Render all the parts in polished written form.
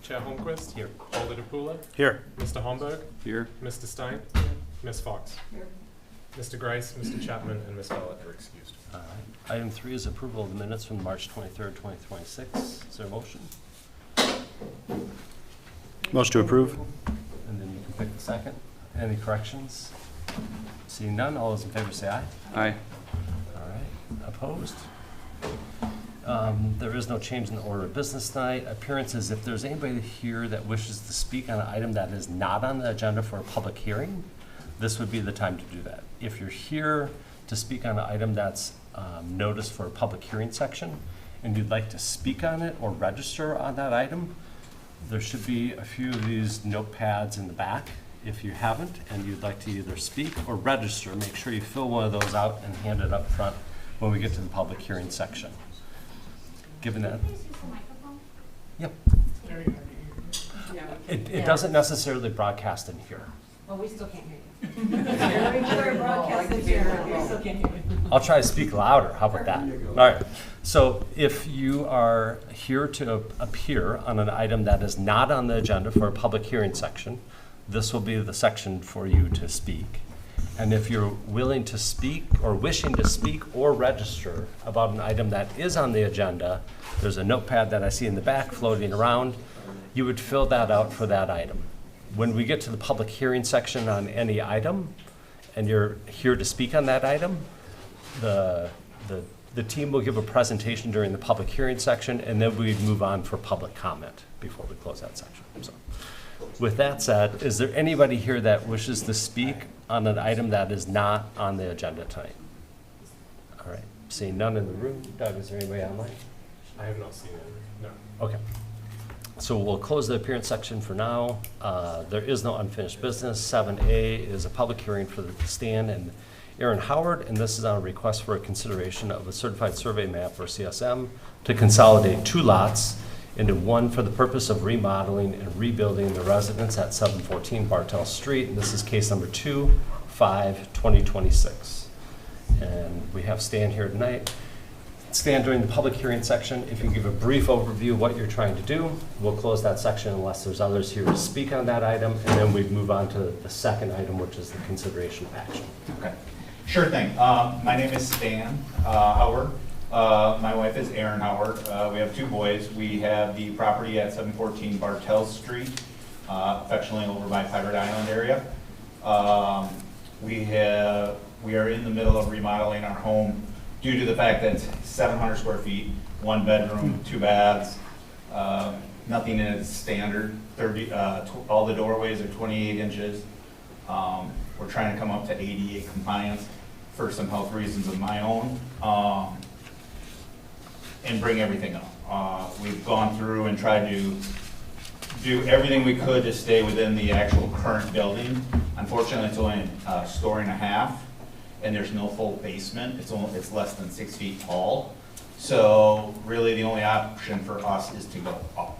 Chair Holmquist. Here. Alder DePula. Here. Mr. Holmberg. Here. Mr. Stein. Ms. Fox. Here. Mr. Grice, Mr. Chapman, and Ms. Follett are excused. All right. Item 3 is approval of the minutes from March 23rd, 2026. Is there a motion? Motion to approve. And then you can pick the second. Any corrections? Seeing none, all those in favor say aye. Aye. All right. Opposed? There is no change in the order of business tonight. Appearances, if there's anybody here that wishes to speak on an item that is not on the agenda for a public hearing, this would be the time to do that. If you're here to speak on an item that's noticed for a public hearing section, and you'd like to speak on it or register on that item, there should be a few of these notepads in the back. If you haven't, and you'd like to either speak or register, make sure you fill one of those out and hand it up front when we get to the public hearing section. Given that, yep, it doesn't necessarily broadcast in here. Well, we still can't hear you. We're broadcasting here, we still can't hear you. I'll try to speak louder. How about that? All right. So if you are here to appear on an item that is not on the agenda for a public hearing section, this will be the section for you to speak. And if you're willing to speak or wishing to speak or register about an item that is on the agenda, there's a notepad that I see in the back floating around. You would fill that out for that item. When we get to the public hearing section on any item, and you're here to speak on that item, the team will give a presentation during the public hearing section, and then we'd move on for public comment before we close that section. So, with that said, is there anybody here that wishes to speak on an item that is not on the agenda tonight? All right, seeing none in the room. Doug, is there anybody online? I have not seen it, no. Okay. So we'll close the appearance section for now. There is no unfinished business. 7A is a public hearing for Stan and Aaron Howard, and this is on a request for a consideration of a certified survey map, or CSM, to consolidate 2 lots into one for the purpose of remodeling and rebuilding the residence at 714 Bartell Street. And this is case number 2/5/2026. And we have Stan here tonight. Stan, during the public hearing section, if you give a brief overview of what you're trying to do, we'll close that section unless there's others here to speak on that item, and then we'd move on to the second item, which is the consideration of action. Okay, sure thing. My name is Stan Howard. My wife is Erin Howard. We have 2 boys. We have the property at 714 Bartell Street, affectionately over by Pirate Island area. We are in the middle of remodeling our home due to the fact that it's 700 square feet, 1 bedroom, 2 baths, nothing is standard. All the doorways are 28 inches. We're trying to come up to ADA compliance for some health reasons of my own, and bring everything up. We've gone through and tried to do everything we could to stay within the actual current building. Unfortunately, it's only a story and a half, and there's no full basement. It's less than 6 feet tall. So really the only option for us is to go up.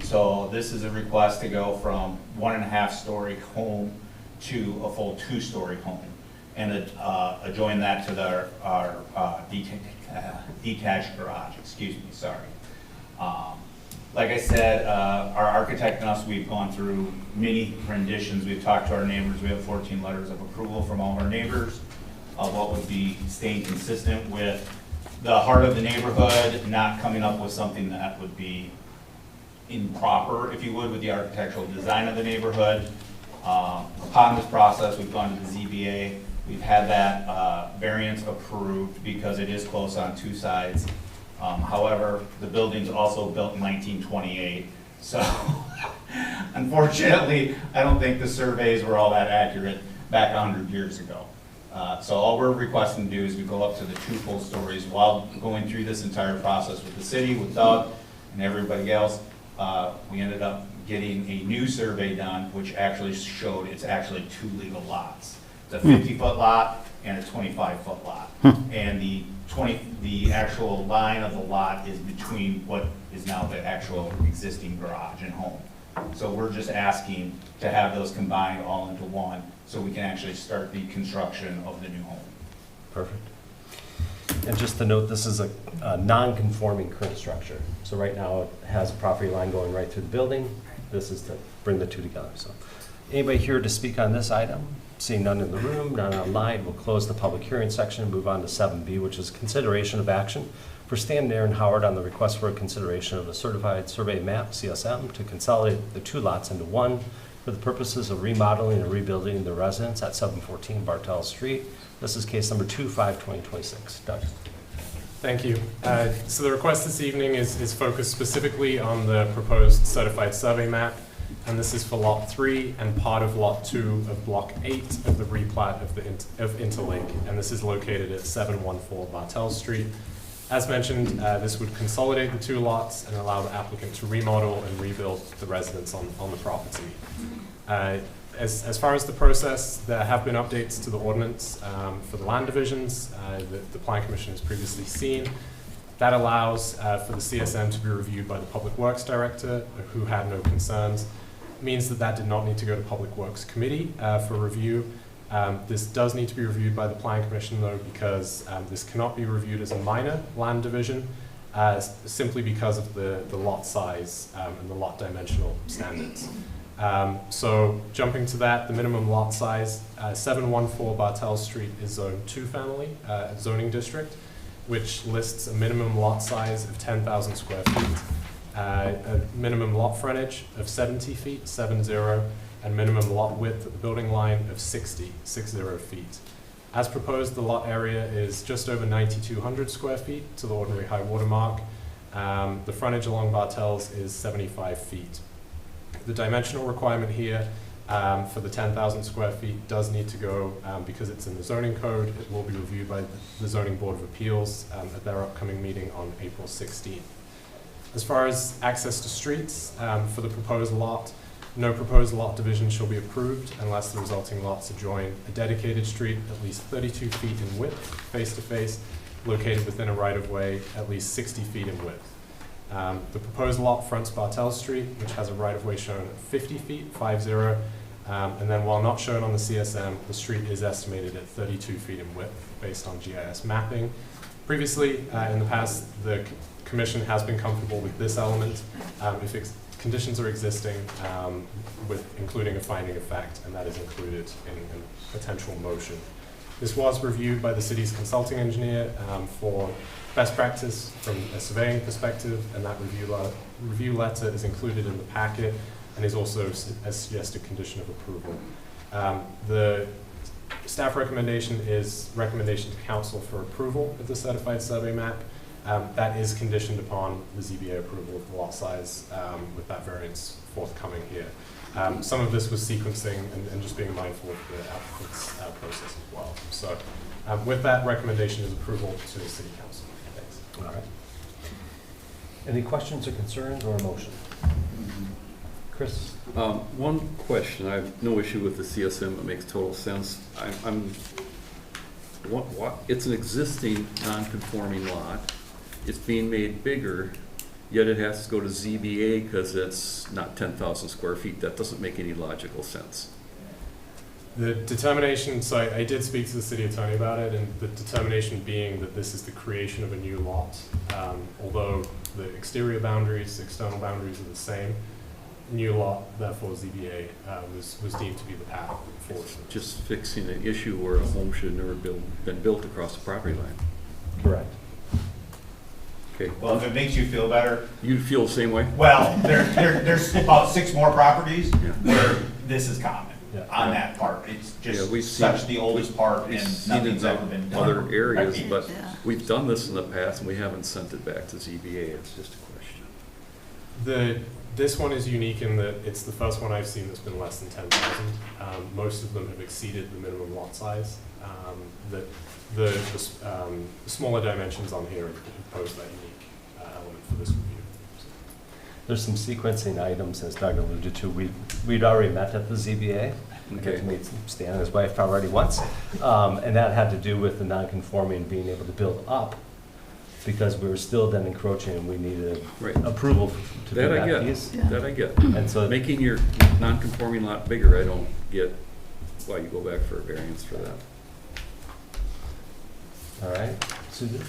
So this is a request to go from 1.5-story home to a full 2-story home, and adjoin that to our detached garage, excuse me, sorry. Like I said, our architect and us, we've gone through many renditions. We've talked to our neighbors. We have 14 letters of approval from all our neighbors of what would be staying consistent with the heart of the neighborhood, not coming up with something that would be improper, if you would, with the architectural design of the neighborhood. Upon this process, we've gone to the ZBA. We've had that variance approved because it is close on 2 sides. However, the building's also built in 1928, so unfortunately, I don't think the surveys were all that accurate back 100 years ago. So all we're requesting to do is we go up to the 2 full stories. While going through this entire process with the city, with Doug, and everybody else, we ended up getting a new survey done, which actually showed it's actually 2 legal lots. It's a 50-foot lot and a 25-foot lot. And the actual line of the lot is between what is now the actual existing garage and home. So we're just asking to have those combined all into one, so we can actually start the construction of the new home. Perfect. And just to note, this is a non-conforming current structure. So right now, it has a property line going right through the building. This is to bring the two together, so. Anybody here to speak on this item? Seeing none in the room, none online, we'll close the public hearing section and move on to 7B, which is consideration of action for Stan and Aaron Howard on the request for a consideration of a certified survey map, CSM, to consolidate the two lots into one for the purposes of remodeling and rebuilding the residence at 714 Bartell Street. This is case number 25-2026. Doug? Thank you. So the request this evening is focused specifically on the proposed certified survey map, and this is for Lot 3 and part of Lot 2 of Block 8 of the replat of Interlink, and this is located at 714 Bartell Street. As mentioned, this would consolidate the two lots and allow the applicant to remodel and rebuild the residence on the property. As far as the process, there have been updates to the ordinance for the land divisions that the Plan Commission has previously seen. That allows for the CSM to be reviewed by the Public Works Director, who had no concerns. Means that did not need to go to Public Works Committee for review. This does need to be reviewed by the Plan Commission, though, because this cannot be reviewed as a minor land division, simply because of the lot size and the lot dimensional standards. So jumping to that, the minimum lot size, 714 Bartell Street is Zone 2 family zoning district, which lists a minimum lot size of 10,000 square feet, a minimum lot frontage of 70 feet, 70, and minimum lot width at the building line of 60 feet. As proposed, the lot area is just over 9,200 square feet to the ordinary high water mark. The frontage along Bartels is 75 feet. The dimensional requirement here for the 10,000 square feet does need to go, because it's in the zoning code, it will be reviewed by the Zoning Board of Appeals at their upcoming meeting on April 16th. As far as access to streets, for the proposed lot, no proposed lot division shall be approved unless the resulting lots adjoin a dedicated street at least 32 feet in width, face to face, located within a right-of-way at least 60 feet in width. The proposed lot fronts Bartell Street, which has a right-of-way shown at 50 feet, 50, and then while not shown on the CSM, the street is estimated at 32 feet in width based on GIS mapping. Previously, in the past, the Commission has been comfortable with this element if conditions are existing, with including a finding of fact, and that is included in potential motion. This was reviewed by the city's consulting engineer for best practice from a surveying perspective, and that review letter is included in the packet and is also a suggested condition of approval. The staff recommendation is recommendation to council for approval of the certified survey map. That is conditioned upon the ZBA approval of the lot size with that variance forthcoming here. Some of this was sequencing and just being mindful of the applicant's process as well. So with that, recommendation is approval to the city council. Thanks. All right. Any questions or concerns or a motion? Chris? One question. I have no issue with the CSM. It makes total sense. It's an existing non-conforming lot. It's being made bigger, yet it has to go to ZBA because it's not 10,000 square feet. That doesn't make any logical sense. The determination, so I did speak to the city attorney about it, and the determination being that this is the creation of a new lot. Although the exterior boundaries, external boundaries are the same, new lot, therefore ZBA was deemed to be the path forward. Just fixing an issue where a home should have never been built across the property line. Correct. Okay. Well, if it makes you feel better, You feel the same way? well, there's about 6 more properties Yeah. where this is common Yeah. on that part. It's Yeah, we've just such seen- the oldest part We've and seen it nothing's in ever been done. other areas, Right. but we've done this in the past and we haven't sent it back to ZBA. It's just a question. This one is unique in that it's the first one I've seen that's been less than 10,000. Most of them have exceeded the minimum lot size. The smaller dimensions on here pose that unique element for this review. There's some sequencing items, as Doug alluded to. We'd already met at the ZBA. I got Okay. to meet Stan and his wife already once. And that had to do with the non-conforming being able to build up, because we were still then encroaching and we needed Right. approval to do That I that get. piece. That I get. And so, Making your non-conforming lot bigger, I don't get why you go back for a variance for that. all right, Susan?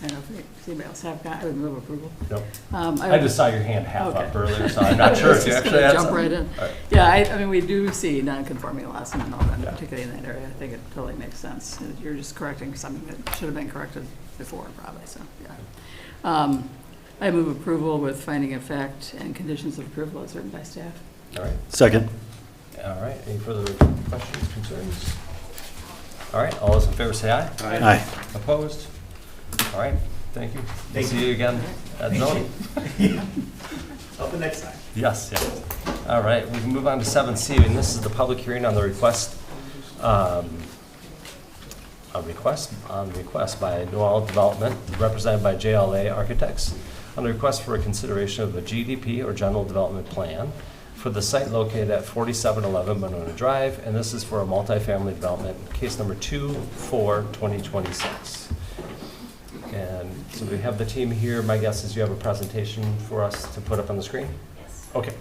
I don't know if anybody else have, I would move approval. Nope. I I just saw your hand half up Okay. earlier, so I'm not sure if you Just actually gonna had jump something. right in. All right. Yeah, I mean, we do see non-conforming lots in Monona, Yeah. particularly in that area. I think it totally makes sense. You're just correcting something that should have been corrected before, probably, so, yeah. I move approval with finding of fact and conditions of approval as written by staff. All right. Second. All right. Any further questions, concerns? All right. All those in favor say aye. Aye. Opposed? All right. Thank you. We'll Thank see you again at zoning. Till the next time. Yes, yes. All right, we can move on to 7C, and this is the public hearing on the request by Noel Development, represented by JLA Architects, on the request for a consideration of a GDP or general development plan for the site located at 4711 Monona Drive, and this is for a multifamily development, case number 2/4/2026. And so we have the team here. My guess is you have a presentation for us to put up on the screen? Yes. Okay.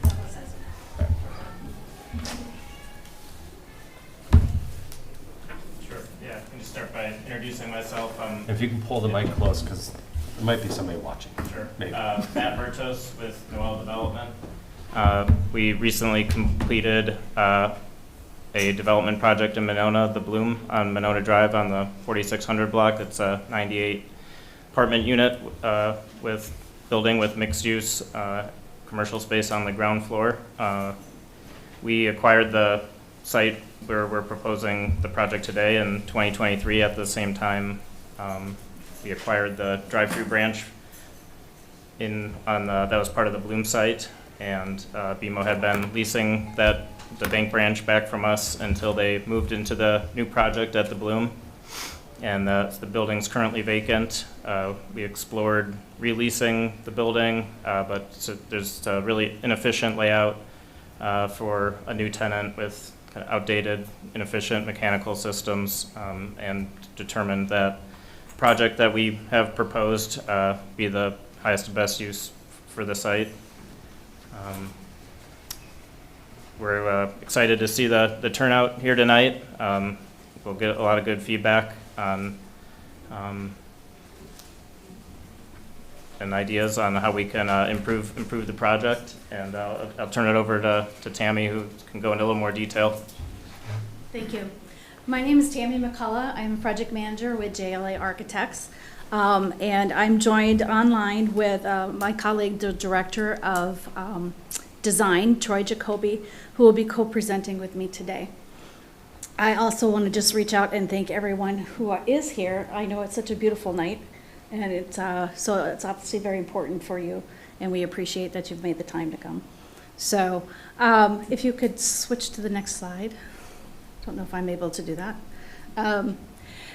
Sure, yeah, I can just start by introducing myself. I'm If you can pull the mic close, because there might be somebody watching. sure, Maybe. Matt Bertos with Noel Development. We recently completed a development project in Monona, The Bloom on Monona Drive on the 4600 block. It's a 98 apartment unit with building with mixed use commercial space on the ground floor. We acquired the site where we're proposing the project today in 2023. At the same time, we acquired the drive-through branch that was part of the Bloom site, and BMO had been leasing the bank branch back from us until they moved into the new project at the Bloom. And the building's currently vacant. We explored releasing the building, but there's a really inefficient layout for a new tenant with kind of outdated, inefficient mechanical systems, and determined that project that we have proposed be the highest and best use for the site. We're excited to see the turnout here tonight. We'll get a lot of good feedback on and ideas on how we can improve the project. And I'll turn it over to Tammy, who can go into a little more detail. Thank you. My name is Tammy McCullough. I'm a project manager with JLA Architects. And I'm joined online with my colleague, the Director of Design, Troy Jacoby, who will be co-presenting with me today. I also want to just reach out and thank everyone who is here. I know it's such a beautiful night, and so it's obviously very important for you, and we appreciate that you've made the time to come. So if you could switch to the next slide. Don't know if I'm able to do that.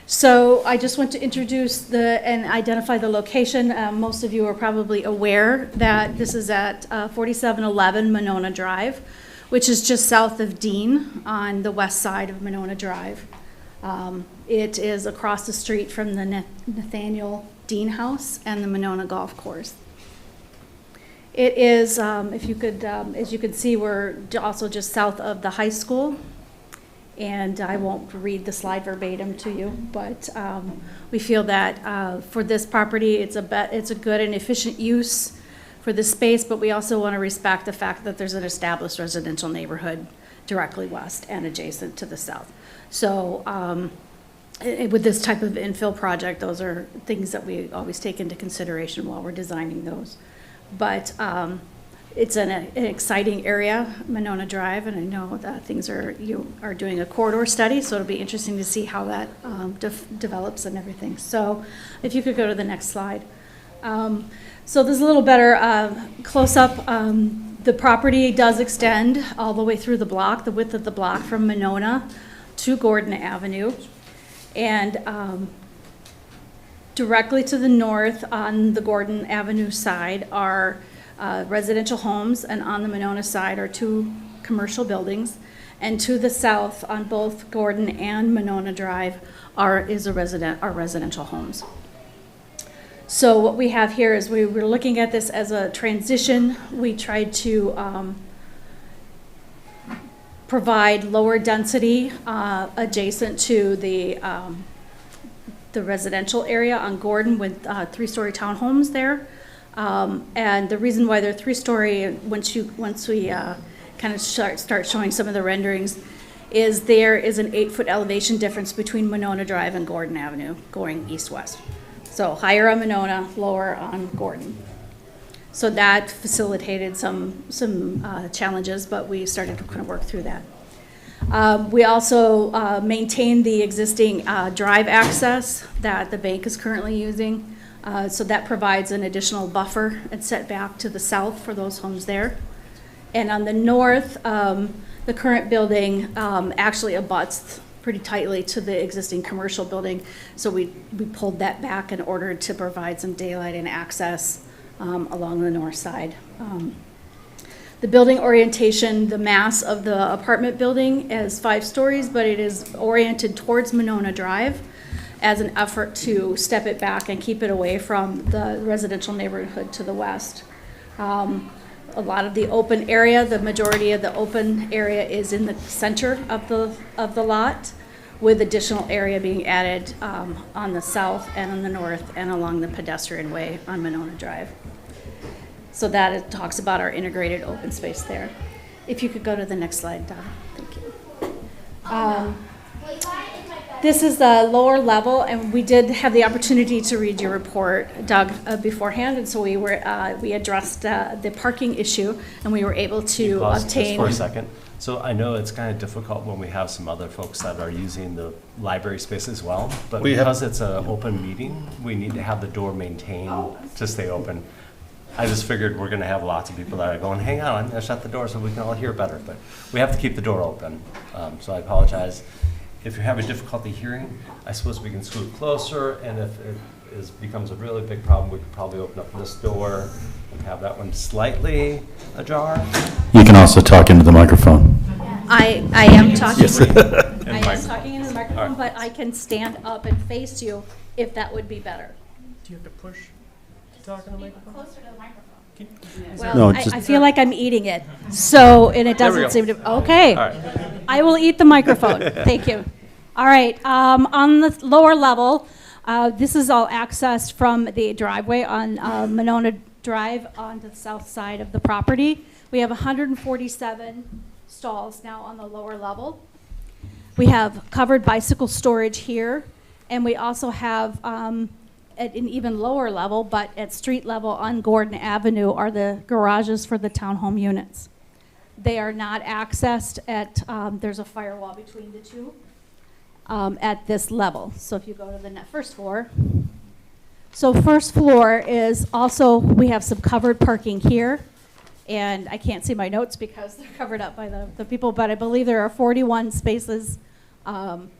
So I just want to introduce and identify the location. Most of you are probably aware that this is at 4711 Monona Drive, which is just south of Dean on the west side of Monona Drive. It is across the street from the Nathaniel Dean House and the Monona Golf Course. It is, if you could, as you can see, we're also just south of the high school. And I won't read the slide verbatim to you, but we feel that for this property, it's a good and efficient use for this space, but we also want to respect the fact that there's an established residential neighborhood directly west and adjacent to the south. So with this type of infill project, those are things that we always take into consideration while we're designing those. But it's an exciting area, Monona Drive, and I know that you are doing a corridor study, so it'll be interesting to see how that develops and everything. So if you could go to the next slide. So there's a little better close-up. The property does extend all the way through the block, the width of the block from Monona to Gordon Avenue. And directly to the north on the Gordon Avenue side are residential homes, and on the Monona side are 2 commercial buildings. And to the south on both Gordon and Monona Drive are residential homes. So what we have here is we were looking at this as a transition. We tried to provide lower density adjacent to the the residential area on Gordon with 3-story townhomes there. And the reason why they're 3-story, once we kind of start showing some of the renderings, is there is an 8-foot elevation difference between Monona Drive and Gordon Avenue going east-west. So higher on Monona, lower on Gordon. So that facilitated some challenges, but we started to kind of work through that. We also maintained the existing drive access that the bank is currently using. So that provides an additional buffer and setback to the south for those homes there. And on the north, the current building actually abuts pretty tightly to the existing commercial building. So we pulled that back in order to provide some daylight and access along the north side. The building orientation, the mass of the apartment building is 5 stories, but it is oriented towards Monona Drive as an effort to step it back and keep it away from the residential neighborhood to the west. A lot of the open area, the majority of the open area is in the center of the lot, with additional area being added on the south and on the north and along the pedestrian way on Monona Drive. So that it talks about our integrated open space there. If you could go to the next slide, Donna. Thank you. This is the lower level, and we did have the opportunity to read your report, Doug, beforehand, and so we addressed the parking issue, and we were able to Pause obtain. just for a second. So I know it's kind of difficult when we have some other folks that are using the library space as well, but because it's an open meeting, we need to have the door maintained to stay open. I just figured we're gonna have lots of people that are going, hang on, I'm gonna shut the door so we can all hear better, but we have to keep the door open. So I apologize. If you're having difficulty hearing, I suppose we can scoot closer, and if it becomes a really big problem, we could probably open up this door and have that one slightly ajar. You can also talk into the microphone. I am talking. And I am microphone. talking into the microphone, All right. but I can stand up and face you if that would be better. Do you have to push to talk in the microphone? Well, No, I just- feel like I'm eating it, so, and it There we doesn't go. seem to, okay. All right. I will eat the microphone, thank you. All right, on the lower level, this is all accessed from the driveway on Monona Drive on the south side of the property. We have 147 stalls now on the lower level. We have covered bicycle storage here, and we also have at an even lower level, but at street level on Gordon Avenue, are the garages for the townhome units. They are not accessed at, there's a firewall between the two at this level. So if you go to the first floor. So first floor is also, we have some covered parking here. And I can't see my notes because they're covered up by the people, but I believe there are 41 spaces on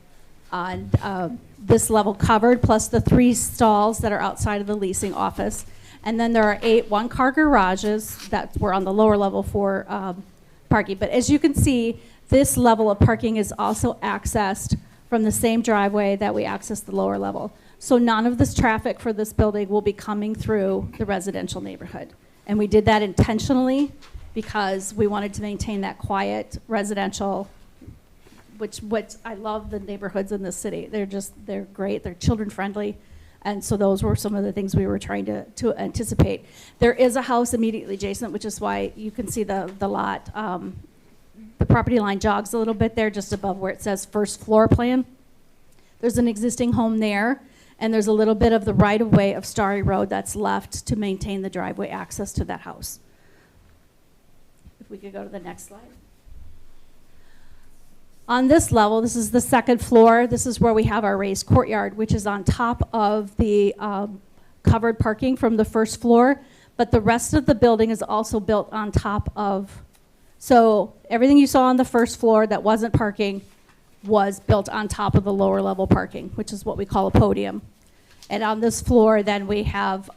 this level covered, plus the 3 stalls that are outside of the leasing office. And then there are 8 one-car garages that were on the lower level for parking. But as you can see, this level of parking is also accessed from the same driveway that we access the lower level. So none of this traffic for this building will be coming through the residential neighborhood. And we did that intentionally because we wanted to maintain that quiet residential, which I love the neighborhoods in this city. They're great, they're children friendly. And so those were some of the things we were trying to anticipate. There is a house immediately adjacent, which is why you can see the lot. The property line jogs a little bit there, just above where it says first floor plan. There's an existing home there, and there's a little bit of the right-of-way of Starry Road that's left to maintain the driveway access to that house. If we could go to the next slide. On this level, this is the second floor. This is where we have our raised courtyard, which is on top of the covered parking from the first floor, but the rest of the building is also built on top of. So everything you saw on the first floor that wasn't parking was built on top of the lower level parking, which is what we call a podium. And on this floor, then we have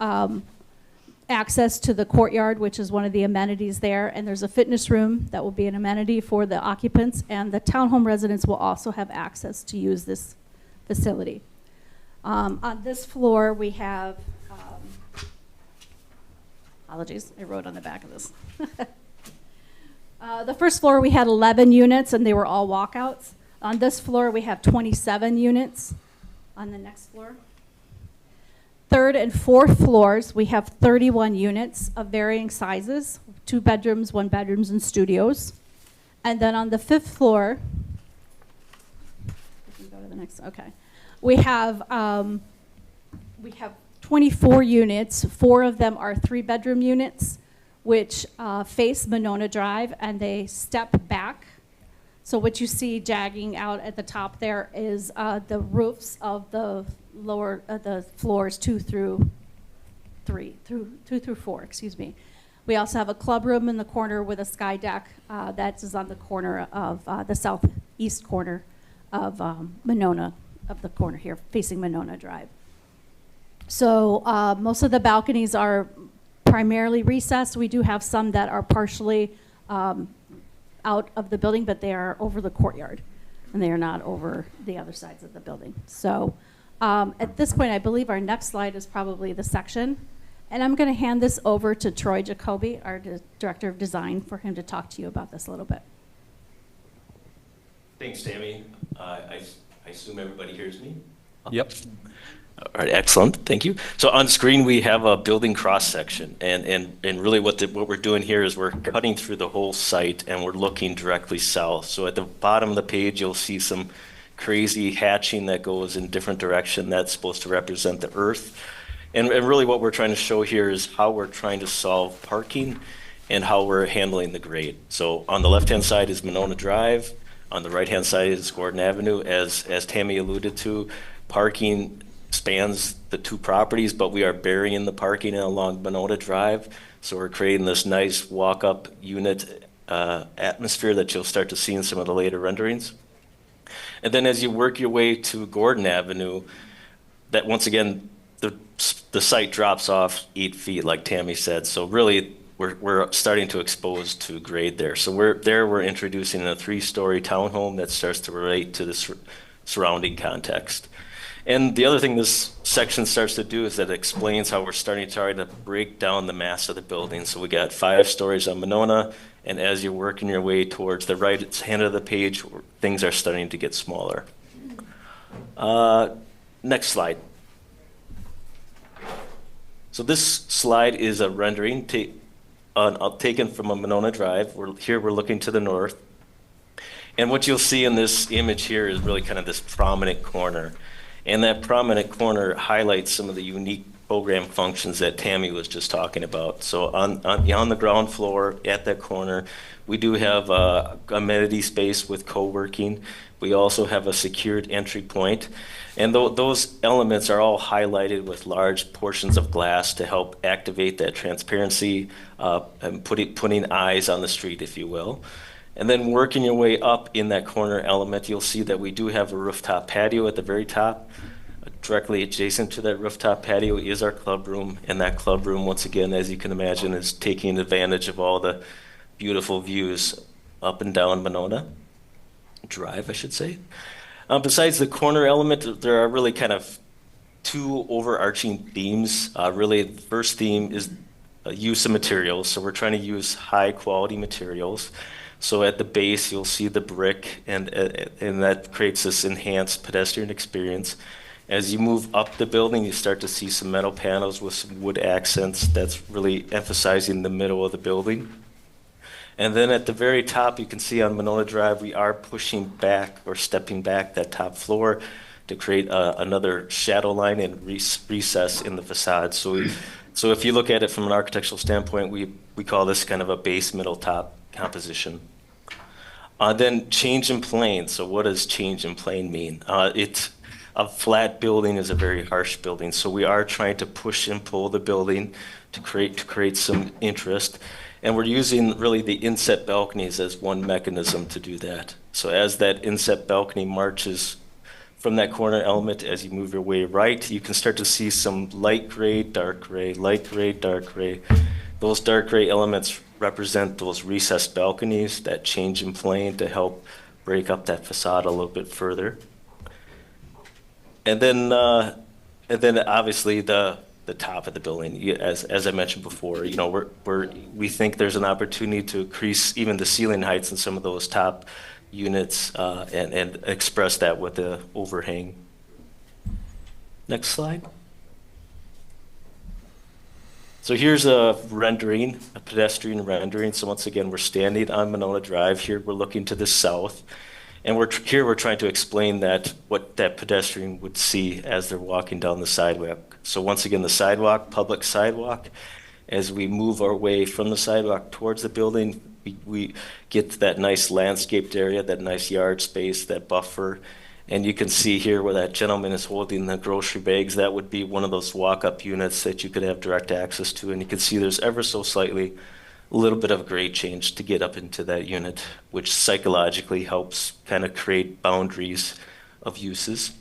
access to the courtyard, which is one of the amenities there. And there's a fitness room that will be an amenity for the occupants. And the townhome residents will also have access to use this facility. On this floor, we have, apologies, I wrote on the back of this. The first floor, we had 11 units, and they were all walkouts. On this floor, we have 27 units, on the next floor. Third and fourth floors, we have 31 units of varying sizes, 2 bedrooms, 1 bedrooms, and studios. And then on the fifth floor, we can go to the next, okay. We have 24 units. 4 of them are 3-bedroom units, which face Monona Drive, and they step back. So what you see jagging out at the top there is the roofs of the lower, the floors 2 through 4, excuse me. We also have a club room in the corner with a sky deck that is on the corner of the southeast corner of Monona, of the corner here facing Monona Drive. So most of the balconies are primarily recessed. We do have some that are partially out of the building, but they are over the courtyard, and they are not over the other sides of the building. So at this point, I believe our next slide is probably the section. And I'm going to hand this over to Troy Jacoby, our Director of Design, for him to talk to you about this a little bit. Thanks, Tammy. I assume everybody hears me? Yep. All right, excellent, thank you. So on screen, we have a building cross-section, and really what we're doing here is we're cutting through the whole site, and we're looking directly south. So at the bottom of the page, you'll see some crazy hatching that goes in different direction. That's supposed to represent the earth. And really what we're trying to show here is how we're trying to solve parking and how we're handling the grade. So on the left-hand side is Monona Drive. On the right-hand side is Gordon Avenue. As Tammy alluded to, parking spans the 2 properties, but we are burying the parking along Monona Drive. So we're creating this nice walk-up unit atmosphere that you'll start to see in some of the later renderings. And then as you work your way to Gordon Avenue, that once again, the site drops off 8 feet, like Tammy said. So really, we're starting to expose to grade there. So we're introducing a 3-story townhome that starts to relate to the surrounding context. And the other thing this section starts to do is that it explains how we're starting to try to break down the mass of the building. So we got 5 stories on Monona, and as you're working your way towards the right hand of the page, things are starting to get smaller. Next slide. So this slide is a rendering taken from a Monona Drive. Here we're looking to the north. And what you'll see in this image here is really kind of this prominent corner. And that prominent corner highlights some of the unique program functions that Tammy was just talking about. So on the ground floor at that corner, we do have a amenity space with co-working. We also have a secured entry point. And those elements are all highlighted with large portions of glass to help activate that transparency and putting eyes on the street, if you will. And then working your way up in that corner element, you'll see that we do have a rooftop patio at the very top. Directly adjacent to that rooftop patio is our club room. And that club room, once again, as you can imagine, is taking advantage of all the beautiful views up and down Monona Drive, I should say. Besides the corner element, there are really kind of 2 overarching themes. Really, the first theme is use of materials. So we're trying to use high quality materials. So at the base, you'll see the brick, and that creates this enhanced pedestrian experience. As you move up the building, you start to see some metal panels with some wood accents. That's really emphasizing the middle of the building. And then at the very top, you can see on Monona Drive, we are pushing back or stepping back that top floor to create another shadow line and recess in the facade. So if you look at it from an architectural standpoint, we call this kind of a base, middle, top composition. Then change in plane. So what does change in plane mean? A flat building is a very harsh building. So we are trying to push and pull the building to create some interest. And we're using really the inset balconies as one mechanism to do that. So as that inset balcony marches from that corner element, as you move your way right, you can start to see some light gray, dark gray, light gray, dark gray. Those dark gray elements represent those recessed balconies that change in plane to help break up that facade a little bit further. And then obviously the top of the building, as I mentioned before, you know, we think there's an opportunity to increase even the ceiling heights in some of those top units and express that with the overhang. Next slide. So here's a rendering, a pedestrian rendering. So once again, we're standing on Monona Drive. Here we're looking to the south. And here we're trying to explain that what that pedestrian would see as they're walking down the sidewalk. So once again, the sidewalk, public sidewalk, as we move our way from the sidewalk towards the building, we get to that nice landscaped area, that nice yard space, that buffer. And you can see here where that gentleman is holding the grocery bags, that would be one of those walk-up units that you could have direct access to. And you can see there's ever so slightly a little bit of grade change to get up into that unit, which psychologically helps kind of create boundaries of uses.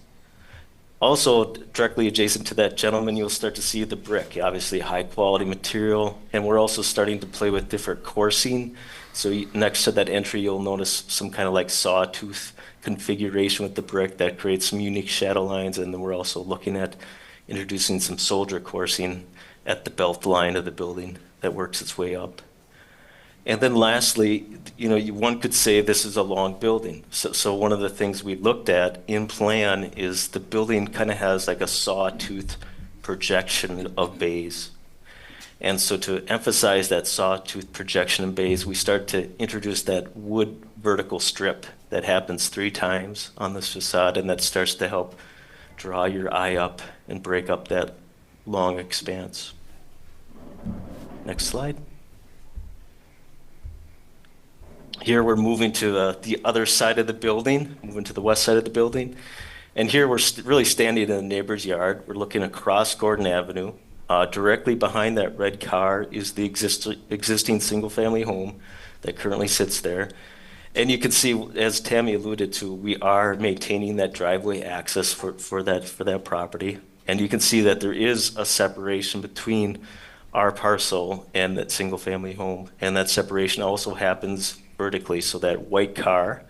Also, directly adjacent to that gentleman, you'll start to see the brick, obviously high quality material. And we're also starting to play with different coursing. So next to that entry, you'll notice some kind of like sawtooth configuration with the brick that creates some unique shadow lines. And then we're also looking at introducing some soldier coursing at the belt line of the building that works its way up. And then lastly, one could say this is a long building. So one of the things we looked at in plan is the building kind of has like a sawtooth projection of bays. And so to emphasize that sawtooth projection of bays, we start to introduce that wood vertical strip that happens 3 times on this facade, and that starts to help draw your eye up and break up that long expanse. Next slide. Here we're moving to the other side of the building, moving to the west side of the building. And here we're really standing in the neighbor's yard. We're looking across Gordon Avenue. Directly behind that red car is the existing single-family home that currently sits there. And you can see, as Tammy alluded to, we are maintaining that driveway access for that property. And you can see that there is a separation between our parcel and that single-family home. And that separation also happens vertically, so that white car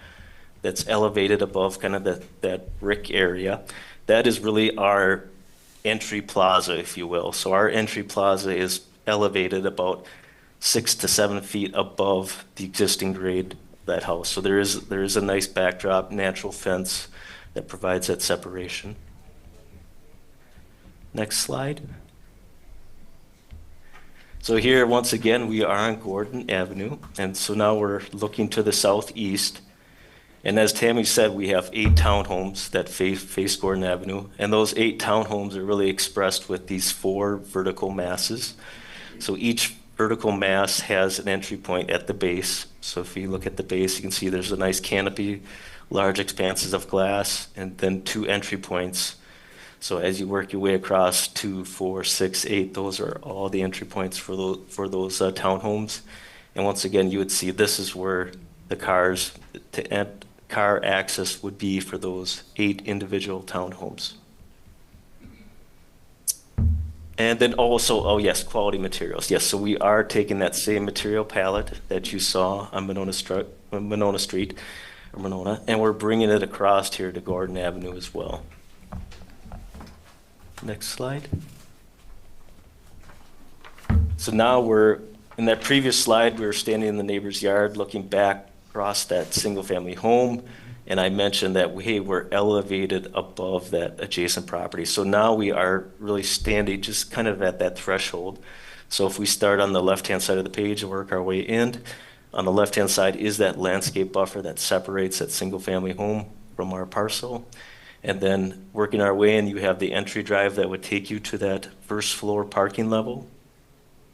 that's elevated above kind of that brick area, that is really our entry plaza, if you will. So our entry plaza is elevated about 6 to 7 feet above the existing grade of that house. So there is a nice backdrop, natural fence that provides that separation. Next slide. So here, once again, we are on Gordon Avenue, and so now we're looking to the southeast. And as Tammy said, we have 8 townhomes that face Gordon Avenue, and those 8 townhomes are really expressed with these 4 vertical masses. So each vertical mass has an entry point at the base. So if you look at the base, you can see there's a nice canopy, large expanses of glass, and then 2 entry points. So as you work your way across 2, 4, 6, 8, those are all the entry points for those townhomes. And once again, you would see this is where the car access would be for those 8 individual townhomes. And then also, oh yes, quality materials. Yes, so we are taking that same material palette that you saw on Monona Street, and we're bringing it across here to Gordon Avenue as well. Next slide. So now in that previous slide, we were standing in the neighbor's yard looking back across that single-family home, and I mentioned that we're elevated above that adjacent property. So now we are really standing just kind of at that threshold. So if we start on the left-hand side of the page and work our way in, on the left-hand side is that landscape buffer that separates that single-family home from our parcel. And then working our way in, you have the entry drive that would take you to that first floor parking level.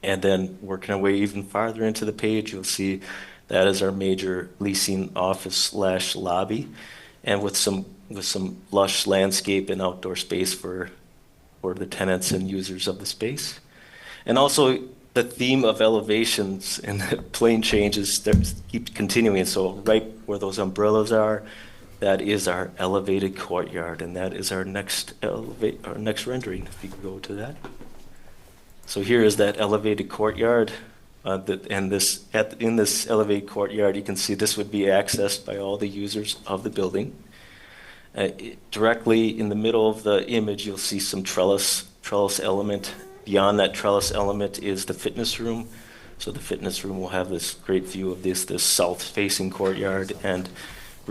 And then working our way even farther into the page, you'll see that is our major leasing office / lobby, and with some lush landscape and outdoor space for the tenants and users of the space. And also the theme of elevations and plane changes keep continuing. So right where those umbrellas are, that is our elevated courtyard, and that is our next rendering, if you can go to that. So here is that elevated courtyard, in this elevated courtyard, you can see this would be accessed by all the users of the building. Directly in the middle of the image, you'll see some trellis element. Beyond that trellis element is the fitness room. So the fitness room will have this great view of this south-facing courtyard, and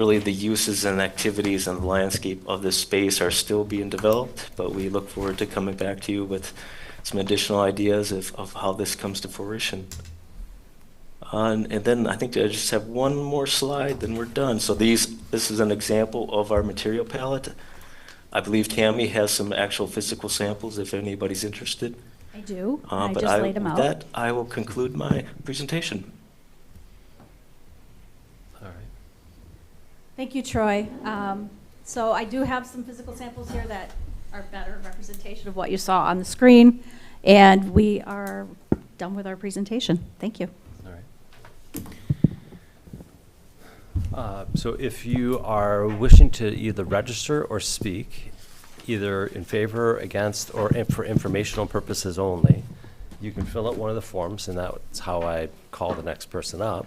really the uses and activities and the landscape of this space are still being developed, but we look forward to coming back to you with some additional ideas of how this comes to fruition. And then I think I just have one more slide, then we're done. So this is an example of our material palette. I believe Tammy has some actual physical samples if anybody's interested. I do. I But just laid them with out. that, I will conclude my presentation. All right. Thank you, Troy. So I do have some physical samples here that are better representation of what you saw on the screen, and we are done with our presentation. Thank you. All right. So if you are wishing to either register or speak, either in favor, against, or for informational purposes only, you can fill out one of the forms, and that's how I call the next person up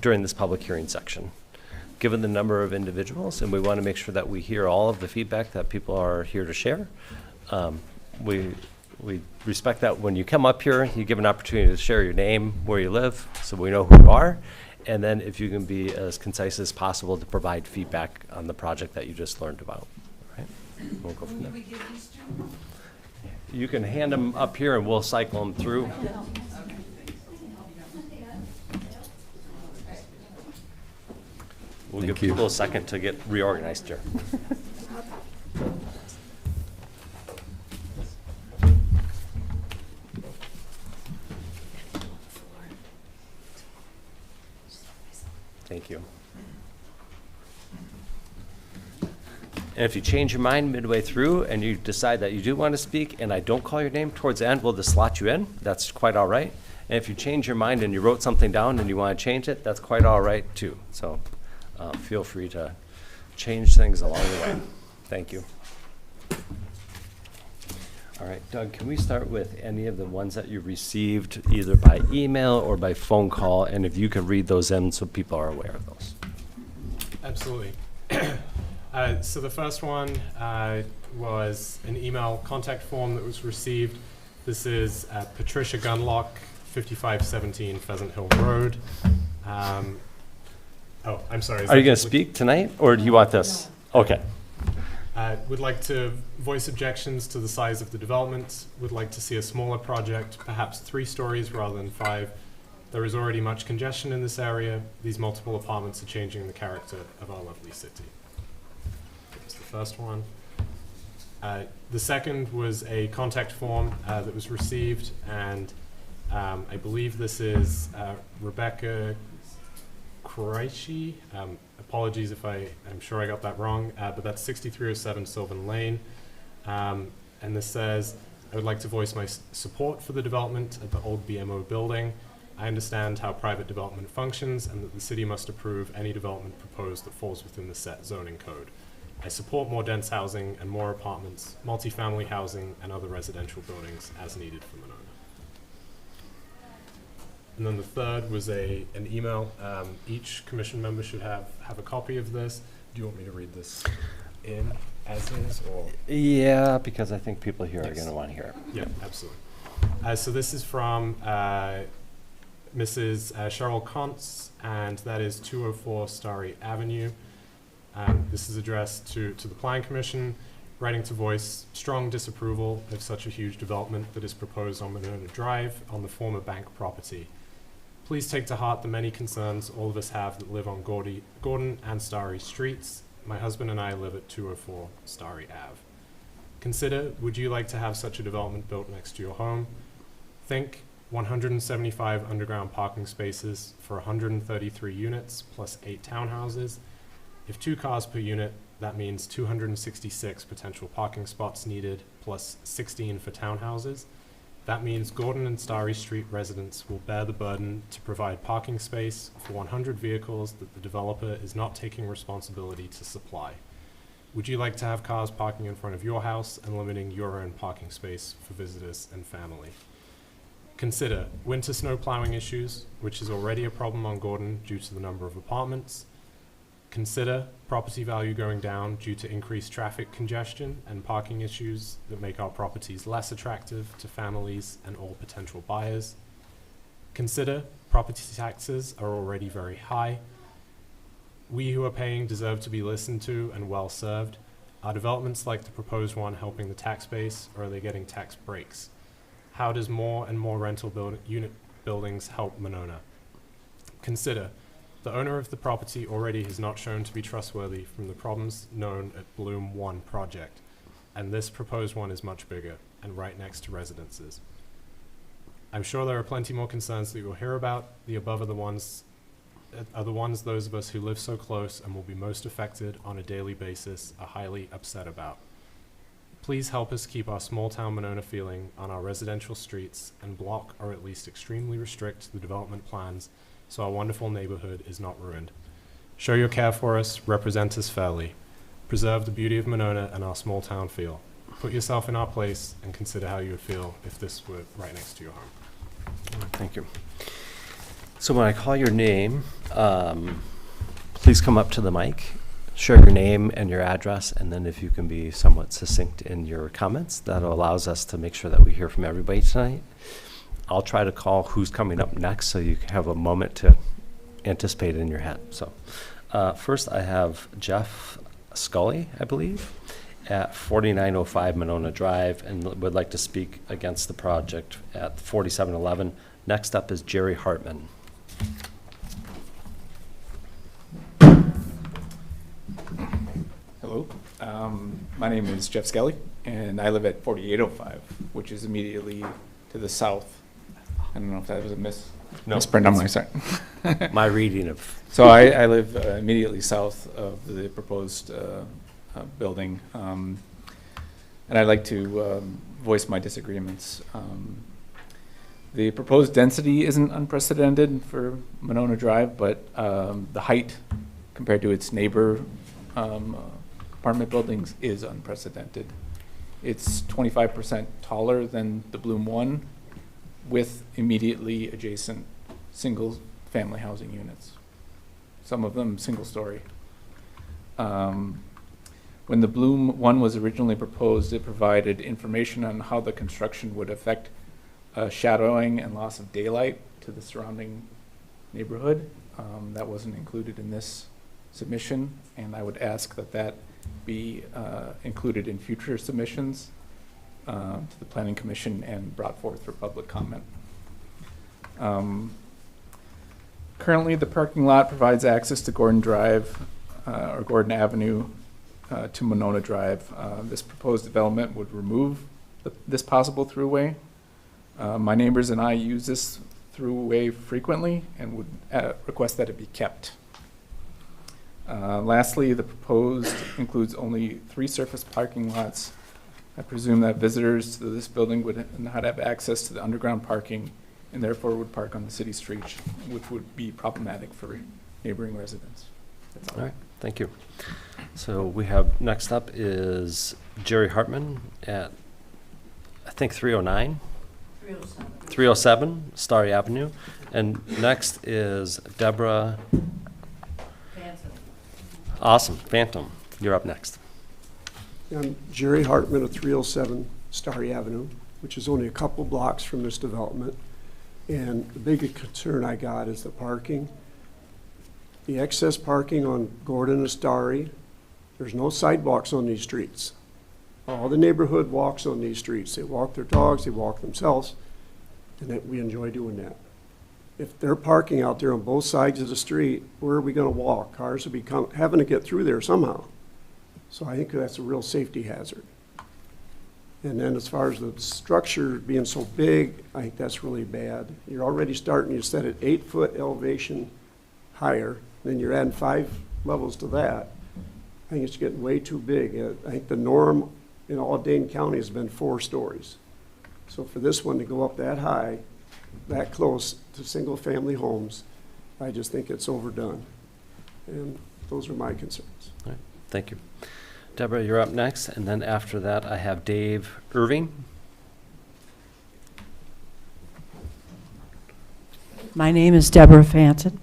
during this public hearing section. Given the number of individuals, and we want to make sure that we hear all of the feedback that people are here to share, we respect that when you come up here, you give an opportunity to share your name, where you live, so we know who you are, and then if you can be as concise as possible to provide feedback on the project that you just learned about. Right? We'll go from there. You can hand them up here and we'll cycle them through. We'll give people a second to get reorganized here. Thank you. And if you change your mind midway through and you decide that you do want to speak and I don't call your name towards the end, we'll just slot you in. That's quite all right. And if you change your mind and you wrote something down and you want to change it, that's quite all right too. So feel free to change things along the way. Thank you. All right, Doug, can we start with any of the ones that you received either by email or by phone call? And if you could read those in so people are aware of those. Absolutely. So the first one was an email contact form that was received. This is Patricia Gunlock, 5517 Pheasant Hill Road. Oh, I'm sorry. Are you going to speak tonight, or do you want this? Okay. Would like to voice objections to the size of the development. Would like to see a smaller project, perhaps 3 stories rather than 5. There is already much congestion in this area. These multiple apartments are changing the character of our lovely city. That's the first one. The second was a contact form that was received, and I believe this is Rebecca Kraishi. Apologies if I'm sure I got that wrong, but that's 6307 Sylvan Lane. And this says, I would like to voice my support for the development of the old BMO building. I understand how private development functions and that the city must approve any development proposed that falls within the set zoning code. I support more dense housing and more apartments, multifamily housing, and other residential buildings as needed for Monona. And then the third was an email. Each commission member should have a copy of this. Do you want me to read this in as is, or? Yeah, because I think people here are Yes. going to want to hear it. Yeah, absolutely. So this is from Mrs. Cheryl Kontz, and that is 204 Starry Avenue. This is addressed to the Planning Commission, writing to voice strong disapproval of such a huge development that is proposed on Monona Drive on the former bank property. Please take to heart the many concerns all of us have that live on Gordon and Starry streets. My husband and I live at 204 Starry Ave. Consider, would you like to have such a development built next to your home? Think 175 underground parking spaces for 133 units plus 8 townhouses. If 2 cars per unit, that means 266 potential parking spots needed plus 16 for townhouses. That means Gordon and Starry Street residents will bear the burden to provide parking space for 100 vehicles that the developer is not taking responsibility to supply. Would you like to have cars parking in front of your house and limiting your own parking space for visitors and family? Consider winter snow plowing issues, which is already a problem on Gordon due to the number of apartments. Consider property value going down due to increased traffic congestion and parking issues that make our properties less attractive to families and all potential buyers. Consider property taxes are already very high. We who are paying deserve to be listened to and well served. Are developments like the proposed one helping the tax base, or are they getting tax breaks? How does more and more rental unit buildings help Monona? Consider, the owner of the property already has not shown to be trustworthy from the problems known at Bloom 1 project, and this proposed one is much bigger and right next to residences. I'm sure there are plenty more concerns that you'll hear about. The above are the ones those of us who live so close and will be most affected on a daily basis are highly upset about. Please help us keep our small town Monona feeling on our residential streets and block or at least extremely restrict the development plans so our wonderful neighborhood is not ruined. Show your care for us, represent us fairly. Preserve the beauty of Monona and our small town feel. Put yourself in our place and consider how you would feel if this were right next to your home. Thank you. So when I call your name, please come up to the mic, share your name and your address, and then if you can be somewhat succinct in your comments, that allows us to make sure that we hear from everybody tonight. I'll try to call who's coming up next so you can have a moment to anticipate in your head. So first I have Jeff Scully, I believe, at 4905 Monona Drive, and would like to speak against the project at 4711. Next up is Jerry Hartman. Hello, my name is Jeff Skelly, and I live at 4805, which is immediately to the south. I don't know if that was a misprint on my side. My reading of. So I live immediately south of the proposed building, and I'd like to voice my disagreements. The proposed density isn't unprecedented for Monona Drive, but the height compared to its neighbor apartment buildings is unprecedented. It's 25% taller than the Bloom 1 with immediately adjacent single-family housing units, some of them single-story. When the Bloom 1 was originally proposed, it provided information on how the construction would affect shadowing and loss of daylight to the surrounding neighborhood. That wasn't included in this submission, and I would ask that that be included in future submissions to the Planning Commission and brought forth for public comment. Currently, the parking lot provides access to Gordon Drive or Gordon Avenue to Monona Drive. This proposed development would remove this possible throughway. My neighbors and I use this throughway frequently and would request that it be kept. Lastly, the proposed includes only 3 surface parking lots. I presume that visitors to this building would not have access to the underground parking and therefore would park on the city streets, which would be problematic for neighboring residents. That's all. All right, thank you. So we have, next up is Jerry Hartman at, I think, 309? 307 Starry Avenue. And next is Deborah. Awesome, Phantom, you're up next. I'm Jerry Hartman of 307 Starry Avenue, which is only a couple blocks from this development. And the biggest concern I got is the parking. The excess parking on Gordon and Starry. There's no sidewalks on these streets. All the neighborhood walks on these streets. They walk their dogs, they walk themselves, and that we enjoy doing that. If they're parking out there on both sides of the street, where are we gonna walk? Cars will be having to get through there somehow. So I think that's a real safety hazard. And then as far as the structure being so big, I think that's really bad. You're already starting, you set it 8-foot elevation higher, then you're adding 5 levels to that. I think it's getting way too big. I think the norm in all Dane County has been 4 stories. So for this one to go up that high, that close to single-family homes, I just think it's overdone. And those are my concerns. All right, thank you. Deborah, you're up next, and then after that, I have Dave Irving. My name is Deborah Fanton.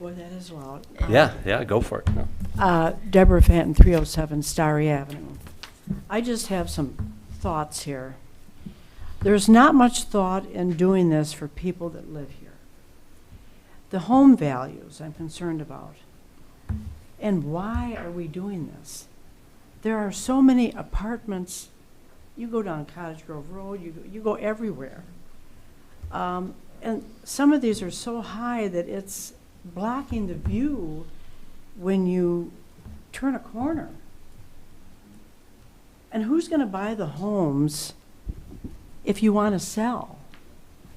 Boy, that is loud. Yeah, go for it. No. Deborah Fanton, 307 Starry Avenue. I just have some thoughts here. There's not much thought in doing this for people that live here. the home values I'm concerned about. And why are we doing this? There are so many apartments. You go down Cottage Grove Road, you go everywhere. And some of these are so high that it's blocking the view when you turn a corner. And who's going to buy the homes if you want to sell?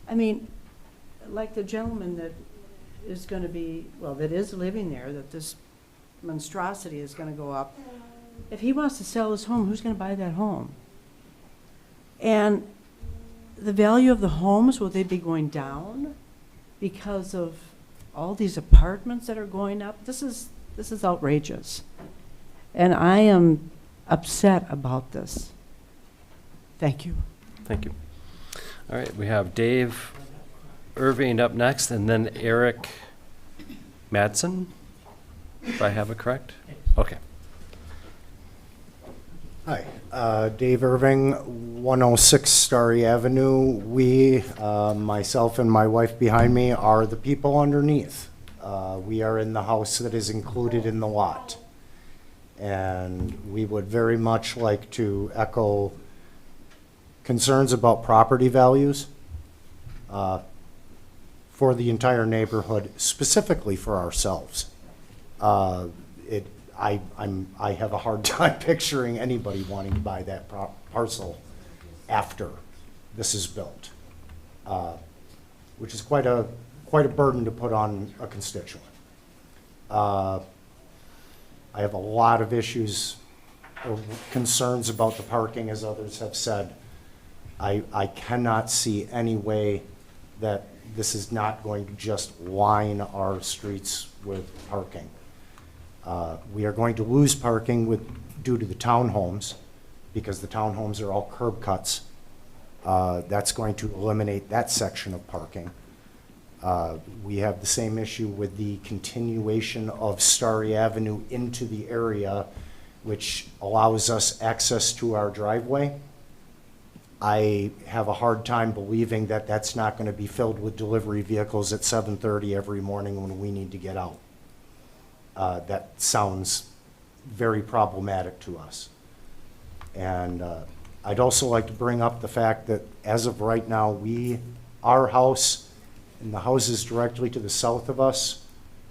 I mean, like the gentleman that is going to be, well, that is living there, that this monstrosity is going to go up. If he wants to sell his home, who's going to buy that home? And the value of the homes, will they be going down because of all these apartments that are going up? This is outrageous. And I am upset about this. Thank you. Thank you. All right, we have Dave Irving up next, and then Eric Madsen, if I have it correct? Okay. Hi, Dave Irving, 106 Starry Avenue. We, myself and my wife behind me, are the people underneath. We are in the house that is included in the lot. And we would very much like to echo concerns about property values for the entire neighborhood, specifically for ourselves. I have a hard time picturing anybody wanting to buy that parcel after this is built, which is quite a burden to put on a constituent. I have a lot of issues or concerns about the parking, as others have said. I cannot see any way that this is not going to just line our streets with parking. We are going to lose parking due to the townhomes, because the townhomes are all curb cuts. That's going to eliminate that section of parking. We have the same issue with the continuation of Starry Avenue into the area, which allows us access to our driveway. I have a hard time believing that that's not going to be filled with delivery vehicles at 7:30 every morning when we need to get out. That sounds very problematic to us. And I'd also like to bring up the fact that as of right now, our house and the houses directly to the south of us,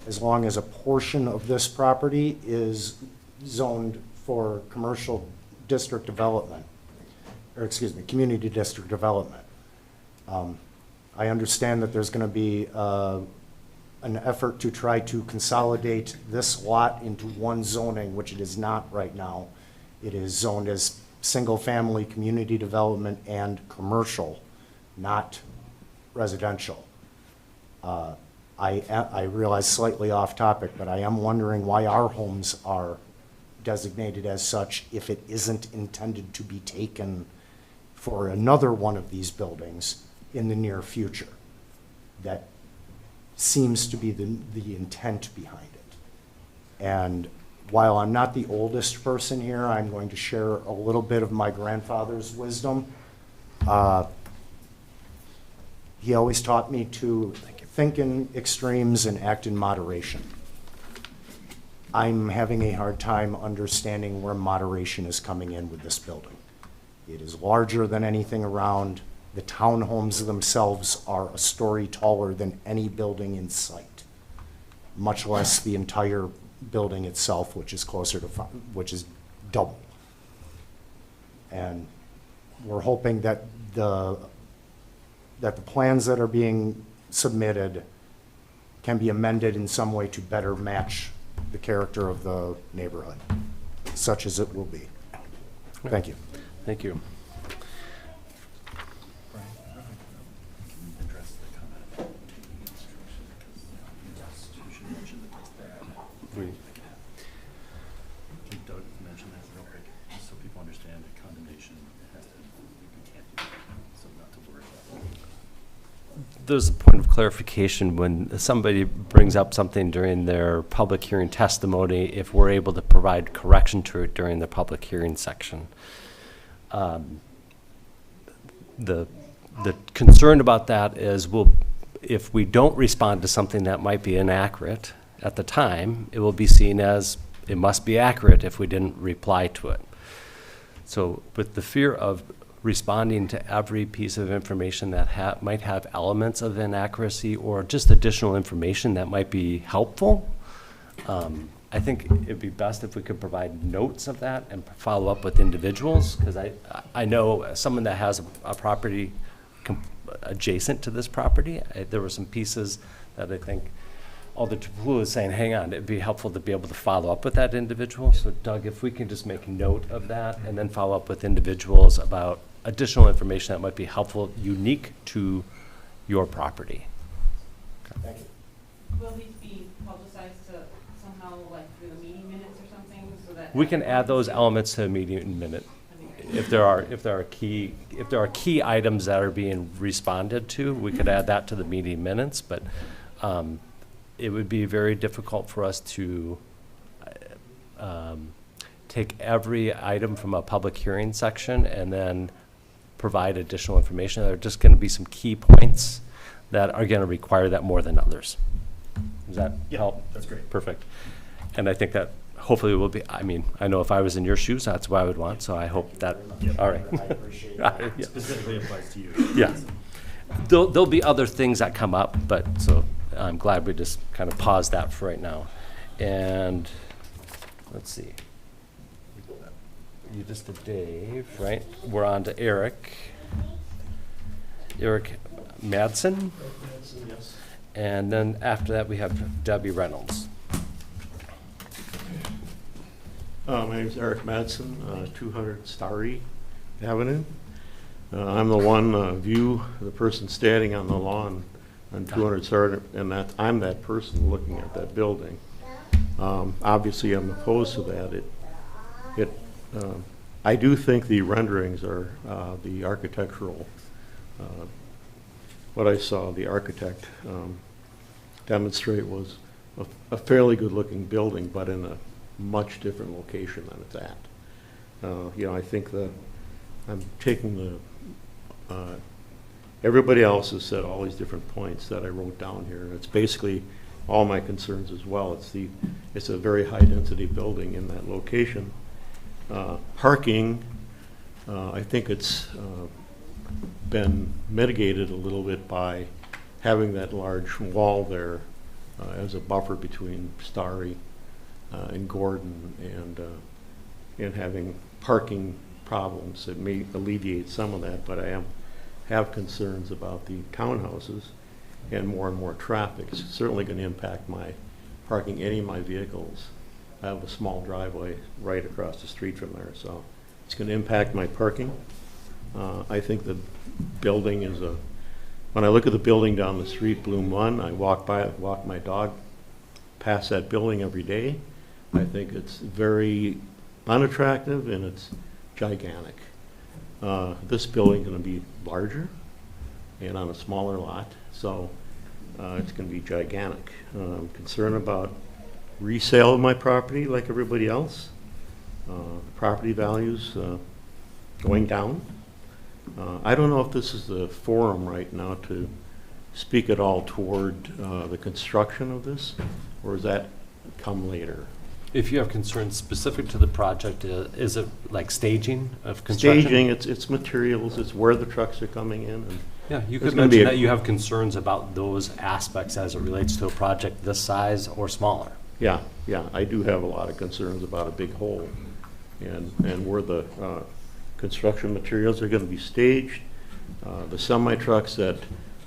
as long as a portion of this property is zoned for commercial district development, or excuse me, community district development. I understand that there's going to be an effort to try to consolidate this lot into one zoning, which it is not right now. It is zoned as single-family community development and commercial, not residential. I realize slightly off topic, but I am wondering why our homes are designated as such if it isn't intended to be taken for another one of these buildings in the near future. That seems to be the intent behind it. And while I'm not the oldest person here, I'm going to share a little bit of my grandfather's wisdom. He always taught me to think in extremes and act in moderation. I'm having a hard time understanding where moderation is coming in with this building. It is larger than anything around. The townhomes themselves are a story taller than any building in sight, much less the entire building itself, which is which is double. And we're hoping that the plans that are being submitted can be amended in some way to better match the character of the neighborhood, such as it will be. Thank you. Thank you. Doug mentioned that real quick, so people understand that condemnation has to, you can't do that, so not to worry about it. There's a point of clarification when somebody brings up something during their public hearing testimony, if we're able to provide correction to it during the public hearing section. The concern about that is if we don't respond to something that might be inaccurate at the time, it will be seen as it must be accurate if we didn't reply to it. So with the fear of responding to every piece of information that might have elements of inaccuracy or just additional information that might be helpful, I think it'd be best if we could provide notes of that and follow up with individuals, because I know someone that has a property adjacent to this property, there were some pieces that I think Alder Tapula is saying, hang on, it'd be helpful to be able to follow up with that individual. So Doug, if we can just make note of that and then follow up with individuals about additional information that might be helpful, unique to your property. Thank you. Will these be publicized to somehow, like through the meeting minutes or something, so that? We can add those elements to a meeting minute. If there are key items that are being responded to, we could add that to the meeting minutes, but it would be very difficult for us to take every item from a public hearing section and then provide additional information. There are just going to be some key points that are going to require that more than others. Does that help? That's great. Perfect. And I think that hopefully will be, I mean, I know if I was in your shoes, that's what I would want, so I hope that, all right. I appreciate Yeah. that. Specifically applies to you. Yeah. There'll be other things that come up, but, so I'm glad we just kind of paused that for right now. And, let's see. You just did Dave, right? We're on to Eric. Eric Madsen. Yes. And then after that, we have Debbie Reynolds. My name's Eric Madsen, 200 Starry Avenue. I'm the one the person standing on the lawn on 200 Starry, and I'm that person looking at that building. Obviously, I'm opposed to that. I do think the renderings are the architectural. What I saw the architect demonstrate was a fairly good-looking building, but in a much different location than it's at. I think I'm taking everybody else has said all these different points that I wrote down here. It's basically all my concerns as well. It's a very high-density building in that location. Parking, I think it's been mitigated a little bit by having that large wall there as a buffer between Starry and Gordon, and having parking problems that may alleviate some of that, but I have concerns about the townhouses and more traffic. It's certainly going to impact my parking any of my vehicles. I have a small driveway right across the street from there, so it's going to impact my parking. I think the building is when I look at the building down the street, Bloom 1, I walk my dog past that building every day. I think it's very unattractive and it's gigantic. This building is going to be larger and on a smaller lot, so it's going to be gigantic. I'm concerned about resale of my property like everybody else. Property values going down. I don't know if this is the forum right now to speak at all toward the construction of this, or does that come later? If you have concerns specific to the project, is it like staging of construction? Staging, it's materials, it's where the trucks are coming in. And yeah, you there's could gonna be mention that you have concerns about those aspects as it relates to a project this size or smaller. Yeah, I do have a lot of concerns about a big hole and where the construction materials are going to be staged. The semi-trucks that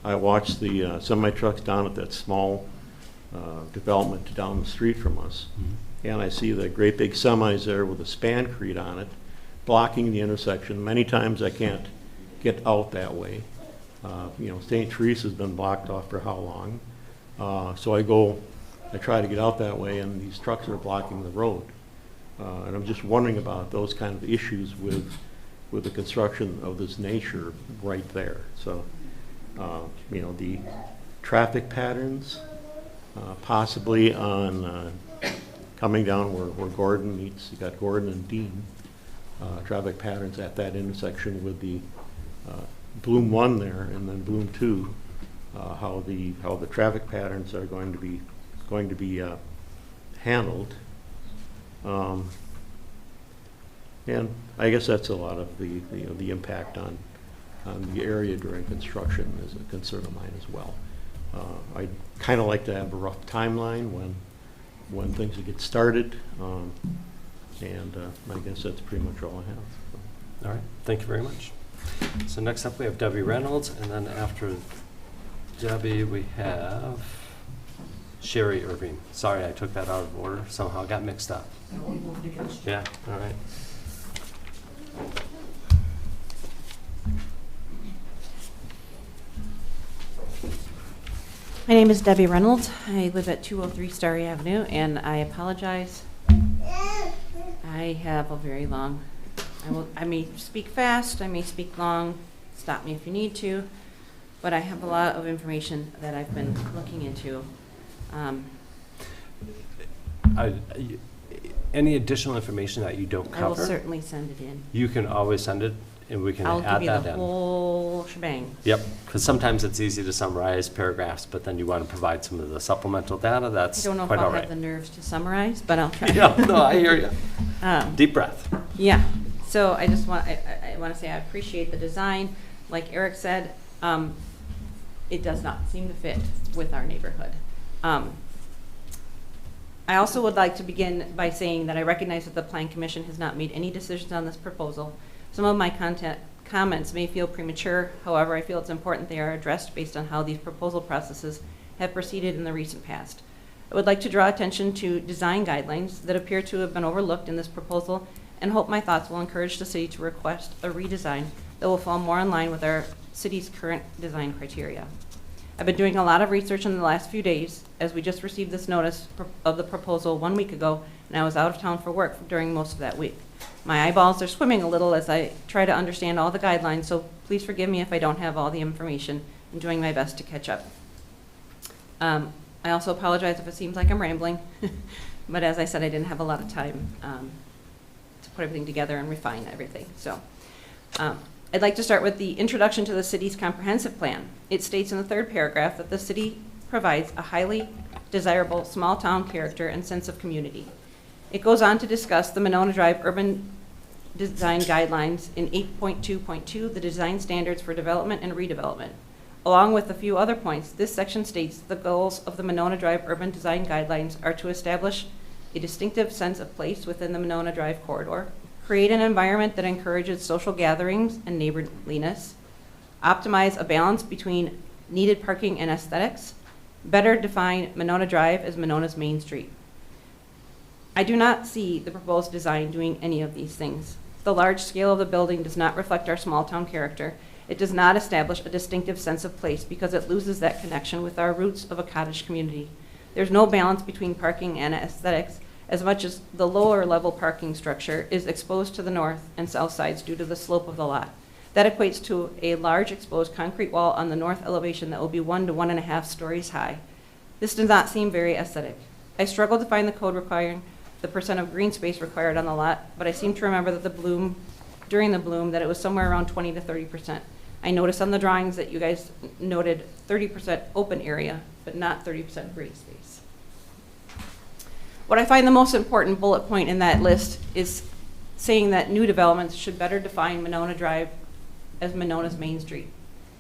I watched, the semi-trucks down at that small development down the street from us. And I see the great big semis there with a Spancrete on it, blocking the intersection. Many times I can't get out that way. St. Teresa's been blocked off for how long? So I try to get out that way, and these trucks are blocking the road. And I'm just wondering about those kind of issues with the construction of this nature right there. So, the traffic patterns, possibly on coming down where Gordon meets, you got Gordon and Dean, traffic patterns at that intersection with the Bloom 1 there and then Bloom 2. how the traffic patterns are going to be handled. And I guess that's a lot of the impact on the area during construction is a concern of mine as well. I'd kind of like to have a rough timeline when things get started, and I guess that's pretty much all I have. All right, thank you very much. So next up, we have Debbie Reynolds, and then after Debbie, we have Sherry Irving. Sorry, I took that out of order. Somehow got mixed up. Yeah, all right. My name is Debbie Reynolds. I live at 203 Starry Avenue, and I apologize. I have a very long, I may speak fast, I may speak long, stop me if you need to, but I have a lot of information that I've been looking into. Any additional information that you don't cover? I will certainly send it in. You can always send it, and we can I'll add give you that the in. whole shebang. Yep, because sometimes it's easy to summarize paragraphs, but then you want to provide some of the supplemental data. That's I don't know if quite all I'll right. have the nerves to summarize, but I'll try. Yeah, no, I hear you. Deep breath. Yeah, so I just want, I want to say I appreciate the design. Like Eric said, it does not seem to fit with our neighborhood. I also would like to begin by saying that I recognize that the Plan Commission has not made any decisions on this proposal. Some of my comments may feel premature. However, I feel it's important they are addressed based on how these proposal processes have proceeded in the recent past. I would like to draw attention to design guidelines that appear to have been overlooked in this proposal, and hope my thoughts will encourage the city to request a redesign that will fall more in line with our city's current design criteria. I've been doing a lot of research in the last few days, as we just received this notice of the proposal 1 week ago, and I was out of town for work during most of that week. My eyeballs are swimming a little as I try to understand all the guidelines, so please forgive me if I don't have all the information. I'm doing my best to catch up. I also apologize if it seems like I'm rambling, but as I said, I didn't have a lot of time to put everything together and refine everything. So I'd like to start with the introduction to the city's comprehensive plan. It states in the third paragraph that the city provides a highly desirable small town character and sense of community. It goes on to discuss the Monona Drive Urban Design Guidelines in 8.2.2, the design standards for development and redevelopment. Along with a few other points, this section states the goals of the Monona Drive Urban Design Guidelines are to establish a distinctive sense of place within the Monona Drive corridor, create an environment that encourages social gatherings and neighborliness, optimize a balance between needed parking and aesthetics, better define Monona Drive as Monona's main street. I do not see the proposed design doing any of these things. The large scale of the building does not reflect our small town character. It does not establish a distinctive sense of place because it loses that connection with our roots of a cottage community. There's no balance between parking and aesthetics, as much as the lower level parking structure is exposed to the north and south sides due to the slope of the lot. That equates to a large exposed concrete wall on the north elevation that will be 1 to 1.5 stories high. This does not seem very aesthetic. I struggled to find the code requiring the percent of green space required on the lot, but I seem to remember that during the bloom, that it was somewhere around 20 to 30%. I noticed on the drawings that you guys noted 30% open area, but not 30% green space. What I find the most important bullet point in that list is saying that new developments should better define Monona Drive as Monona's main street.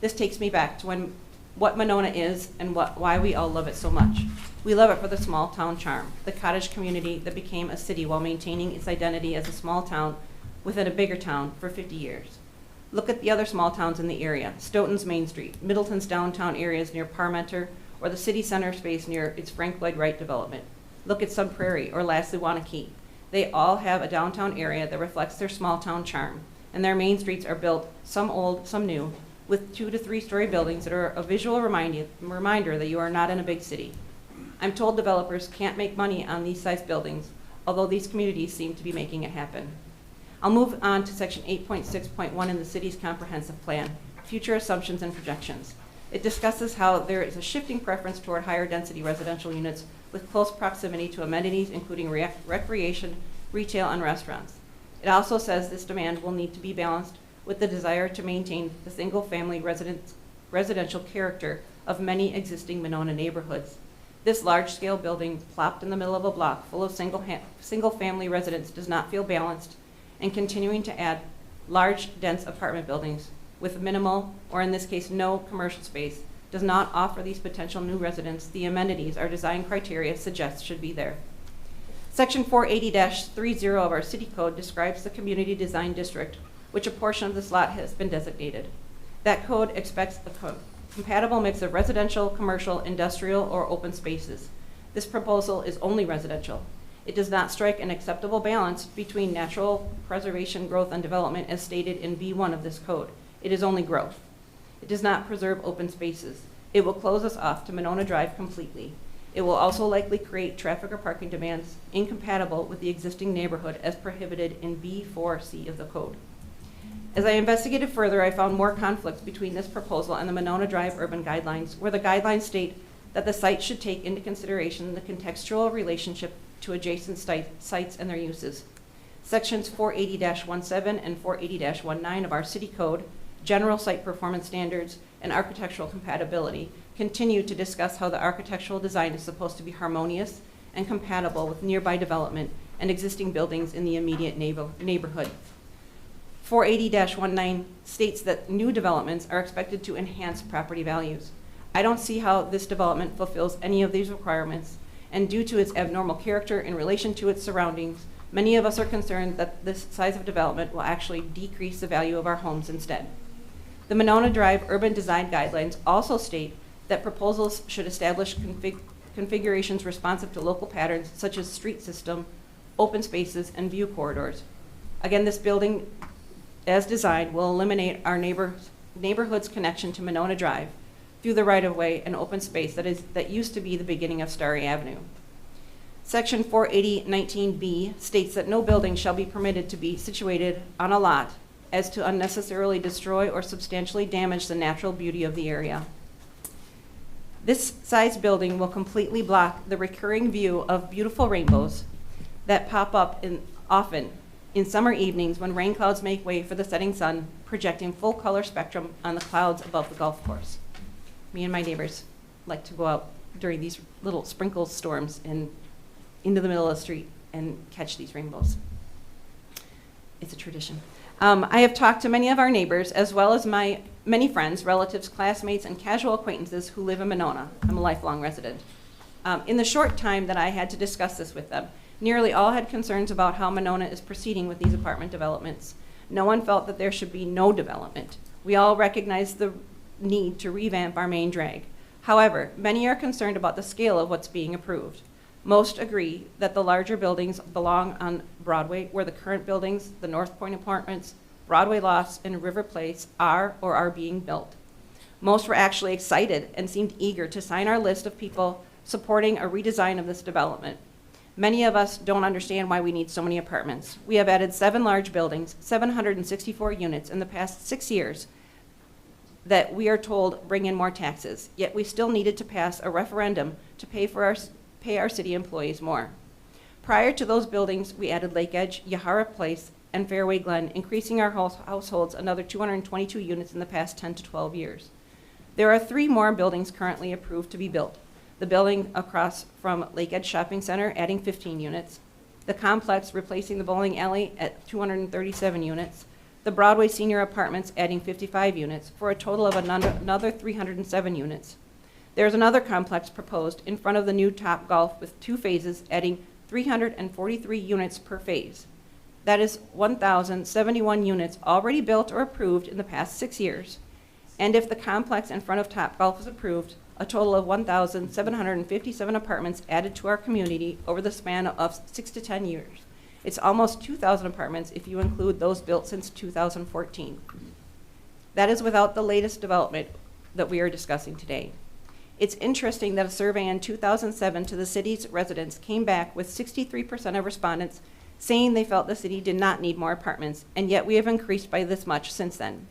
This takes me back to what Monona is and why we all love it so much. We love it for the small town charm, the cottage community that became a city while maintaining its identity as a small town within a bigger town for 50 years. Look at the other small towns in the area: Stoughton's Main Street, Middleton's downtown areas near Parmenter, or the city center space near its Frank Lloyd Wright development. Look at Sun Prairie or lastly Wanakee. They all have a downtown area that reflects their small town charm, and their main streets are built, some old, some new, with 2 to 3 story buildings that are a visual reminder that you are not in a big city. I'm told developers can't make money on these size buildings, although these communities seem to be making it happen. I'll move on to section 8.6.1 in the city's comprehensive plan, future assumptions and projections. It discusses how there is a shifting preference toward higher density residential units with close proximity to amenities including recreation, retail, and restaurants. It also says this demand will need to be balanced with the desire to maintain the single family residential character of many existing Monona neighborhoods. This large-scale building plopped in the middle of a block full of single-family residents does not feel balanced, and continuing to add large, dense apartment buildings with minimal, or in this case, no commercial space, does not offer these potential new residents the amenities our design criteria suggests should be there. Section 480-30 of our city code describes the community design district, which a portion of this lot has been designated. That code expects a compatible mix of residential, commercial, industrial, or open spaces. This proposal is only residential. It does not strike an acceptable balance between natural preservation, growth, and development as stated in B1 of this code. It is only growth. It does not preserve open spaces. It will close us off to Monona Drive completely. It will also likely create traffic or parking demands incompatible with the existing neighborhood as prohibited in B4C of the code. As I investigated further, I found more conflicts between this proposal and the Monona Drive urban guidelines, where the guidelines state that the site should take into consideration the contextual relationship to adjacent sites and their uses. Sections 480-17 and 480-19 of our city code, general site performance standards, and architectural compatibility continue to discuss how the architectural design is supposed to be harmonious and compatible with nearby development and existing buildings in the immediate neighborhood. 480-19 states that new developments are expected to enhance property values. I don't see how this development fulfills any of these requirements, and due to its abnormal character in relation to its surroundings, many of us are concerned that this size of development will actually decrease the value of our homes instead. The Monona Drive urban design guidelines also state that proposals should establish configurations responsive to local patterns such as street system, open spaces, and view corridors. Again, this building, as designed, will eliminate our neighborhood's connection to Monona Drive through the right-of-way and open space that used to be the beginning of Starry Avenue. Section 480-19B states that no building shall be permitted to be situated on a lot as to unnecessarily destroy or substantially damage the natural beauty of the area. This size building will completely block the recurring view of beautiful rainbows that pop up often in summer evenings when rain clouds make way for the setting sun, projecting full color spectrum on the clouds above the golf course. Me and my neighbors like to go out during these little sprinkle storms and into the middle of the street and catch these rainbows. It's a tradition. I have talked to many of our neighbors, as well as my many friends, relatives, classmates, and casual acquaintances who live in Monona. I'm a lifelong resident. In the short time that I had to discuss this with them, nearly all had concerns about how Monona is proceeding with these apartment developments. No one felt that there should be no development. We all recognize the need to revamp our main drag. However, many are concerned about the scale of what's being approved. Most agree that the larger buildings belong on Broadway, where the current buildings, the North Point Apartments, Broadway Lofts, and River Place are or are being built. Most were actually excited and seemed eager to sign our list of people supporting a redesign of this development. Many of us don't understand why we need so many apartments. We have added 7 large buildings, 764 units in the past 6 years that we are told bring in more taxes, yet we still needed to pass a referendum to pay our city employees more. Prior to those buildings, we added Lake Edge, Yahara Place, and Fairway Glen, increasing our households another 222 units in the past 10 to 12 years. There are 3 more buildings currently approved to be built. The building across from Lake Edge Shopping Center, adding 15 units. The complex replacing the bowling alley at 237 units. The Broadway Senior Apartments adding 55 units for a total of another 307 units. There's another complex proposed in front of the new Top Golf with 2 phases, adding 343 units per phase. That is 1,071 units already built or approved in the past 6 years. And if the complex in front of Top Golf is approved, a total of 1,757 apartments added to our community over the span of 6 to 10 years. It's almost 2,000 apartments if you include those built since 2014. That is without the latest development that we are discussing today. It's interesting that a survey in 2007 to the city's residents came back with 63% of respondents saying they felt the city did not need more apartments, and yet we have increased by this much since then.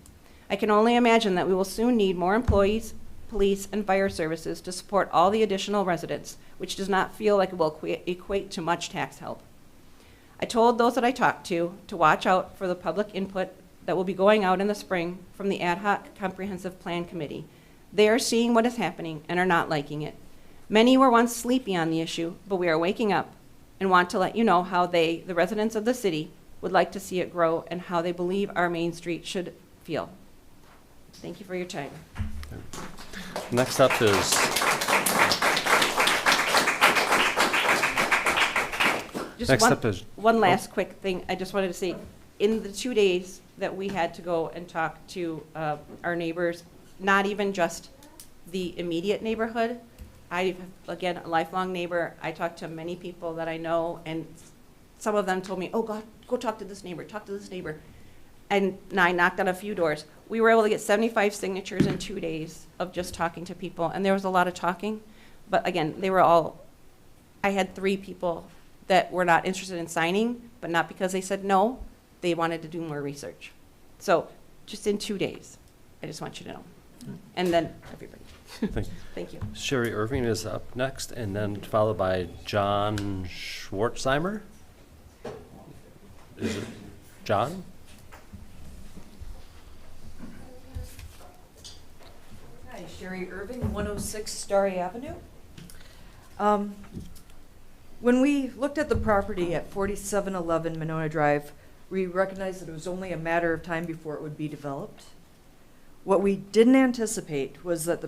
I can only imagine that we will soon need more employees, police, and fire services to support all the additional residents, which does not feel like it will equate to much tax help. I told those that I talked to watch out for the public input that will be going out in the spring from the Ad Hoc Comprehensive Plan Committee. They are seeing what is happening and are not liking it. Many were once sleepy on the issue, but we are waking up and want to let you know how they, the residents of the city, would like to see it grow and how they believe our Main Street should feel. Thank you for your time. Next up is Just Next up is- one last quick thing. I just wanted to say, in the 2 days that we had to go and talk to our neighbors, not even just the immediate neighborhood, again, a lifelong neighbor, I talked to many people that I know, and some of them told me, oh, God, go talk to this neighbor, talk to this neighbor. And I knocked on a few doors. We were able to get 75 signatures in 2 days of just talking to people, and there was a lot of talking. But again, they were all, I had 3 people that were not interested in signing, but not because they said no, they wanted to do more research. So just in 2 days, I just want you to know. And then everybody. Thank you. Sherry Irving is up next, and then followed by John Schwartzheimer. Is it John? Hi, Sherry Irving, 106 Starry Avenue. When we looked at the property at 4711 Monona Drive, we recognized that it was only a matter of time before it would be developed. What we didn't anticipate was that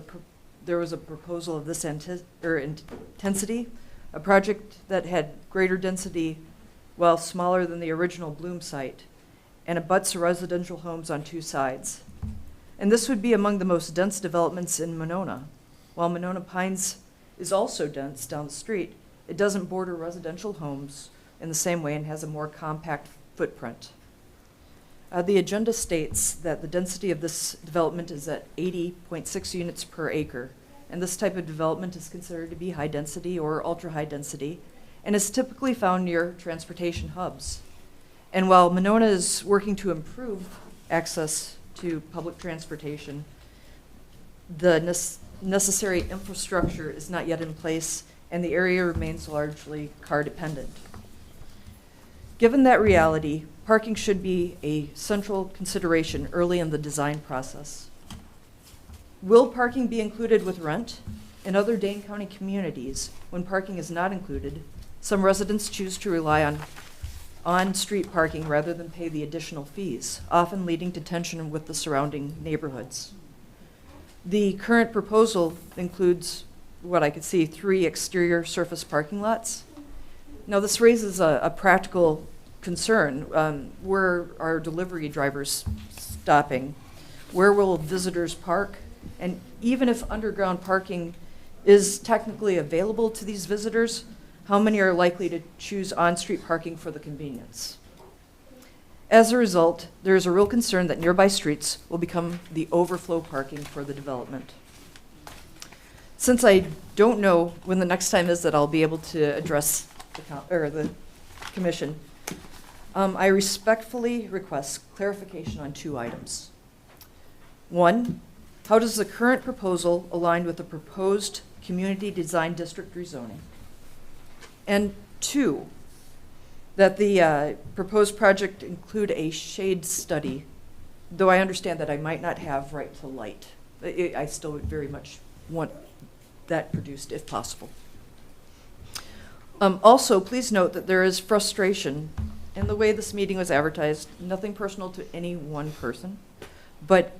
there was a proposal of this intensity, a project that had greater density, while smaller than the original Bloom site, and abuts residential homes on 2 sides. And this would be among the most dense developments in Monona. While Monona Pines is also dense down the street, it doesn't border residential homes in the same way and has a more compact footprint. The agenda states that the density of this development is at 80.6 units per acre, and this type of development is considered to be high density or ultra high density, and is typically found near transportation hubs. And while Monona is working to improve access to public transportation, the necessary infrastructure is not yet in place, and the area remains largely car dependent. Given that reality, parking should be a central consideration early in the design process. Will parking be included with rent? In other Dane County communities, when parking is not included, some residents choose to rely on on-street parking rather than pay the additional fees, often leading to tension with the surrounding neighborhoods. The current proposal includes what I could see 3 exterior surface parking lots. Now, this raises a practical concern. Where are delivery drivers stopping? Where will visitors park? And even if underground parking is technically available to these visitors, how many are likely to choose on-street parking for the convenience? As a result, there is a real concern that nearby streets will become the overflow parking for the development. Since I don't know when the next time is that I'll be able to address the commission, I respectfully request clarification on 2 items. 1, how does the current proposal align with the proposed community design district rezoning? And 2, that the proposed project include a shade study, though I understand that I might not have right to light. I still would very much want that produced if possible. Also, please note that there is frustration in the way this meeting was advertised, nothing personal to any one person, but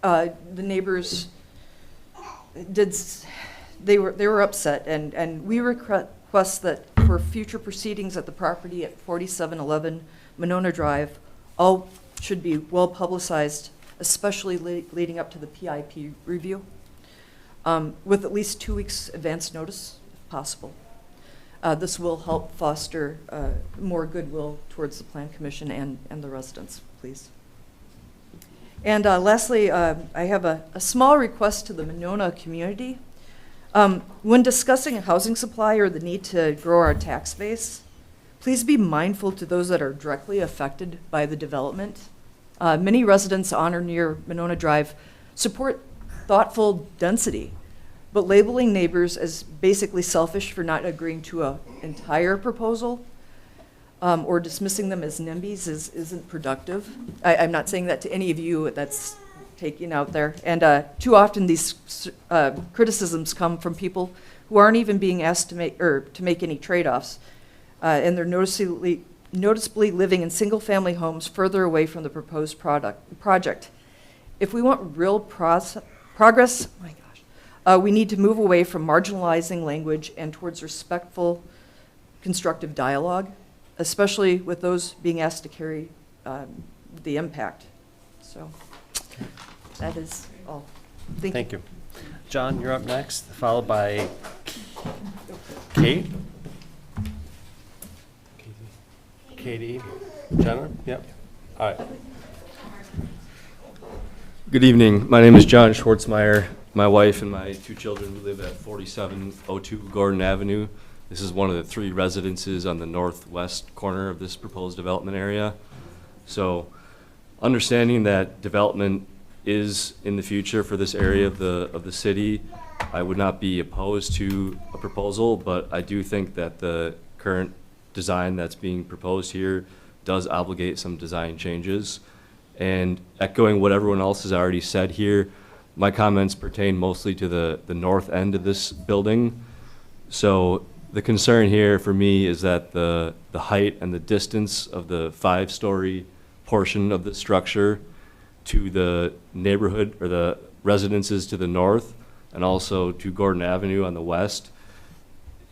the neighbors they were upset, and we request that for future proceedings at the property at 4711 Monona Drive, all should be well publicized, especially leading up to the PIP review, with at least 2 weeks advance notice, if possible. This will help foster more goodwill towards the Plan Commission and the residents, please. And lastly, I have a small request to the Monona community. When discussing housing supply or the need to grow our tax base, please be mindful to those that are directly affected by the development. Many residents on or near Monona Drive support thoughtful density, but labeling neighbors as basically selfish for not agreeing to an entire proposal or dismissing them as NIMBYs isn't productive. I'm not saying that to any of you. That's taking out there. And too often these criticisms come from people who aren't even being asked to make any trade-offs. And they're noticeably living in single-family homes further away from the proposed project. If we want real progress, oh my gosh, we need to move away from marginalizing language and towards respectful, constructive dialogue, especially with those being asked to carry the impact. So that is all. Thank you. John, you're up next, followed by Kate. Katie. Jenna? Yep. All right. Good evening. My name is John Schwartzmeyer. My wife and my 2 children, we live at 4702 Gordon Avenue. This is one of the 3 residences on the northwest corner of this proposed development area. So, understanding that development is in the future for this area of the city, I would not be opposed to a proposal, but I do think that the current design that's being proposed here does obligate some design changes. And echoing what everyone else has already said here, my comments pertain mostly to the north end of this building. So the concern here for me is that the height and the distance of the 5-story portion of the structure to the neighborhood or the residences to the north and also to Gordon Avenue on the west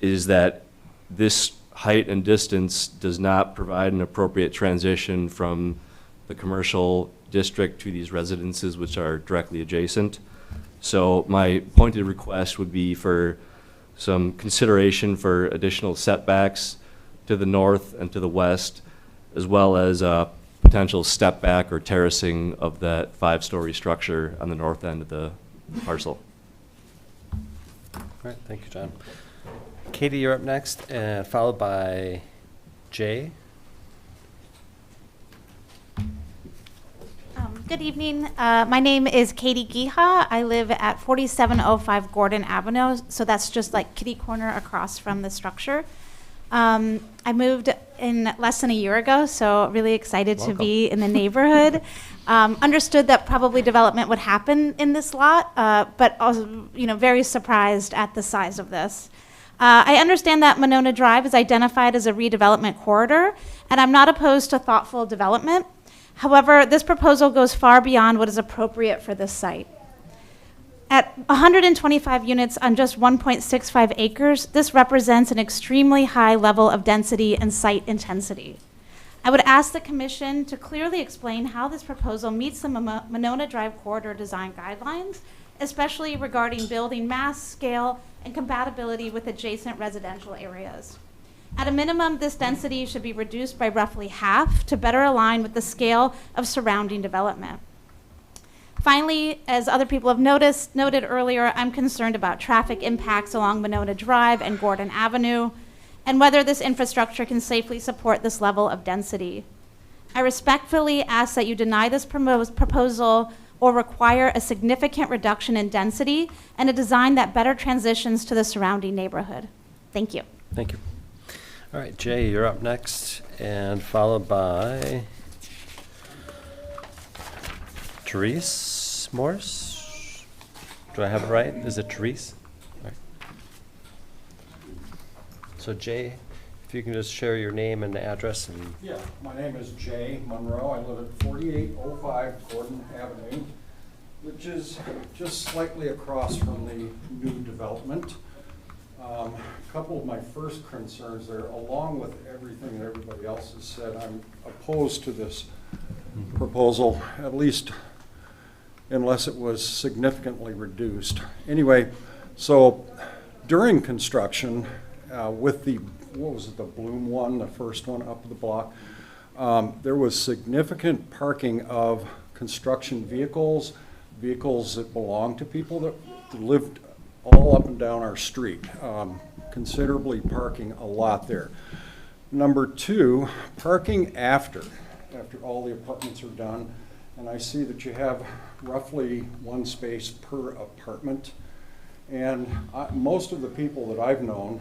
is that this height and distance does not provide an appropriate transition from the commercial district to these residences which are directly adjacent. So my pointed request would be for some consideration for additional setbacks to the north and to the west, as well as potential step back or terracing of that 5-story structure on the north end of the parcel. All right, thank you, John. Katie, you're up next, and followed by Jay. Good evening. My name is Katie Giha. I live at 4705 Gordon Avenue, so that's just like kitty corner across from the structure. I moved in less than a year ago, so really excited to be in the neighborhood. Understood that probably development would happen in this lot, but also, very surprised at the size of this. I understand that Monona Drive is identified as a redevelopment corridor, and I'm not opposed to thoughtful development. However, this proposal goes far beyond what is appropriate for this site. At 125 units on just 1.65 acres, this represents an extremely high level of density and site intensity. I would ask the Commission to clearly explain how this proposal meets the Monona Drive corridor design guidelines, especially regarding building mass, scale, and compatibility with adjacent residential areas. At a minimum, this density should be reduced by roughly half to better align with the scale of surrounding development. Finally, as other people have noted earlier, I'm concerned about traffic impacts along Monona Drive and Gordon Avenue, and whether this infrastructure can safely support this level of density. I respectfully ask that you deny this proposal or require a significant reduction in density and a design that better transitions to the surrounding neighborhood. Thank you. Thank you. All right, Jay, you're up next, and followed by Therese Morris. Do I have it right? Is it Therese? All right. So Jay, if you can just share your name and address. And yeah, my name is Jay Monroe. I live at 4805 Gordon Avenue, which is just slightly across from the new development. A couple of my first concerns there, along with everything that everybody else has said, I'm opposed to this proposal, at least unless it was significantly reduced. Anyway, so during construction, with the, what was it, the Bloom one, the first one up the block, there was significant parking of construction vehicles that belong to people that lived all up and down our street, considerably parking a lot there. Number two, parking after all the apartments are done, and I see that you have roughly one space per apartment, and most of the people that I've known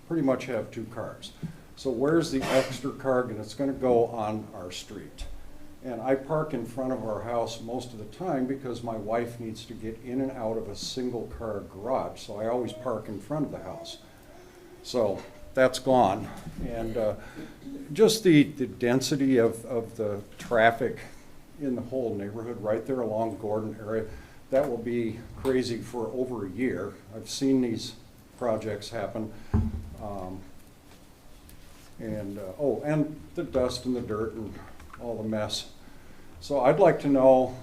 pretty much have 2 cars. So where's the extra car that's going to go on our street? And I park in front of our house most of the time because my wife needs to get in and out of a single-car garage, so I always park in front of the house. So that's gone. And just the density of the traffic in the whole neighborhood right there along Gordon area, that will be crazy for over a year. I've seen these projects happen. And the dust and the dirt and all the mess. So I'd like to know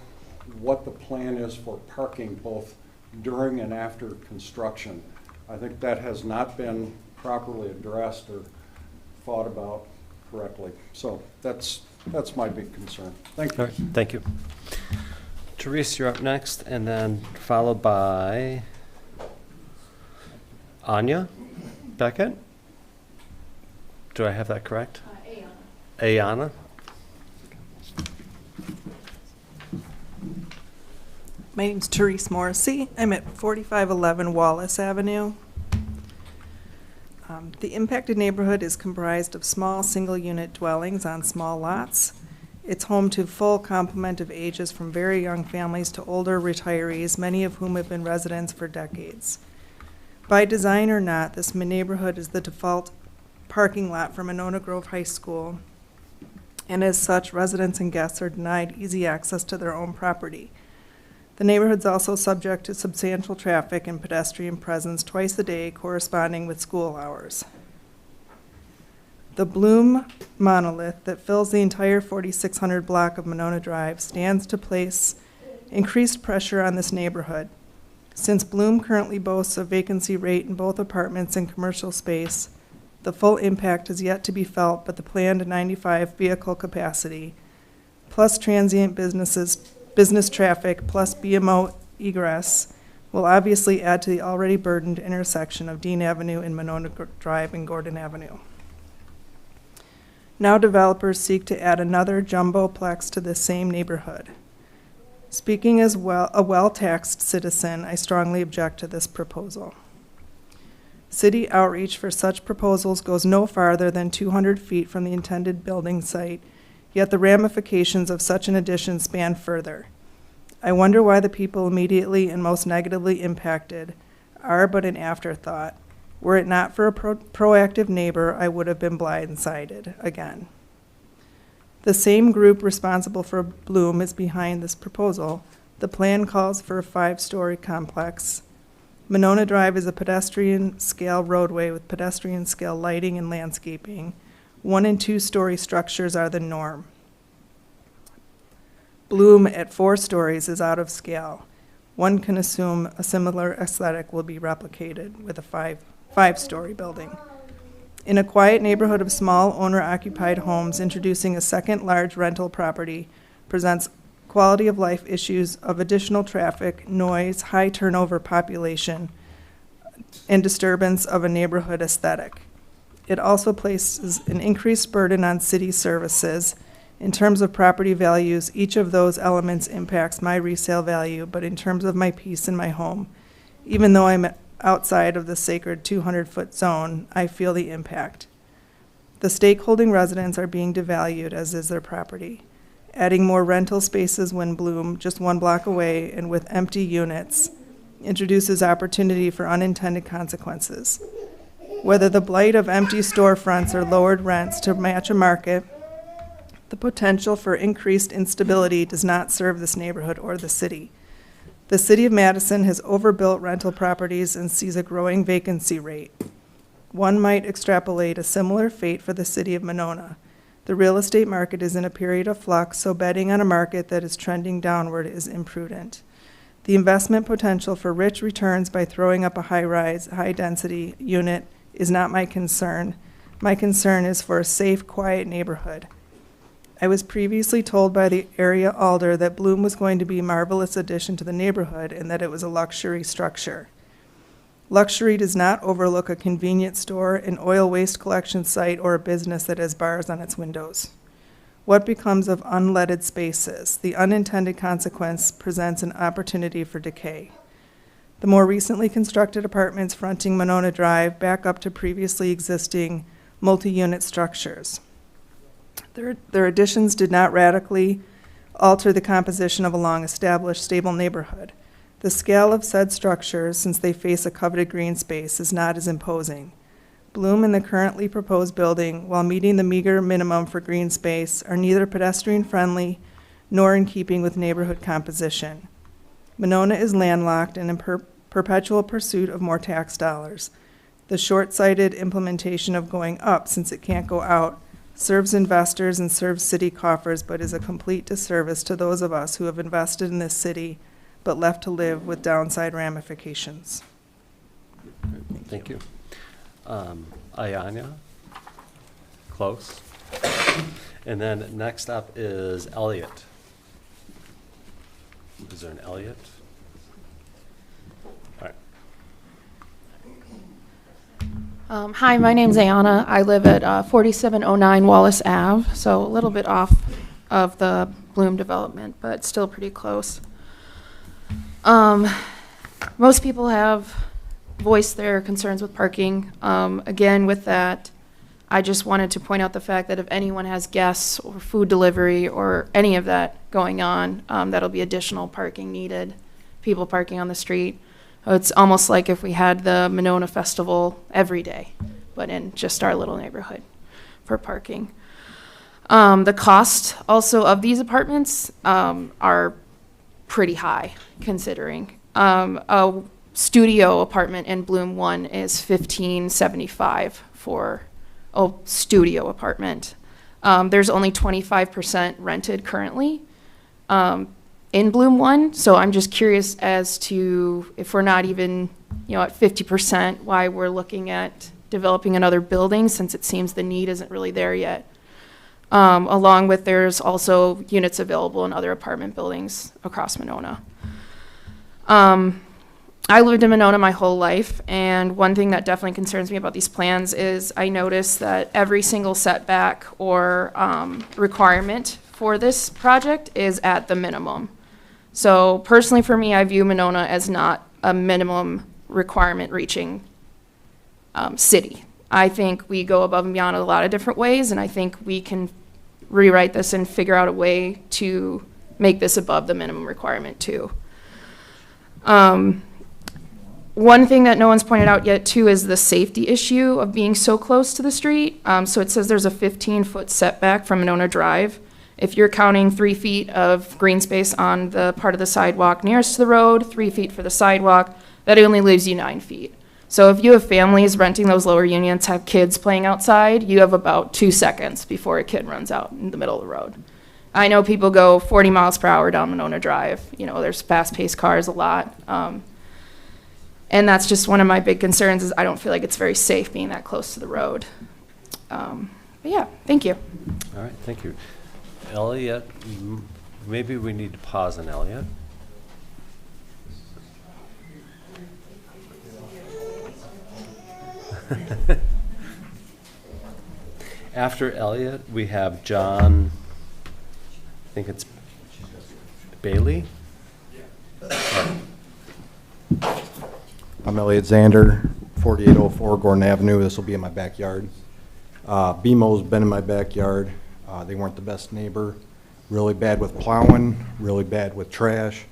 what the plan is for parking both during and after construction. I think that has not been properly addressed or thought about correctly. So that's my big concern. Thank you. All right, thank you. Therese, you're up next, and then followed by Anya Beckett. Do I have that correct? Ayana. My name's Therese Morrissey. I'm at 4511 Wallace Avenue. The impacted neighborhood is comprised of small single-unit dwellings on small lots. It's home to full complement of ages from very young families to older retirees, many of whom have been residents for decades. By design or not, this neighborhood is the default parking lot for Monona Grove High School, and as such, residents and guests are denied easy access to their own property. The neighborhood's also subject to substantial traffic and pedestrian presence twice a day, corresponding with school hours. The Bloom monolith that fills the entire 4600 block of Monona Drive stands to place increased pressure on this neighborhood. Since Bloom currently boasts a vacancy rate in both apartments and commercial space, the full impact is yet to be felt, but the planned 95 vehicle capacity, plus transient business traffic, plus BMO egress, will obviously add to the already burdened intersection of Dean Avenue and Monona Drive and Gordon Avenue. Now developers seek to add another jumboplex to this same neighborhood. Speaking as a well-taxed citizen, I strongly object to this proposal. City outreach for such proposals goes no farther than 200 feet from the intended building site, yet the ramifications of such an addition span further. I wonder why the people immediately and most negatively impacted are but an afterthought. Were it not for a proactive neighbor, I would have been blindsided again. The same group responsible for Bloom is behind this proposal. The plan calls for a 5-story complex. Monona Drive is a pedestrian-scale roadway with pedestrian-scale lighting and landscaping. 1- and 2-story structures are the norm. Bloom at 4 stories is out of scale. One can assume a similar aesthetic will be replicated with a 5-story building. In a quiet neighborhood of small owner-occupied homes, introducing a second large rental property presents quality of life issues of additional traffic, noise, high turnover population, and disturbance of a neighborhood aesthetic. It also places an increased burden on city services. In terms of property values, each of those elements impacts my resale value, but in terms of my peace in my home, even though I'm outside of the sacred 200-foot zone, I feel the impact. The stakeholding residents are being devalued, as is their property. Adding more rental spaces when Bloom, just 1 block away and with empty units, introduces opportunity for unintended consequences. Whether the blight of empty storefronts or lowered rents to match a market, the potential for increased instability does not serve this neighborhood or the city. The City of Madison has overbuilt rental properties and sees a growing vacancy rate. One might extrapolate a similar fate for the city of Monona. The real estate market is in a period of flux, so betting on a market that is trending downward is imprudent. The investment potential for rich returns by throwing up a high-rise, high-density unit is not my concern. My concern is for a safe, quiet neighborhood. I was previously told by the area alder that Bloom was going to be a marvelous addition to the neighborhood and that it was a luxury structure. Luxury does not overlook a convenience store, an oil waste collection site, or a business that has bars on its windows. What becomes of unleaded spaces? The unintended consequence presents an opportunity for decay. The more recently constructed apartments fronting Monona Drive back up to previously existing multi-unit structures. Their additions did not radically alter the composition of a long-established, stable neighborhood. The scale of said structures, since they face a coveted green space, is not as imposing. Bloom and the currently proposed building, while meeting the meager minimum for green space, are neither pedestrian-friendly nor in keeping with neighborhood composition. Monona is landlocked and in perpetual pursuit of more tax dollars. The short-sighted implementation of going up, since it can't go out, serves investors and serves city coffers, but is a complete disservice to those of us who have invested in this city but left to live with downside ramifications. Thank you. Ayanya? Close. And then next up is Elliot. Is there an Elliot? All right. Hi, my name's Ayana. I live at 4709 Wallace Ave, so a little bit off of the Bloom development, but still pretty close. Most people have voiced their concerns with parking. Again, with that, I just wanted to point out the fact that if anyone has guests or food delivery or any of that going on, that'll be additional parking needed, people parking on the street. It's almost like if we had the Monona Festival every day, but in just our little neighborhood for parking. The cost also of these apartments are pretty high, considering. A studio apartment in Bloom 1 is $1,575 for a studio apartment. There's only 25% rented currently in Bloom 1, so I'm just curious as to if we're not even, at 50%, why we're looking at developing another building, since it seems the need isn't really there yet. Along with there's also units available in other apartment buildings across Monona. I lived in Monona my whole life, and one thing that definitely concerns me about these plans is I noticed that every single setback or requirement for this project is at the minimum. So personally for me, I view Monona as not a minimum requirement reaching city. I think we go above and beyond in a lot of different ways, and I think we can rewrite this and figure out a way to make this above the minimum requirement too. One thing that no one's pointed out yet too is the safety issue of being so close to the street. So it says there's a 15-foot setback from Monona Drive. If you're counting 3 feet of green space on the part of the sidewalk nearest to the road, 3 feet for the sidewalk, that only leaves you 9 feet. So if you have families renting those lower units, have kids playing outside, you have about 2 seconds before a kid runs out in the middle of the road. I know people go 40 miles per hour down Monona Drive. There's fast-paced cars a lot. And that's just one of my big concerns is I don't feel like it's very safe being that close to the road. But yeah, thank you. All right, thank you. Elliot, maybe we need to pause on Elliot. After Elliot, we have John, I think it's Bailey? I'm Elliot Zander, 4804 Gordon Avenue. This will be in my backyard. BMO's been in my backyard. They weren't the best neighbor. Really bad with plowing, really bad with trash.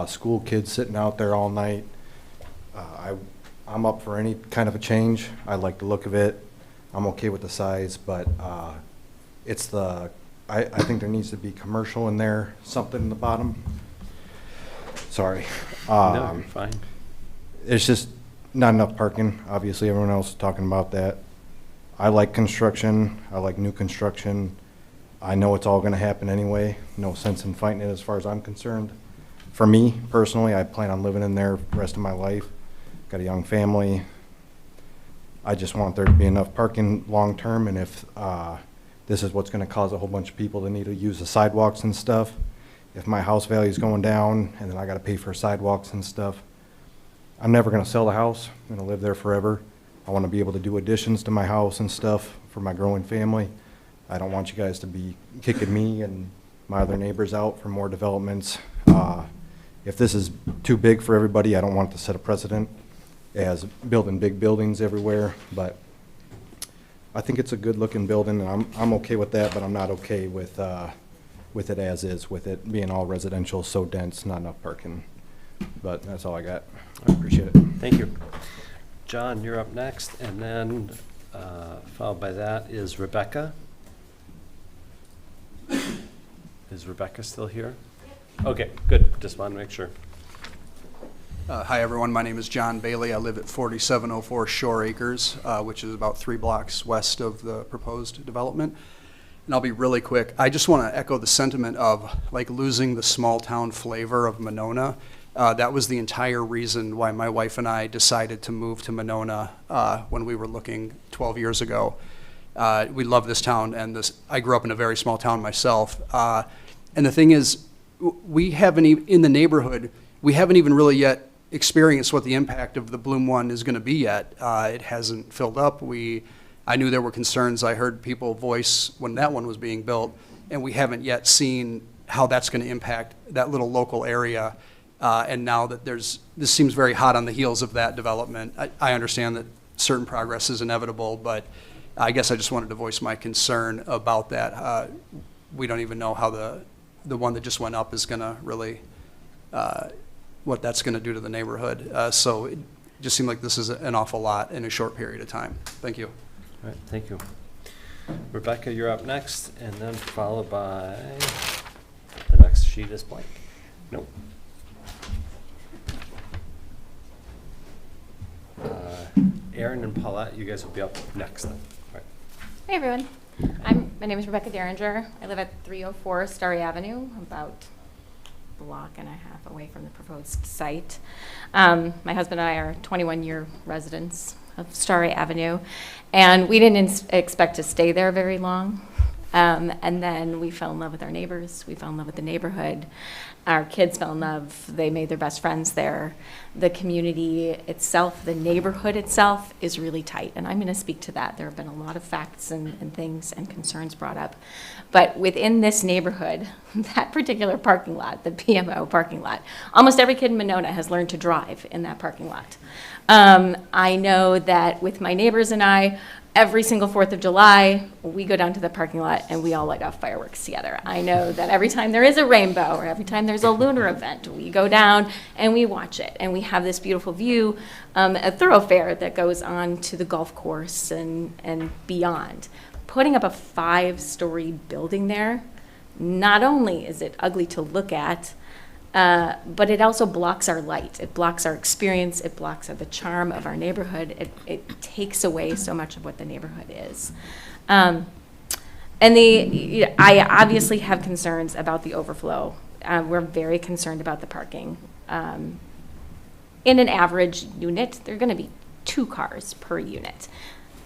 School kids sitting out there all night. I'm up for any kind of a change. I like the look of it. I'm okay with the size, but I think there needs to be commercial in there, something in the bottom. Sorry. No, you're fine. It's just not enough parking. Obviously, everyone else is talking about that. I like construction. I like new construction. I know it's all going to happen anyway. No sense in fighting it as far as I'm concerned. For me, personally, I plan on living in there the rest of my life. Got a young family. I just want there to be enough parking long term, and if this is what's going to cause a whole bunch of people to need to use the sidewalks and stuff, if my house value is going down and then I got to pay for sidewalks and stuff, I'm never going to sell the house. I'm going to live there forever. I want to be able to do additions to my house and stuff for my growing family. I don't want you guys to be kicking me and my other neighbors out for more developments. If this is too big for everybody, I don't want it to set a precedent as building big buildings everywhere, but I think it's a good-looking building, and I'm okay with that, but I'm not okay with it as is, with it being all residential, so dense, not enough parking. But that's all I got. I appreciate it. Thank you. John, you're up next, and then followed by that is Rebecca. Is Rebecca still here? Okay, good. Just want to make sure. Hi, everyone. My name is John Bailey. I live at 4704 Shore Acres, which is about 3 blocks west of the proposed development. And I'll be really quick. I just want to echo the sentiment of like losing the small town flavor of Monona. That was the entire reason why my wife and I decided to move to Monona when we were looking 12 years ago. We love this town, and I grew up in a very small town myself. And the thing is, we haven't in the neighborhood, we haven't even really yet experienced what the impact of the Bloom one is going to be yet. It hasn't filled up. I knew there were concerns I heard people voice when that one was being built, and we haven't yet seen how that's going to impact that little local area. And now that this seems very hot on the heels of that development, I understand that certain progress is inevitable, but I guess I just wanted to voice my concern about that. We don't even know how the one that just went up is going to really, what that's going to do to the neighborhood. So it just seemed like this is an awful lot in a short period of time. Thank you. All right, thank you. Rebecca, you're up next, and then followed by, the next sheet is blank. Nope. Aaron and Paulette, you guys will be up next then. All right. Hey everyone, my name is Rebecca Derringer. I live at 304 Starry Avenue, about a block and a half away from the proposed site. My husband and I are 21-year residents of Starry Avenue, and we didn't expect to stay there very long. And then we fell in love with our neighbors. We fell in love with the neighborhood. Our kids fell in love. They made their best friends there. The community itself, the neighborhood itself is really tight. And I'm going to speak to that. There have been a lot of facts and things and concerns brought up. But within this neighborhood, that particular parking lot, the PMO parking lot, almost every kid in Monona has learned to drive in that parking lot. I know that with my neighbors and I, every single 4th of July, we go down to the parking lot and we all light off fireworks together. I know that every time there is a rainbow or every time there's a lunar event, we go down and we watch it. And we have this beautiful view, a thoroughfare that goes on to the golf course and beyond. Putting up a 5-story building there, not only is it ugly to look at, but it also blocks our light. It blocks our experience. It blocks the charm of our neighborhood. It takes away so much of what the neighborhood is. And I obviously have concerns about the overflow. We're very concerned about the parking. In an average unit, there are going to be 2 cars per unit.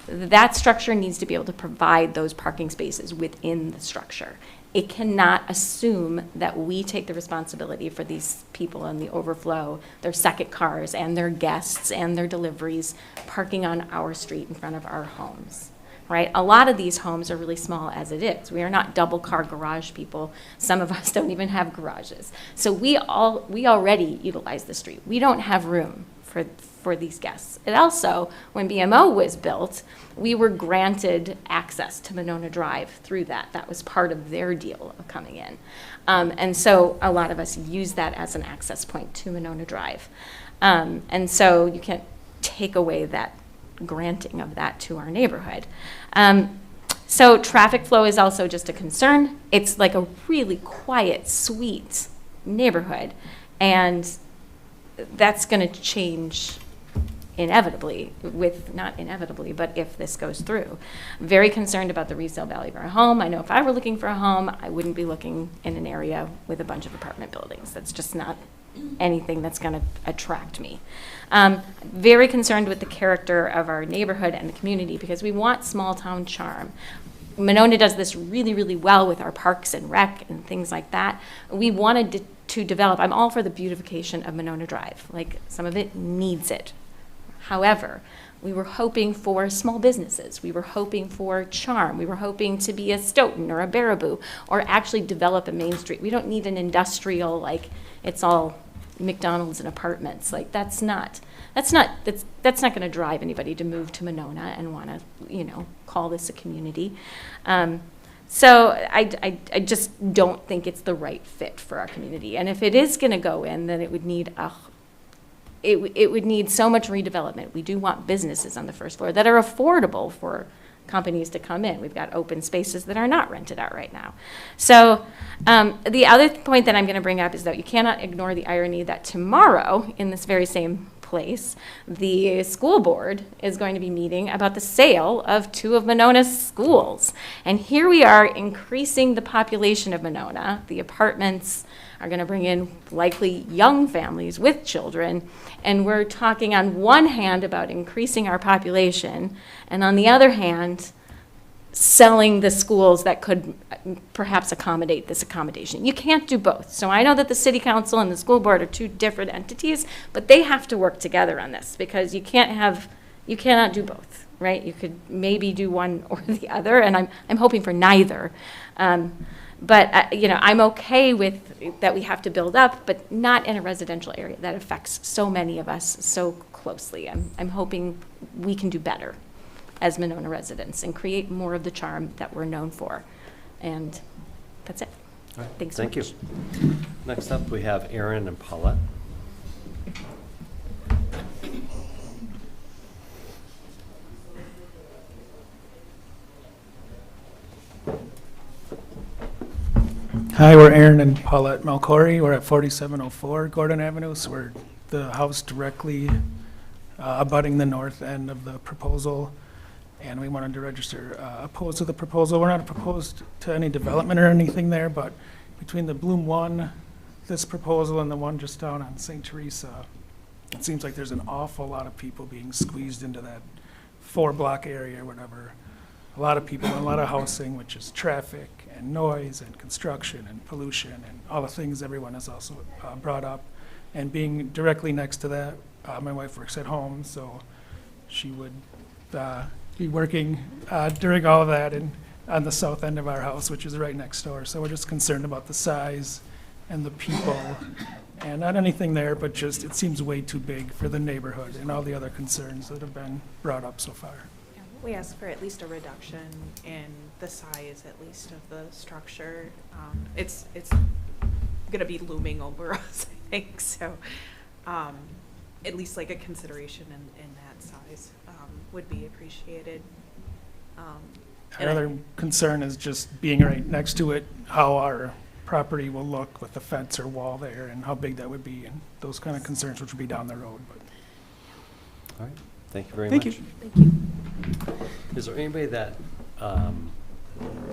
That structure needs to be able to provide those parking spaces within the structure. It cannot assume that we take the responsibility for these people in the overflow, their second cars and their guests and their deliveries parking on our street in front of our homes, right? A lot of these homes are really small as it is. We are not double car garage people. Some of us don't even have garages. So we already utilize the street. We don't have room for these guests. And also, when BMO was built, we were granted access to Monona Drive through that. That was part of their deal of coming in. And so a lot of us use that as an access point to Monona Drive. And so you can't take away that granting of that to our neighborhood. So traffic flow is also just a concern. It's like a really quiet, sweet neighborhood. And that's going to change inevitably, not inevitably, but if this goes through. Very concerned about the resale value of our home. I know if I were looking for a home, I wouldn't be looking in an area with a bunch of apartment buildings. That's just not anything that's going to attract me. Very concerned with the character of our neighborhood and the community because we want small town charm. Monona does this really, really well with our parks and rec and things like that. We wanted to develop, I'm all for the beautification of Monona Drive. Like, some of it needs it. However, we were hoping for small businesses. We were hoping for charm. We were hoping to be a Stoughton or a Baraboo or actually develop a Main Street. We don't need an industrial, like, it's all McDonald's and apartments. Like, that's not going to drive anybody to move to Monona and want to, call this a community. So I just don't think it's the right fit for our community. And if it is going to go in, then it would need it would need so much redevelopment. We do want businesses on the first floor that are affordable for companies to come in. We've got open spaces that are not rented out right now. So the other point that I'm going to bring up is that you cannot ignore the irony that tomorrow, in this very same place, the school board is going to be meeting about the sale of 2 of Monona's schools. And here we are increasing the population of Monona. The apartments are going to bring in likely young families with children. And we're talking on one hand about increasing our population, and on the other hand, selling the schools that could perhaps accommodate this accommodation. You can't do both. So I know that the city council and the school board are 2 different entities, but they have to work together on this, because you cannot do both, right? You could maybe do one or the other, and I'm hoping for neither. But I'm okay with that we have to build up, but not in a residential area that affects so many of us so closely. I'm hoping we can do better as Monona residents and create more of the charm that we're known for. And that's it. All right. Thanks so much. Thank you. Next up, we have Aaron and Paulette. Hi, we're Aaron and Paulette Malcory. We're at 4704 Gordon Avenue, so we're the house directly abutting the north end of the proposal, and we wanted to register opposed to the proposal. We're not opposed to any development or anything there, but between the Bloom 1, this proposal, and the one just down on St. Teresa, it seems like there's an awful lot of people being squeezed into that 4-block area or whatever. A lot of people and a lot of housing, which is traffic and noise and construction and pollution and all the things everyone has also brought up. And being directly next to that, my wife works at home, so she would be working during all of that and on the south end of our house, which is right next door. So we're just concerned about the size and the people, and not anything there, but just it seems way too big for the neighborhood and all the other concerns that have been brought up so far. We asked for at least a reduction in the size, at least, of the structure. It's going to be looming over us, I think. So, at least like a consideration in that size would be appreciated. Another concern is just being right next to it, how our property will look with the fence or wall there, and how big that would be, and those kind of concerns, which would be down the road. But all right. Thank you very Thank much. you. Thank you. Is there anybody that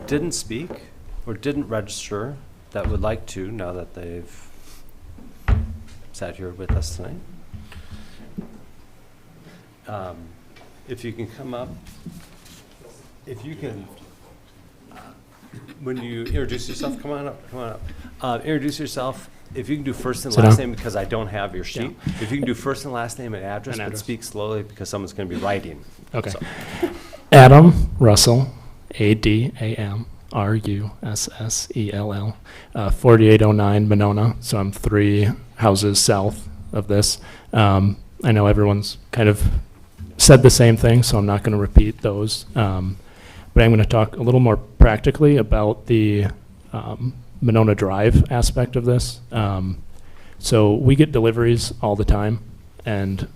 didn't speak or didn't register that would like to, now that they've sat here with us tonight? If you can come up, if you can, when you introduce yourself, come on up. Introduce yourself. If you can do first and last name, because I don't have your sheet. Yeah. If you can do first and last name and address, but speak slowly because someone's going to be writing. Okay. So. Adam Russell, ADAM RUSSELL, 4809 Monona. So I'm 3 houses south of this. I know everyone's kind of said the same thing, so I'm not going to repeat those. But I'm going to talk a little more practically about the Monona Drive aspect of this. So we get deliveries all the time, and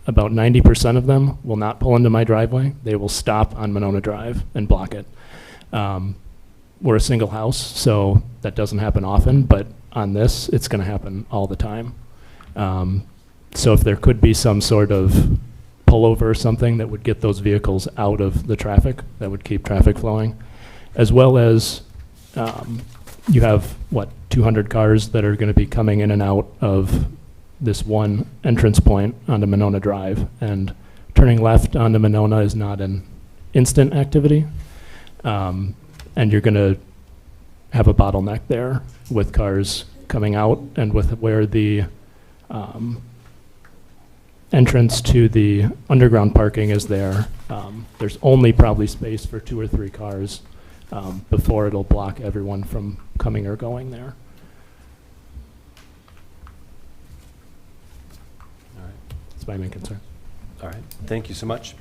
about 90% of them will not pull into my driveway. They will stop on Monona Drive and block it. We're a single house, so that doesn't happen often, but on this, it's going to happen all the time. So if there could be some sort of pullover or something that would get those vehicles out of the traffic, that would keep traffic flowing, as well as you have, 200 cars that are going to be coming in and out of this one entrance point onto Monona Drive, and turning left onto Monona is not an instant activity, and you're going to have a bottleneck there with cars coming out, and with where the entrance to the underground parking is there. There's only probably space for 2 or 3 cars before it'll block everyone from coming or going there. That's my main concern. All right, thank you so much.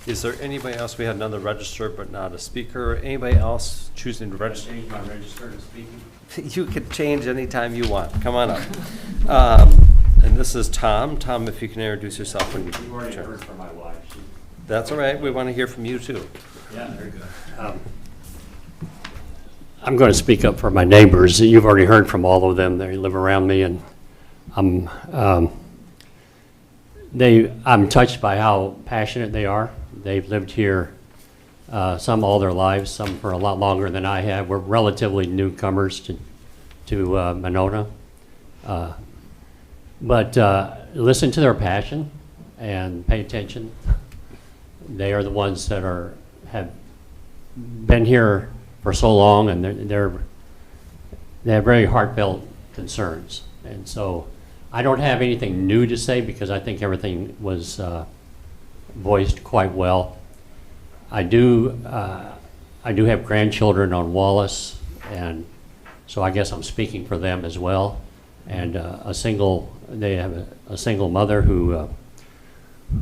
Is there anybody else? We had another registered but not a speaker. Anybody else choosing to register? Change my register to speaking. You can change anytime you want. Come on up. And this is Tom. Tom, if you can introduce yourself when you You've already turn. heard from my wife. That's all right. We want to hear from you too. Yeah, very good. I'm going to speak up for my neighbors. You've already heard from all of them. They live around me, and I'm touched by how passionate they are. They've lived here, some all their lives, some for a lot longer than I have. We're relatively newcomers to Monona. But listen to their passion and pay attention. They are the ones that have been here for so long, and they have very heartfelt concerns. And so I don't have anything new to say because I think everything was voiced quite well. I do have grandchildren on Wallace, and so I guess I'm speaking for them as well. And they have a single mother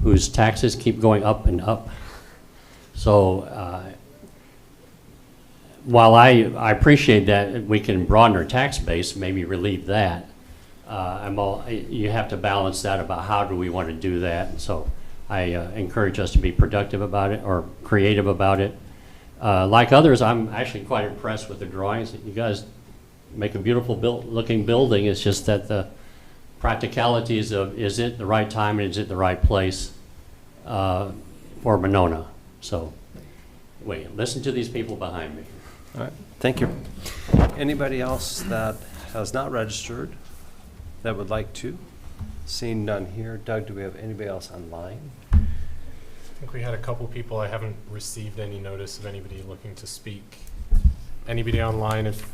whose taxes keep going up and up. So while I appreciate that we can broaden our tax base, maybe relieve that, you have to balance that about how do we want to do that. And so I encourage us to be productive about it or creative about it. Like others, I'm actually quite impressed with the drawings. You guys make a beautiful looking building. It's just that the practicalities of is it the right time and is it the right place for Monona. So wait, listen to these people behind me. All right, thank you. Anybody else that has not registered that would like to? Seeing none here. Doug, do we have anybody else online? I think we had a couple people. I haven't received any notice of anybody looking to speak. Anybody online? If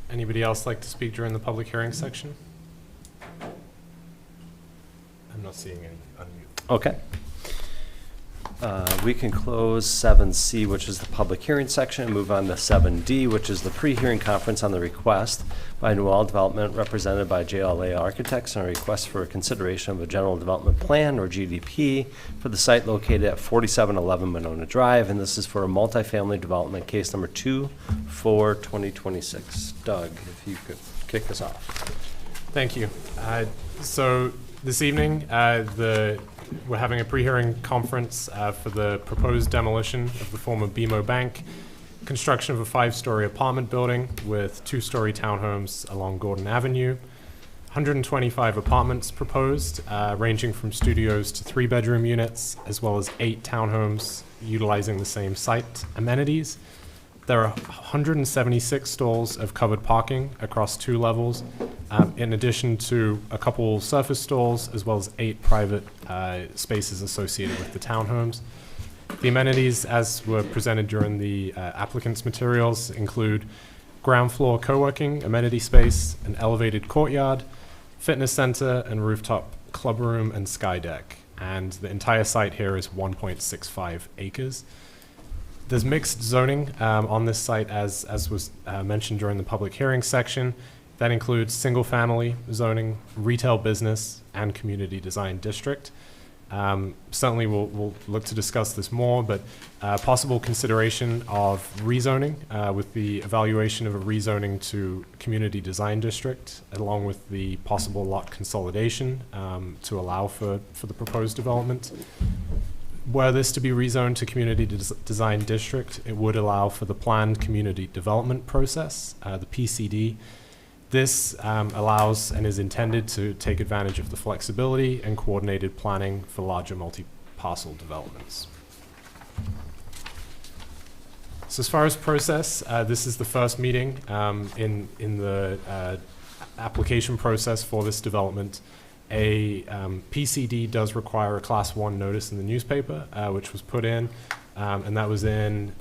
anybody else like to speak during the public hearing section? I'm not seeing any unmute. Okay. We can close 7C, which is the public hearing section, and move on to 7D, which is the pre-hearing conference on the request by Noel Development represented by JLA Architects and a request for consideration of a general development plan or GDP for the site located at 4711 Monona Drive, and this is for a multifamily development, case number 2/4/2026. Doug, if you could kick us off. Thank you. So this evening, we're having a pre-hearing conference for the proposed demolition of the former BMO Bank, construction of a 5-story apartment building with 2-story townhomes along Gordon Avenue, 125 apartments proposed, ranging from studios to 3-bedroom units, as well as 8 townhomes utilizing the same site amenities. There are 176 stalls of covered parking across 2 levels, in addition to a couple surface stalls, as well as 8 private spaces associated with the townhomes. The amenities, as were presented during the applicant's materials, include ground floor co-working, amenity space, an elevated courtyard, fitness center, and rooftop clubroom and sky deck. And the entire site here is 1.65 acres. There's mixed zoning on this site, as was mentioned during the public hearing section. That includes single-family zoning, retail business, and community design district. Certainly, we'll look to discuss this more, but possible consideration of rezoning with the evaluation of a rezoning to community design district, along with the possible lot consolidation to allow for the proposed development. Were this to be rezoned to community design district, it would allow for the planned community development process, the PCD. This allows and is intended to take advantage of the flexibility and coordinated planning for larger multi-parcel developments. So as far as process, this is the first meeting in the application process for this development. A PCD does require a Class 1 notice in the newspaper, which was put in, and that was in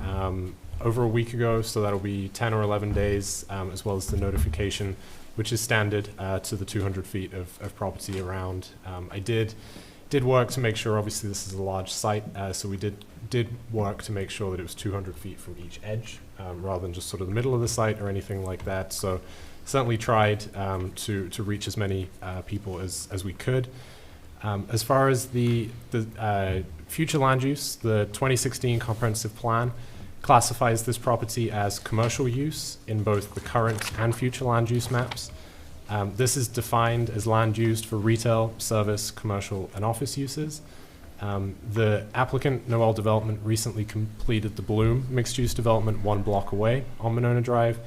over a week ago, so that'll be 10 or 11 days, as well as the notification, which is standard to the 200 feet of property around. I did work to make sure, obviously this is a large site, so we did work to make sure that it was 200 feet from each edge, rather than just sort of the middle of the site or anything like that. So certainly tried to reach as many people as we could. As far as the future land use, the 2016 comprehensive plan classifies this property as commercial use in both the current and future land use maps. This is defined as land used for retail, service, commercial, and office uses. The applicant, Noel Development, recently completed the Bloom mixed-use development 1 block away on Monona Drive,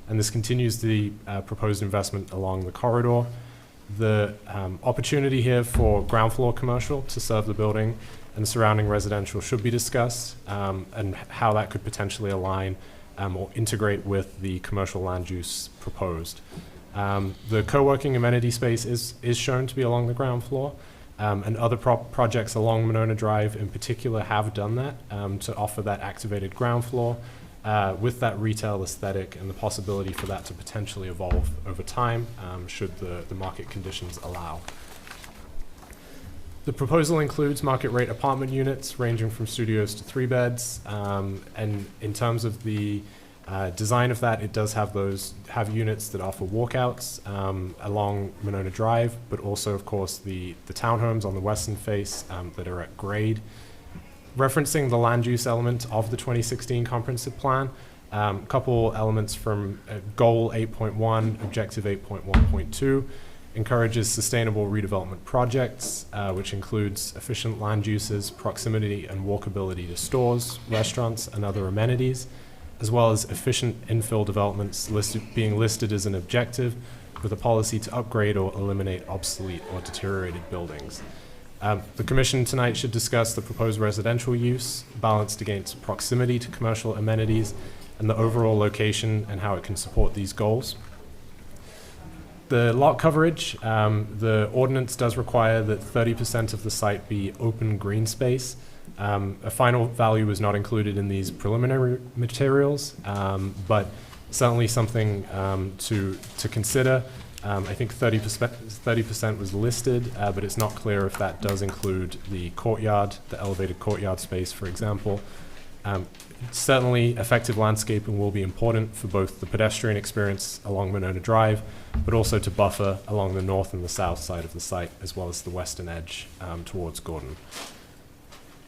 and this continues the proposed investment along the corridor. The opportunity here for ground floor commercial to serve the building and surrounding residential should be discussed, and how that could potentially align or integrate with the commercial land use proposed. The co-working amenity space is shown to be along the ground floor, and other projects along Monona Drive in particular have done that to offer that activated ground floor with that retail aesthetic and the possibility for that to potentially evolve over time should the market conditions allow. The proposal includes market rate apartment units ranging from studios to 3 beds, and in terms of the design of that, it does have units that offer walkouts along Monona Drive, but also, of course, the townhomes on the western face that are at grade. Referencing the land use element of the 2016 comprehensive plan, a couple elements from Goal 8.1, Objective 8.1.2 encourages sustainable redevelopment projects, which includes efficient land uses, proximity and walkability to stores, restaurants, and other amenities, as well as efficient infill developments being listed as an objective with a policy to upgrade or eliminate obsolete or deteriorated buildings. The Commission tonight should discuss the proposed residential use balanced against proximity to commercial amenities and the overall location and how it can support these goals. The lot coverage, the ordinance does require that 30% of the site be open green space. A final value was not included in these preliminary materials, but certainly something to consider. I think 30% was listed, but it's not clear if that does include the courtyard, the elevated courtyard space, for example. Certainly, effective landscaping will be important for both the pedestrian experience along Monona Drive, but also to buffer along the north and the south side of the site, as well as the western edge towards Gordon.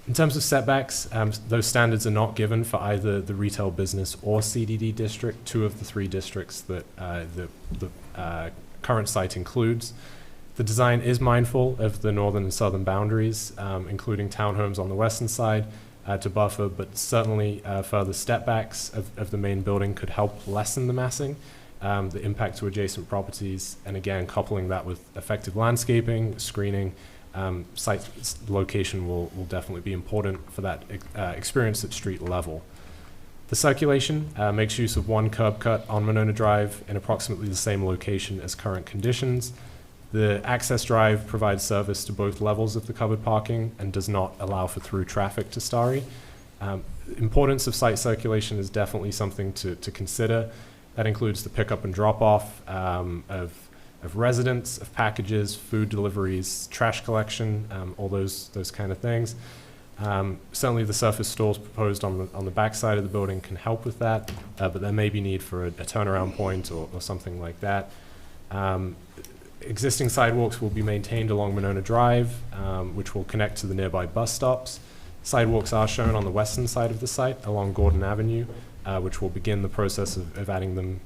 In terms of setbacks, those standards are not given for either the retail business or CDD district, 2 of the 3 districts that the current site includes. The design is mindful of the northern and southern boundaries, including townhomes on the western side, to buffer, but certainly further step backs of the main building could help lessen the massing, the impact to adjacent properties, and again, coupling that with effective landscaping, screening, site location will definitely be important for that experience at street level. The circulation makes use of 1 curb cut on Monona Drive in approximately the same location as current conditions. The access drive provides service to both levels of the covered parking and does not allow for through traffic to Starry. Importance of site circulation is definitely something to consider. That includes the pickup and drop off of residents, of packages, food deliveries, trash collection, all those kind of things. Certainly the surface stalls proposed on the back side of the building can help with that, but there may be need for a turnaround point or something like that. Existing sidewalks will be maintained along Monona Drive, which will connect to the nearby bus stops. Sidewalks are shown on the western side of the site along Gordon Avenue, which will begin the process of adding them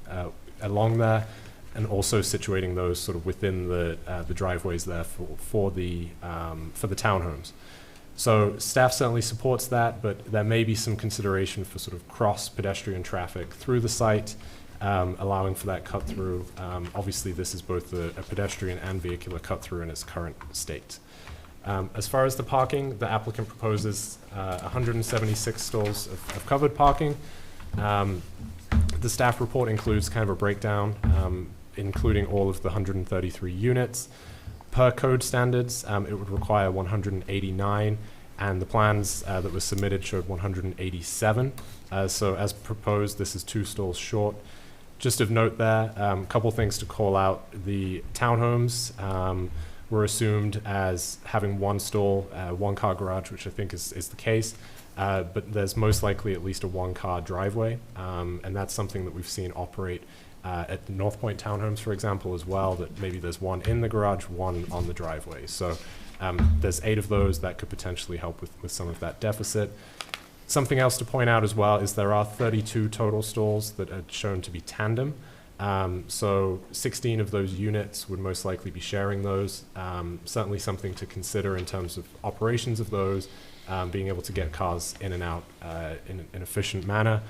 along there, and also situating those sort of within the driveways there for the townhomes. So staff certainly supports that, but there may be some consideration for sort of cross pedestrian traffic through the site, allowing for that cut through. Obviously, this is both a pedestrian and vehicular cut through in its current state. As far as the parking, the applicant proposes 176 stalls of covered parking. The staff report includes kind of a breakdown, including all of the 133 units. Per code standards, it would require 189, and the plans that were submitted showed 187. So as proposed, this is 2 stalls short. Just of note there, a couple things to call out. The townhomes were assumed as having 1 stall, 1-car garage, which I think is the case, but there's most likely at least a 1-car driveway, and that's something that we've seen operate at the North Point Townhomes, for example, as well, that maybe there's one in the garage, one on the driveway. So there's 8 of those that could potentially help with some of that deficit. Something else to point out as well is there are 32 total stalls that are shown to be tandem. So 16 of those units would most likely be sharing those. Certainly something to consider in terms of operations of those, being able to get cars in and out in an efficient manner.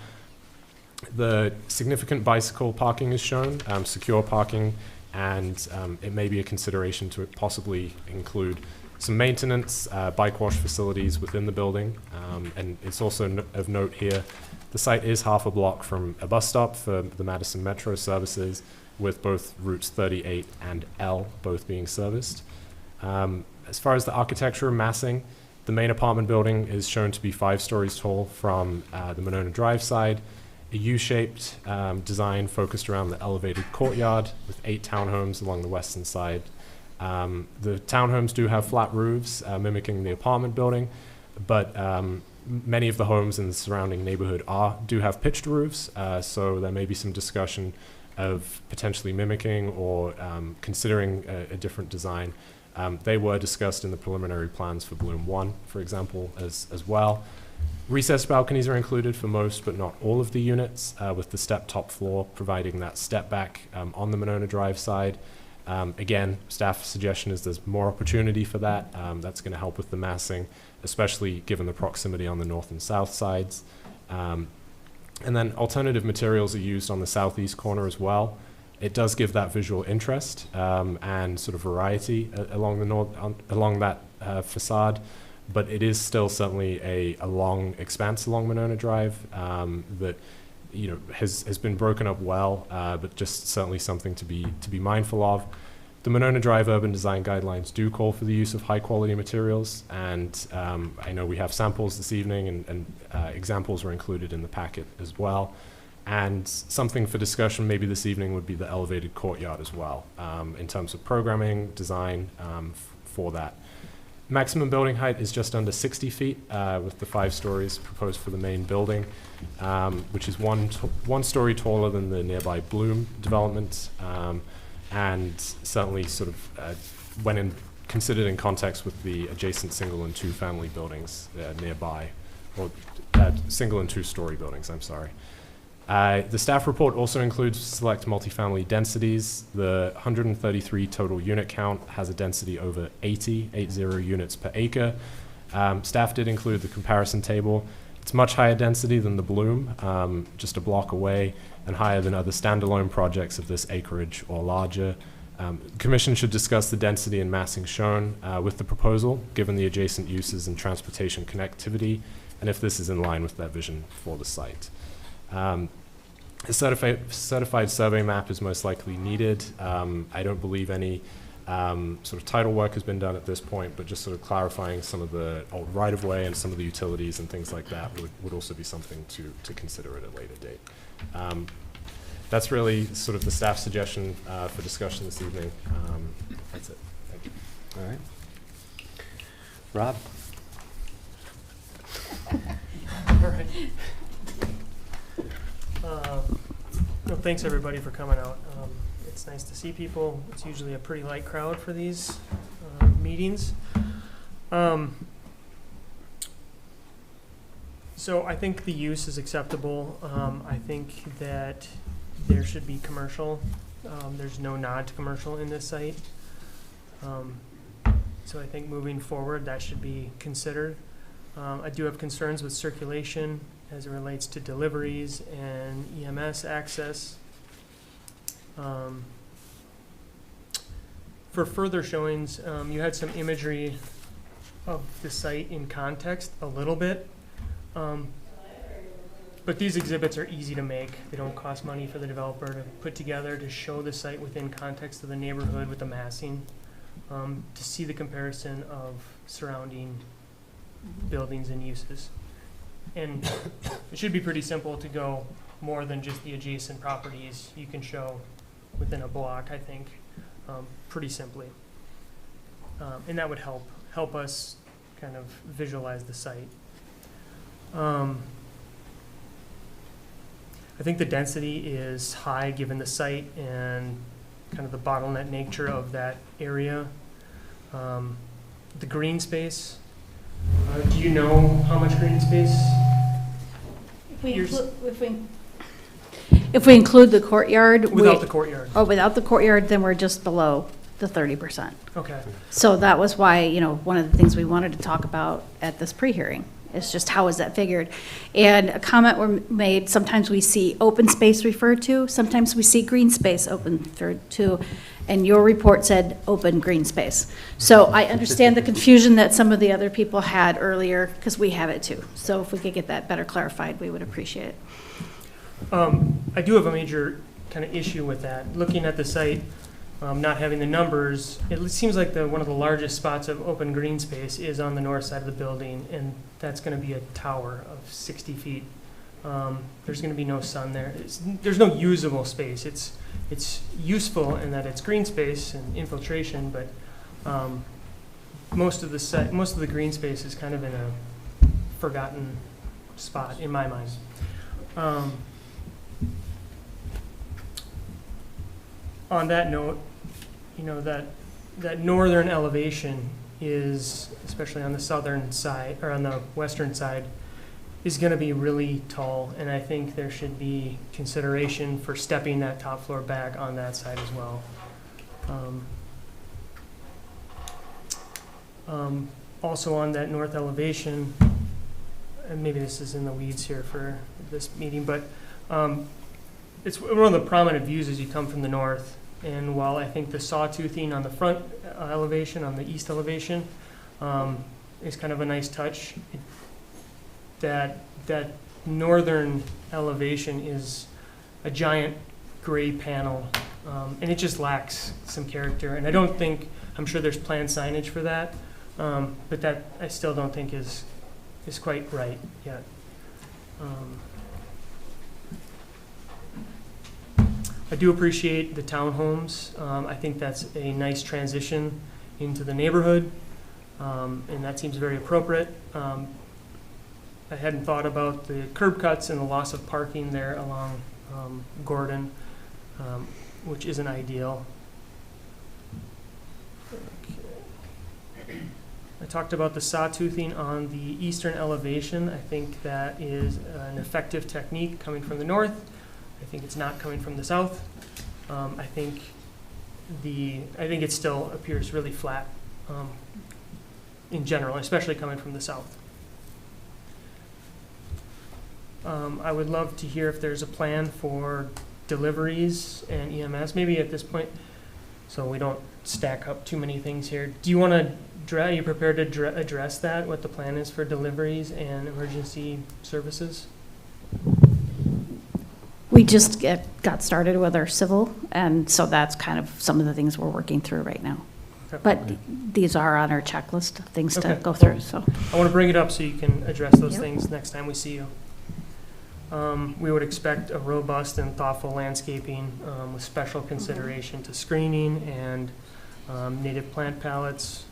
The significant bicycle parking is shown, secure parking, and it may be a consideration to possibly include some maintenance, bike wash facilities within the building. And it's also of note here, the site is half a block from a bus stop for the Madison Metro services, with both routes 38 and L both being serviced. As far as the architecture and massing, the main apartment building is shown to be 5 stories tall from the Monona Drive side, a U-shaped design focused around the elevated courtyard with 8 townhomes along the western side. The townhomes do have flat roofs, mimicking the apartment building, but many of the homes in the surrounding neighborhood do have pitched roofs, so there may be some discussion of potentially mimicking or considering a different design. They were discussed in the preliminary plans for Bloom 1, for example, as well. Recessed balconies are included for most, but not all of the units, with the step top floor providing that step back on the Monona Drive side. Again, staff suggestion is there's more opportunity for that. That's going to help with the massing, especially given the proximity on the north and south sides. And then alternative materials are used on the southeast corner as well. It does give that visual interest and sort of variety along the along that facade, but it is still certainly a long expanse along Monona Drive that has been broken up well, but just certainly something to be mindful of. The Monona Drive Urban Design Guidelines do call for the use of high quality materials, and I know we have samples this evening, and examples were included in the packet as well. And something for discussion maybe this evening would be the elevated courtyard as well, in terms of programming, design for that. Maximum building height is just under 60 feet, with the 5 stories proposed for the main building, which is one story taller than the nearby Bloom development, and certainly sort of when considered in context with the adjacent single and 2 family buildings nearby, or single and 2 story buildings, I'm sorry. The staff report also includes select multifamily densities. The 133 total unit count has a density over 80 units per acre. Staff did include the comparison table. It's much higher density than the Bloom, just a block away, and higher than other standalone projects of this acreage or larger. The Commission should discuss the density and massing shown with the proposal, given the adjacent uses and transportation connectivity, and if this is in line with their vision for the site. A certified survey map is most likely needed. I don't believe any sort of title work has been done at this point, but just sort of clarifying some of the old right-of-way and some of the utilities and things like that would also be something to consider at a later date. That's really sort of the staff suggestion for discussion this evening. That's it. Thank you. All right. Rob? All right. Well, thanks everybody for coming out. It's nice to see people. It's usually a pretty light crowd for these meetings. So I think the use is acceptable. I think that there should be commercial. There's no nod to commercial in this site. So I think moving forward, that should be considered. I do have concerns with circulation as it relates to deliveries and EMS access. For further showings, you had some imagery of the site in context a little bit. But these exhibits are easy to make. They don't cost money for the developer to put together to show the site within context of the neighborhood with the massing, to see the comparison of surrounding buildings and uses. And it should be pretty simple to go more than just the adjacent properties. You can show within a block, I think, pretty simply. And that would help us kind of visualize the site. I I think the density is high, given the site and kind of the bottleneck nature of that area. The green space, do you know how much green space? If we include the courtyard. Without the courtyard. Oh, without the courtyard, then we're just below the 30%. Okay. So that was why, one of the things we wanted to talk about at this pre-hearing is just how is that figured? And a comment were made, sometimes we see open space referred to, sometimes we see green space open referred to, and your report said open green space. So I understand the confusion that some of the other people had earlier, because we have it too. So if we could get that better clarified, we would appreciate it. I do have a major kind of issue with that. Looking at the site, not having the numbers, it seems like one of the largest spots of open green space is on the north side of the building, and that's going to be a tower of 60 feet. There's going to be no sun there. There's no usable space. It's useful in that it's green space and infiltration, but most of the green space is kind of in a forgotten spot in my mind. On that note, that northern elevation is, especially on the southern side, or on the western side, is going to be really tall, and I think there should be consideration for stepping that top floor back on that side as well. Also on that north elevation, and maybe this is in the weeds here for this meeting, but it's one of the prominent views as you come from the north. And while I think the sawtoothing on the front elevation, on the east elevation, is kind of a nice touch, that northern elevation is a giant gray panel, and it just lacks some character. And I'm sure there's planned signage for that, but that I still don't think is quite right yet. I do appreciate the townhomes. I think that's a nice transition into the neighborhood, and that seems very appropriate. I hadn't thought about the curb cuts and the loss of parking there along Gordon, which isn't ideal. Okay. I talked about the sawtoothing on the eastern elevation. I think that is an effective technique coming from the north. I think it's not coming from the south. I think it still appears really flat in general, especially coming from the south. I would love to hear if there's a plan for deliveries and EMS, maybe at this point, so we don't stack up too many things here. Do you want to, are you prepared to address that, what the plan is for deliveries and emergency services? We just got started with our civil, and so that's kind of some of the things we're working through right now. Okay. But these are on our checklist of things to Okay. go through, so. I want to bring it up so you can address those Yep. things next time we see you. We would expect a robust and thoughtful landscaping with special consideration to screening and native plant palettes.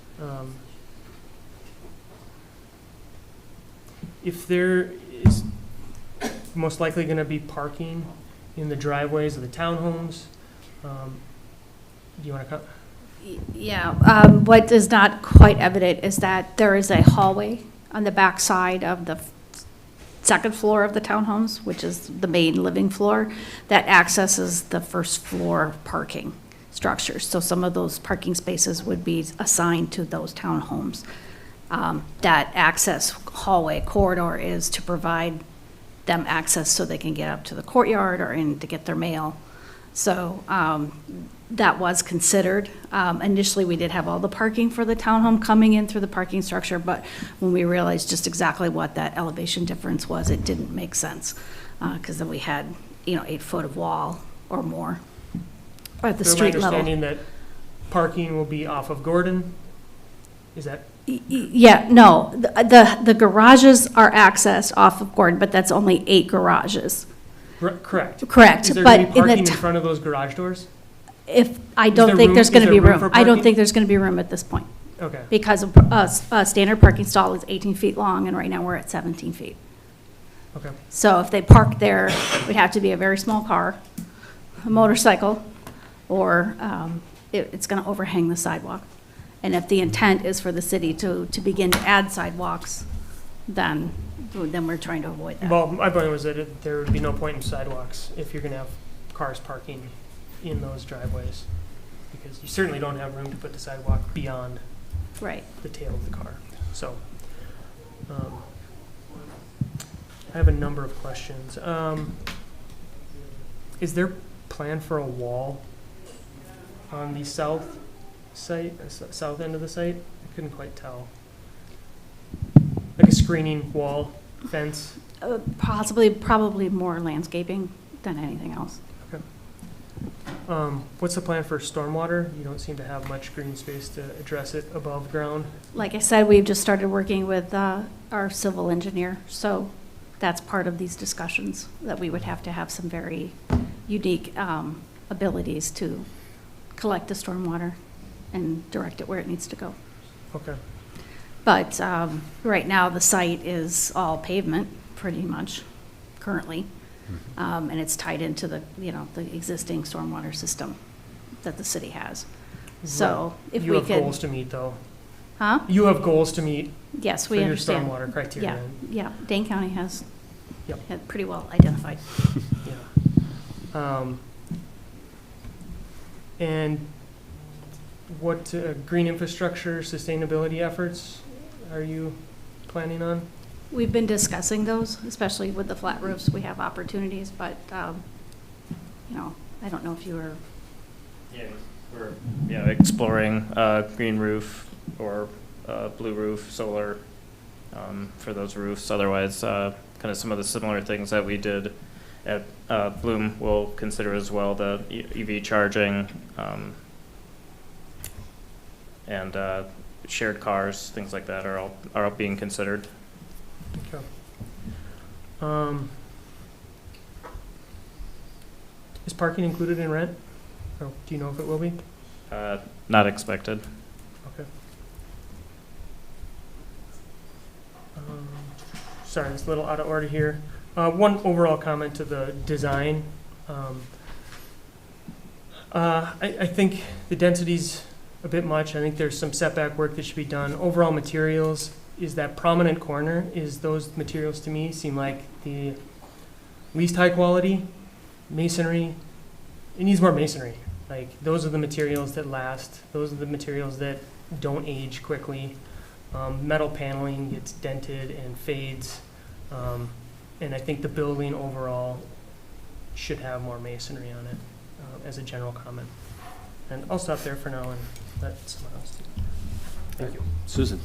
If there is most likely going to be parking in the driveways of the townhomes, do you want to come? Yeah, what is not quite evident is that there is a hallway on the back side of the second floor of the townhomes, which is the main living floor, that accesses the first floor parking structures. So some of those parking spaces would be assigned to those townhomes. That access hallway corridor is to provide them access so they can get up to the courtyard or in to get their mail. So that was considered. Initially, we did have all the parking for the townhome coming in through the parking structure, but when we realized just exactly what that elevation difference was, it didn't make sense, because then we had, 8 foot of wall or more at the street Am I level. understanding that parking will be off of Gordon? Is that? Yeah, no, the garages are accessed off of Gordon, but that's only 8 garages. Correct. Correct, Is there but going to be in the parking in front of those garage doors? I don't think there's going to be room. for I don't parking? think there's going to be room at this point. Okay. Because a standard parking stall is 18 feet long, and right now we're at 17 feet. Okay. So if they park there, it would have to be a very small car, a motorcycle, or it's going to overhang the sidewalk. And if the intent is for the city to begin to add sidewalks, then we're trying to avoid that. Well, my point was that there would be no point in sidewalks if you're going to have cars parking in those driveways, because you certainly don't have room to put the sidewalk beyond Right. the tail of the car. So, I have a number of questions. Is there plan for a wall on the south site, south end of the site? I couldn't quite tell. Like a screening wall, fence? Probably more landscaping than anything else. Okay. What's the plan for stormwater? You don't seem to have much green space to address it above ground. Like I said, we've just started working with our civil engineer, so that's part of these discussions, that we would have to have some very unique abilities to collect the stormwater and direct it where it needs to go. Okay. But right now, the site is all pavement, pretty much, currently. And it's tied into the existing stormwater system that the city has. So if you we have could. goals to meet, though. Huh? You have goals to meet. Yes, for we your understand. stormwater criteria. Yeah, Dane County has Yep. had pretty well identified. Yeah. And what green infrastructure sustainability efforts are you planning on? We've been discussing those, especially with the flat roofs. We have opportunities, but, I don't know if you were. Yeah, we're exploring green roof or blue roof, solar for those roofs. Otherwise, kind of some of the similar things that we did at Bloom we'll consider as well, the EV charging and shared cars, things like that are all being considered. Okay. Is parking included in rent? Or do you know if it will be? Not expected. Okay. Sorry, it's a little out of order here. One overall comment to the design. I think the density's a bit much. I think there's some setback work that should be done. Overall materials is that prominent corner. Is those materials to me seem like the least high quality masonry? It needs more masonry. Like those are the materials that last. Those are the materials that don't age quickly. Metal paneling gets dented and fades. And I think the building overall should have more masonry on it, as a general comment. And I'll stop there for now and let someone else do it. Thank you. Susan.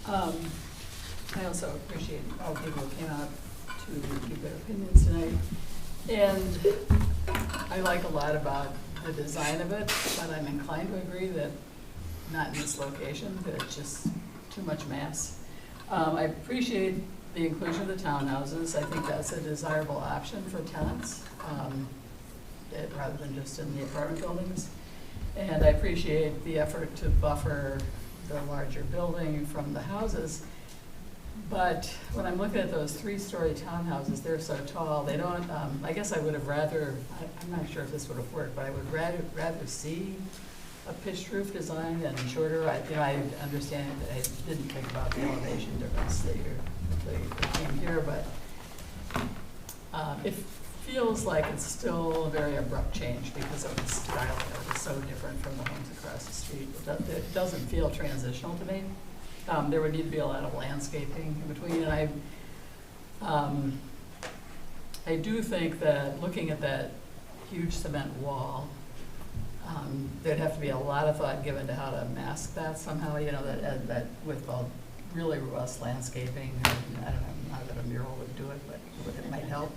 I also appreciate all people who came out to give their opinions tonight. And I like a lot about the design of it, but I'm inclined to agree that not in this location, that it's just too much mass. I appreciate the inclusion of the townhouses. I think that's a desirable option for tenants, rather than just in the apartment buildings. And I appreciate the effort to buffer the larger building from the houses. But when I'm looking at those 3-story townhouses, they're so tall, they don't, I guess I would have rather, I'm not sure if this would have worked, but I would rather see a pitched roof design than shorter. I understand that I didn't think about the elevation difference that came here, but it feels like it's still a very abrupt change because of the style of it is so different from the homes across the street. It doesn't feel transitional to me. There would need to be a lot of landscaping in between, and I do think that looking at that huge cement wall, there'd have to be a lot of thought given to how to mask that somehow, that with really robust landscaping. I don't know, not that a mural would do it, but it might help.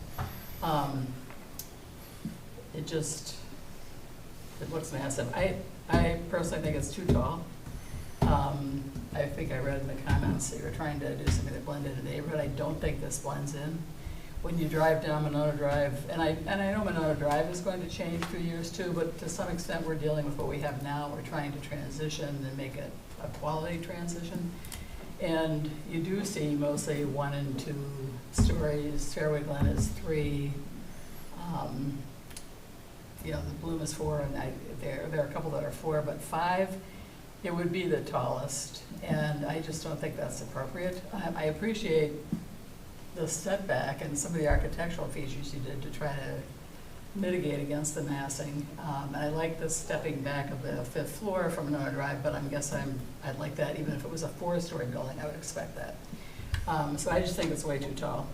It looks massive. I personally think it's too tall. I think I read in the comments that you were trying to do something that blended in the neighborhood. I don't think this blends in. When you drive down Monona Drive, and I know Monona Drive is going to change through years too, but to some extent we're dealing with what we have now. We're trying to transition and make it a quality transition. And you do see mostly 1 and 2 stories. Fairway Glen is 3. You know, the Bloom is 4, and there are a couple that are 4, but 5, it would be the tallest. And I just don't think that's appropriate. I appreciate the setback and some of the architectural features you did to try to mitigate against the massing. And I like the stepping back of the 5th floor from Monona Drive, but I'd like that even if it was a 4-story building, I would expect that. So I just think it's way too tall.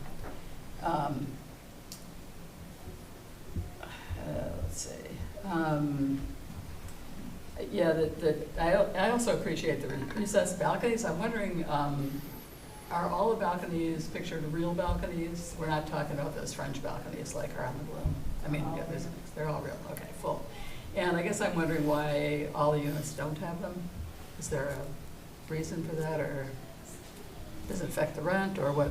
Let's see. Yeah, I also appreciate the recessed balconies. I'm wondering, are all the balconies pictured real balconies? We're not talking about those French balconies like are on the Bloom. I mean, yeah, they're all real. Okay, full. And I guess I'm wondering why all the units don't have them. Is there a reason for that, or does it affect the rent, or what?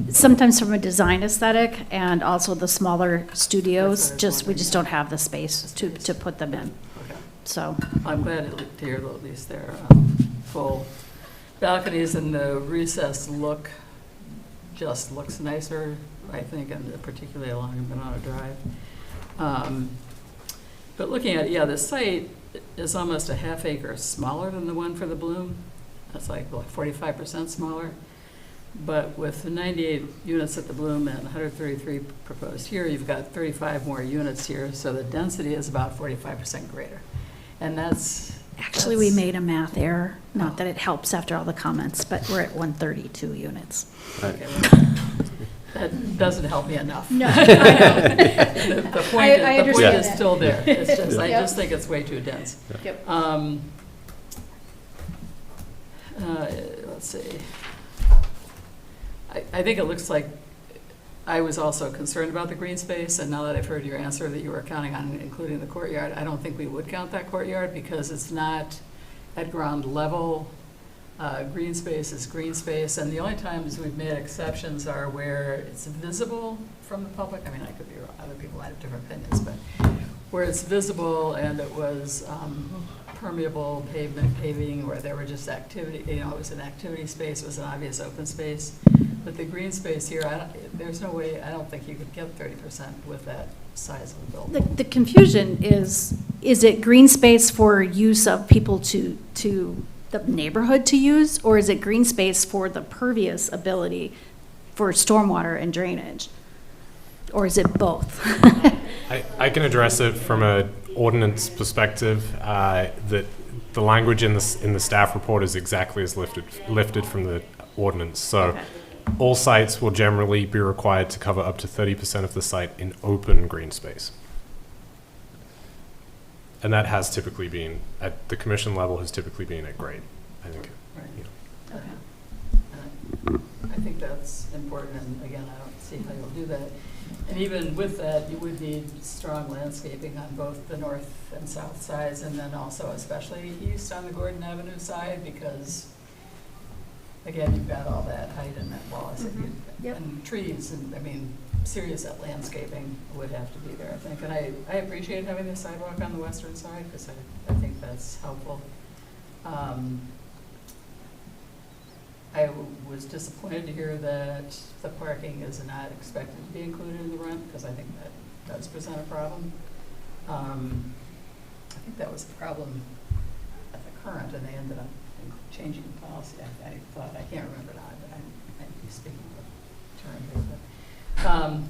Sometimes from a design aesthetic, and also the smaller studios, we just don't have the space to put them in. Okay. So I'm glad to hear that at least they're full. Balconies and the recessed look just looks nicer, I think, and particularly along Monona Drive. But looking at, the site is almost a half acre smaller than the one for the Bloom. That's like 45% smaller. But with the 98 units at the Bloom and 133 proposed here, you've got 35 more units here, so the density is about 45% greater. And that's... Actually, we made a math error. Not that it helps after all the comments, but we're at 132 units. Okay, well, that doesn't help me enough. No, I know. The point is still there. It's just, I Yep. just think it's way too dense. Yep. Let's see. I think it looks like I was also concerned about the green space, and now that I've heard your answer that you were counting on including the courtyard, I don't think we would count that courtyard because it's not at ground level. Green space is green space, and the only times we've made exceptions are where it's visible from the public. I mean, I could be wrong, other people might have different opinions, but where it's visible and it was permeable paving, where there were just activity, it was an activity space, it was an obvious open space. But the green space here, there's no way, I don't think you could get 30% with that size of a building. The confusion is it green space for use of people to the neighborhood to use, or is it green space for the pervious ability for stormwater and drainage? Or is it both? I can address it from an ordinance perspective, that the language in the staff report is exactly as lifted from the ordinance. So Okay. all sites will generally be required to cover up to 30% of the site in open green space. And that has typically been, at the commission level, has typically been a grade, I think. Right. You know. Okay. I think that's important, and again, I don't see how you'll do that. And even with that, you would need strong landscaping on both the north and south sides, and then also especially east on the Gordon Avenue side, because, again, you've got all that height in that wall, Yep. and trees, and, I mean, serious landscaping would have to be there, I think. And I appreciate having the sidewalk on the western side, because I think that's helpful. I was disappointed to hear that the parking is not expected to be included in the rent, because I think that does present a problem. I think that was the problem at the current, and they ended up changing the policy. I thought, I can't remember now, but I'm speaking of term here. But,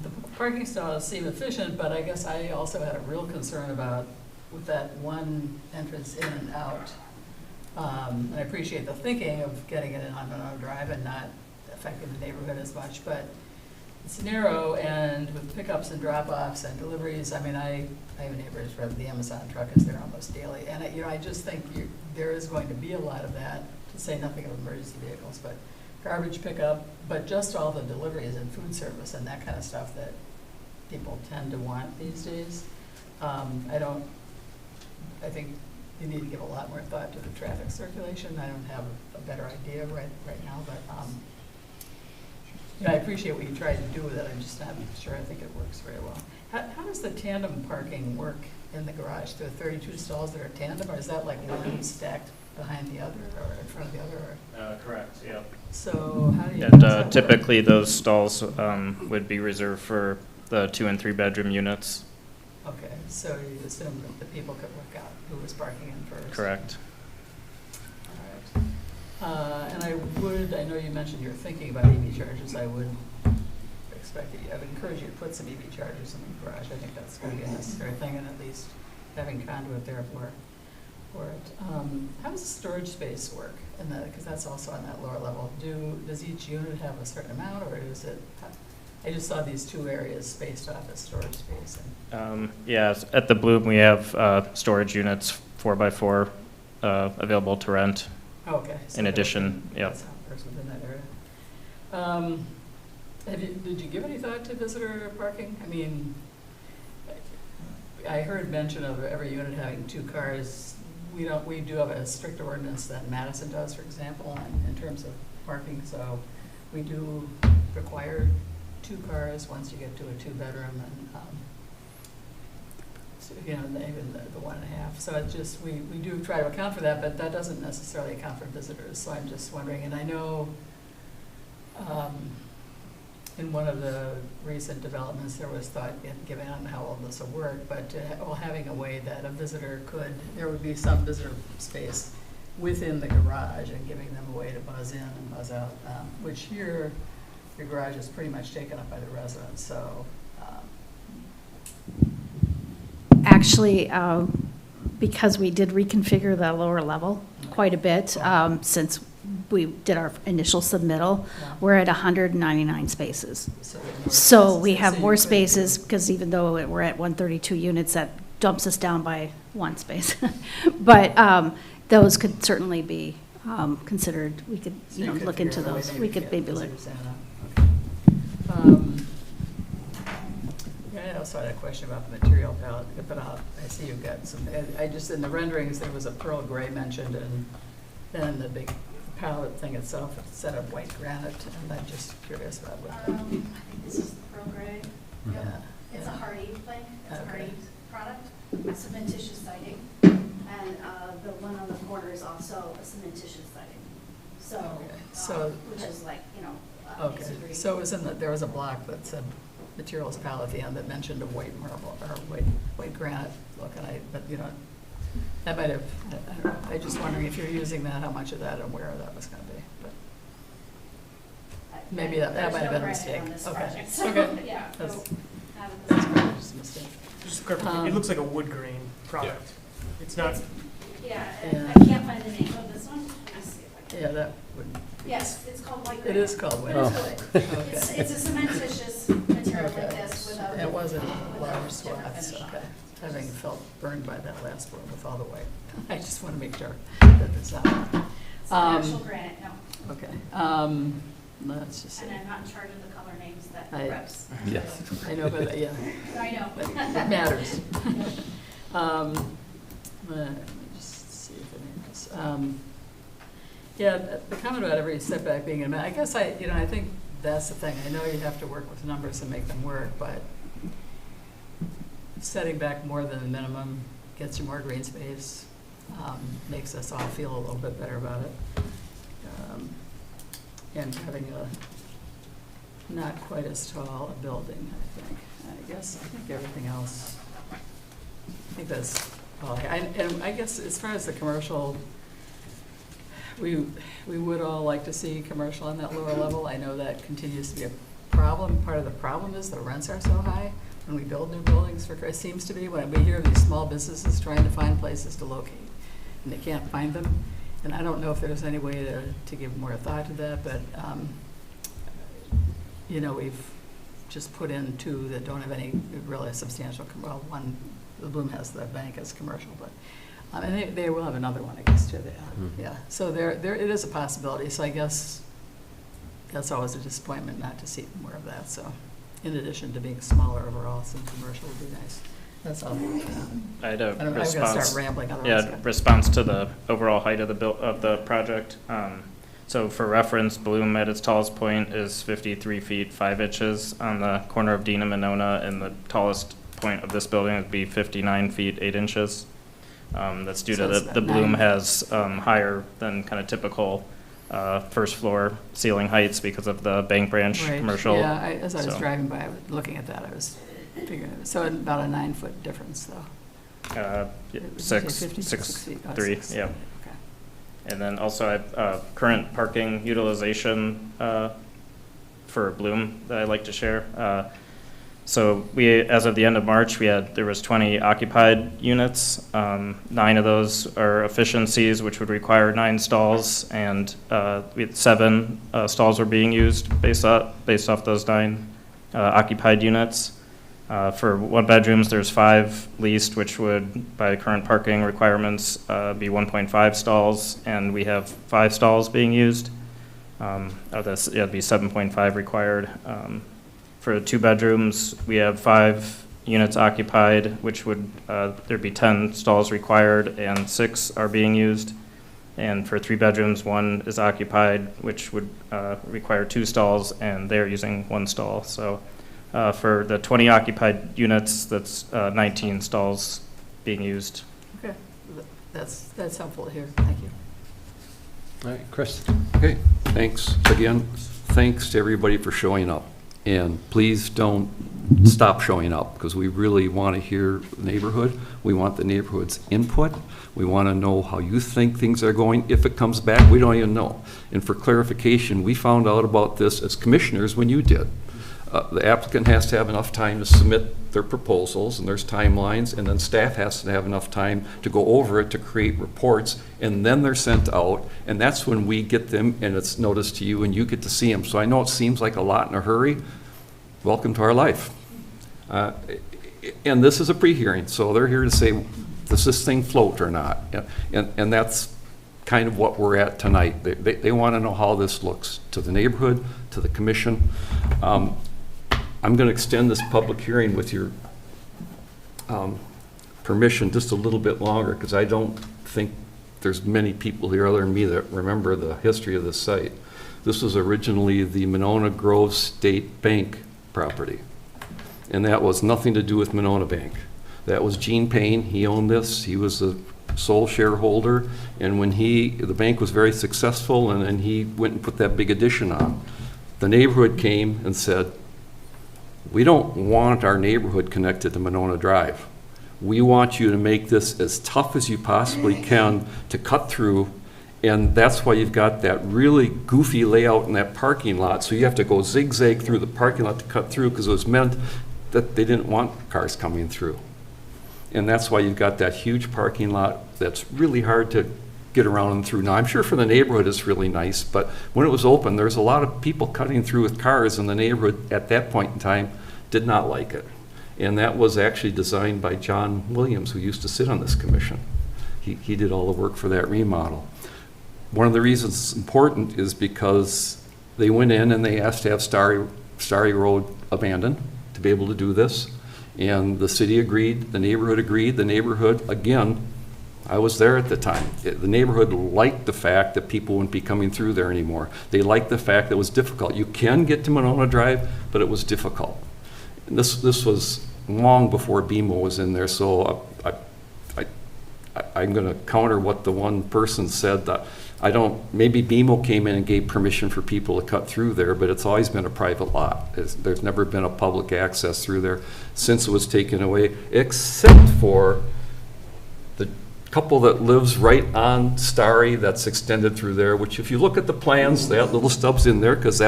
the parking stalls seem efficient, but I guess I also had a real concern about with that one entrance in and out. And I appreciate the thinking of getting it in on Monona Drive and not affecting the neighborhood as much, but it's narrow, and with pickups and drop-offs and deliveries, I mean, I have neighbors where the Amazon truck is there almost daily, and I just think there is going to be a lot of that, to say nothing of emergency vehicles, but garbage pickup, but just all the deliveries and food service and that kind of stuff that people tend to want these days. I think you need to give a lot more thought to the traffic circulation. I don't have a better idea right now, but I appreciate what you tried to do with it. I'm just not sure I think it works very well. How does the tandem parking work in the garage? There are 32 stalls that are tandem, or is that like one stacked behind the other or in front of the other? Or? Correct, yeah. So how do you? And does that work? typically, those stalls would be reserved for the 2 and 3 bedroom units. Okay, so you assume that the people could work out who was parking in first? Correct. All right. And I know you mentioned you're thinking about EV chargers. I would expect that I would encourage you to put some EV chargers in the garage. I think that's going to be a necessary thing, and at least having conduit there for it. How does the storage space work? Because that's also on that lower level. Does each unit have a certain amount, or is it? I just saw these 2 areas spaced off as storage space. Yeah, at the Bloom, we have storage units 4x4 available to rent. Okay. So In addition, yeah. That's how it works within that area. Did you give any thought to visitor parking? I mean, I heard mention of every unit having 2 cars. We do have a stricter ordinance than Madison does, for example, in terms of parking. So we do require 2 cars once you get to a 2-bedroom, and so, even the 1.5. So it's just we do try to account for that, but that doesn't necessarily account for visitors. So I'm just wondering, and I know in one of the recent developments there was thought, given on how all this will work, but having a way that a visitor there would be some visitor space within the garage and giving them a way to buzz in and buzz out, which here your garage is pretty much taken up by the residents, so. Actually, because we did reconfigure the lower level quite a bit, since we did our initial submittal, we're at 199 spaces. So we have more spaces, because even though we're at 132 units, that dumps us down by 1 space. But those could certainly be considered. We could, look into those. We could maybe look. I also had a question about the material palette, but I see you've got some, in the renderings, there was a pearl gray mentioned, and then the big palette thing itself, it's set of white granite, and I'm just curious about what that. I think this is the pearl gray. Yeah. It's a Hardy plank, it's a Okay. Hardy product, it's cementitious siding, and the one on the corner is also a cementitious siding. So, which is like, Okay, masonry. so it was there was a block that said materials palette at the end that mentioned a white marble, or white granite look, and that might have, I don't know, I'm just wondering if you're using that, how much of that and where that was gonna be, but maybe that might have been a mistake. Okay, okay. Yeah. That's probably just a mistake. Just to clarify, it looks like a wood grain product. It's not. Yeah, Yeah. I can't find the name of this one. Let me see if I can. Yeah, that would. Yes, it's called white It granite. is called white. Okay. Okay. It's a cementitious material like Okay. this without. It wasn't with a large different swaths, finish on okay. it. Having felt burned by that last one with all the white. I just want to make sure that it's not. It's an actual granite, no. Okay. Let's just see. And I'm not in charge of the color names that I- reps. Yes. I know, but yeah. I know. But it matters. Let me just see if anything else. Yeah, the comment about every setback being, I guess I think that's the thing. I know you have to work with numbers and make them work, but setting back more than the minimum gets you more green space, makes us all feel a little bit better about it. And having a not quite as tall a building, I think everything else, I think that's all. And I guess as far as the commercial, we would all like to see commercial on that lower level. I know that continues to be a problem. Part of the problem is the rents are so high when we build new buildings. It seems to be when we hear of these small businesses trying to find places to locate, and they can't find them. And I don't know if there's any way to give more thought to that, but we've just put in 2 that don't have any really substantial, well, one, the Bloom has the bank as commercial, but, and they will have another one, I guess, too. Yeah, so it is a possibility, so I guess that's always a disappointment not to see more of that, so in addition to being smaller overall, some commercial would be nice. That's all. I had a I'm gonna response. start rambling otherwise. Yeah, response to the overall height of the project. So for reference, Bloom at its tallest point is 53 feet 5 inches on the corner of Dean and Monona, and the tallest point of this building would be 59 feet 8 inches. That's due So to it's the about Bloom 9. has higher than kind of typical first floor ceiling heights because of the Bank Branch Right. commercial. Yeah, as I was so, driving by, I was looking at that, I was figuring, so about a 9-foot difference, though. Yeah, Did you say 6, 50? 6, 6 feet. Oh, 3, 6. yeah. Okay. And then also I have current parking utilization for Bloom that I'd like to share. So as of the end of March, there was 20 occupied units. 9 of those are efficiencies, which would require 9 stalls, and we had 7 stalls were being used based off those 9 occupied units. For 1-bedrooms, there's 5 leased, which would, by current parking requirements, be 1.5 stalls, and we have 5 stalls being used. Of this, it'd be 7.5 required. For 2-bedrooms, we have 5 units occupied, which would, there'd be 10 stalls required, and 6 are being used. And for 3-bedrooms, 1 is occupied, which would require 2 stalls, and they're using 1 stall. So for the 20 occupied units, that's 19 stalls being used. Okay, that's helpful to hear, thank you. All right, Chris. Okay, thanks. Again, thanks to everybody for showing up. And please don't stop showing up, because we really want to hear the neighborhood. We want the neighborhood's input. We want to know how you think things are going. If it comes back, we don't even know. And for clarification, we found out about this as commissioners when you did. The applicant has to have enough time to submit their proposals, and there's timelines, and then staff has to have enough time to go over it to create reports, and then they're sent out, and that's when we get them, and it's noticed to you, and you get to see them. So I know it seems like a lot in a hurry. Welcome to our life. And this is a pre-hearing, so they're here to say, does this thing float or not? And that's kind of what we're at tonight. They want to know how this looks to the neighborhood, to the commission. I'm going to extend this public hearing with your permission just a little bit longer, because I don't think there's many people here other than me that remember the history of this site. This was originally the Monona Grove State Bank property, and that was nothing to do with Monona Bank. That was Gene Payne. He owned this. He was the sole shareholder, and when the bank was very successful, and then he went and put that big addition on, the neighborhood came and said, we don't want our neighborhood connected to Monona Drive. We want you to make this as tough as you possibly can to cut through, and that's why you've got that really goofy layout in that parking lot. So you have to go zigzag through the parking lot to cut through, because it was meant that they didn't want cars coming through. And that's why you've got that huge parking lot that's really hard to get around and through. Now, I'm sure for the neighborhood it's really nice, but when it was open, there's a lot of people cutting through with cars, and the neighborhood at that point in time did not like it. And that was actually designed by John Williams, who used to sit on this commission. He did all the work for that remodel. One of the reasons it's important is because they went in and they asked to have Starry Road abandoned to be able to do this. And the city agreed, the neighborhood agreed. The neighborhood, again, I was there at the time. The neighborhood liked the fact that people wouldn't be coming through there anymore. They liked the fact that it was difficult. You can get to Monona Drive, but it was difficult. And this was long before BMO was in there, so I'm going to counter what the one person said. That maybe BMO came in and gave permission for people to cut through there, but it's always been a private lot. There's never been a public access through there since it was taken away, except for the couple that lives right on Starry that's extended through there, which if you look at the plans, they have little stubs in there, because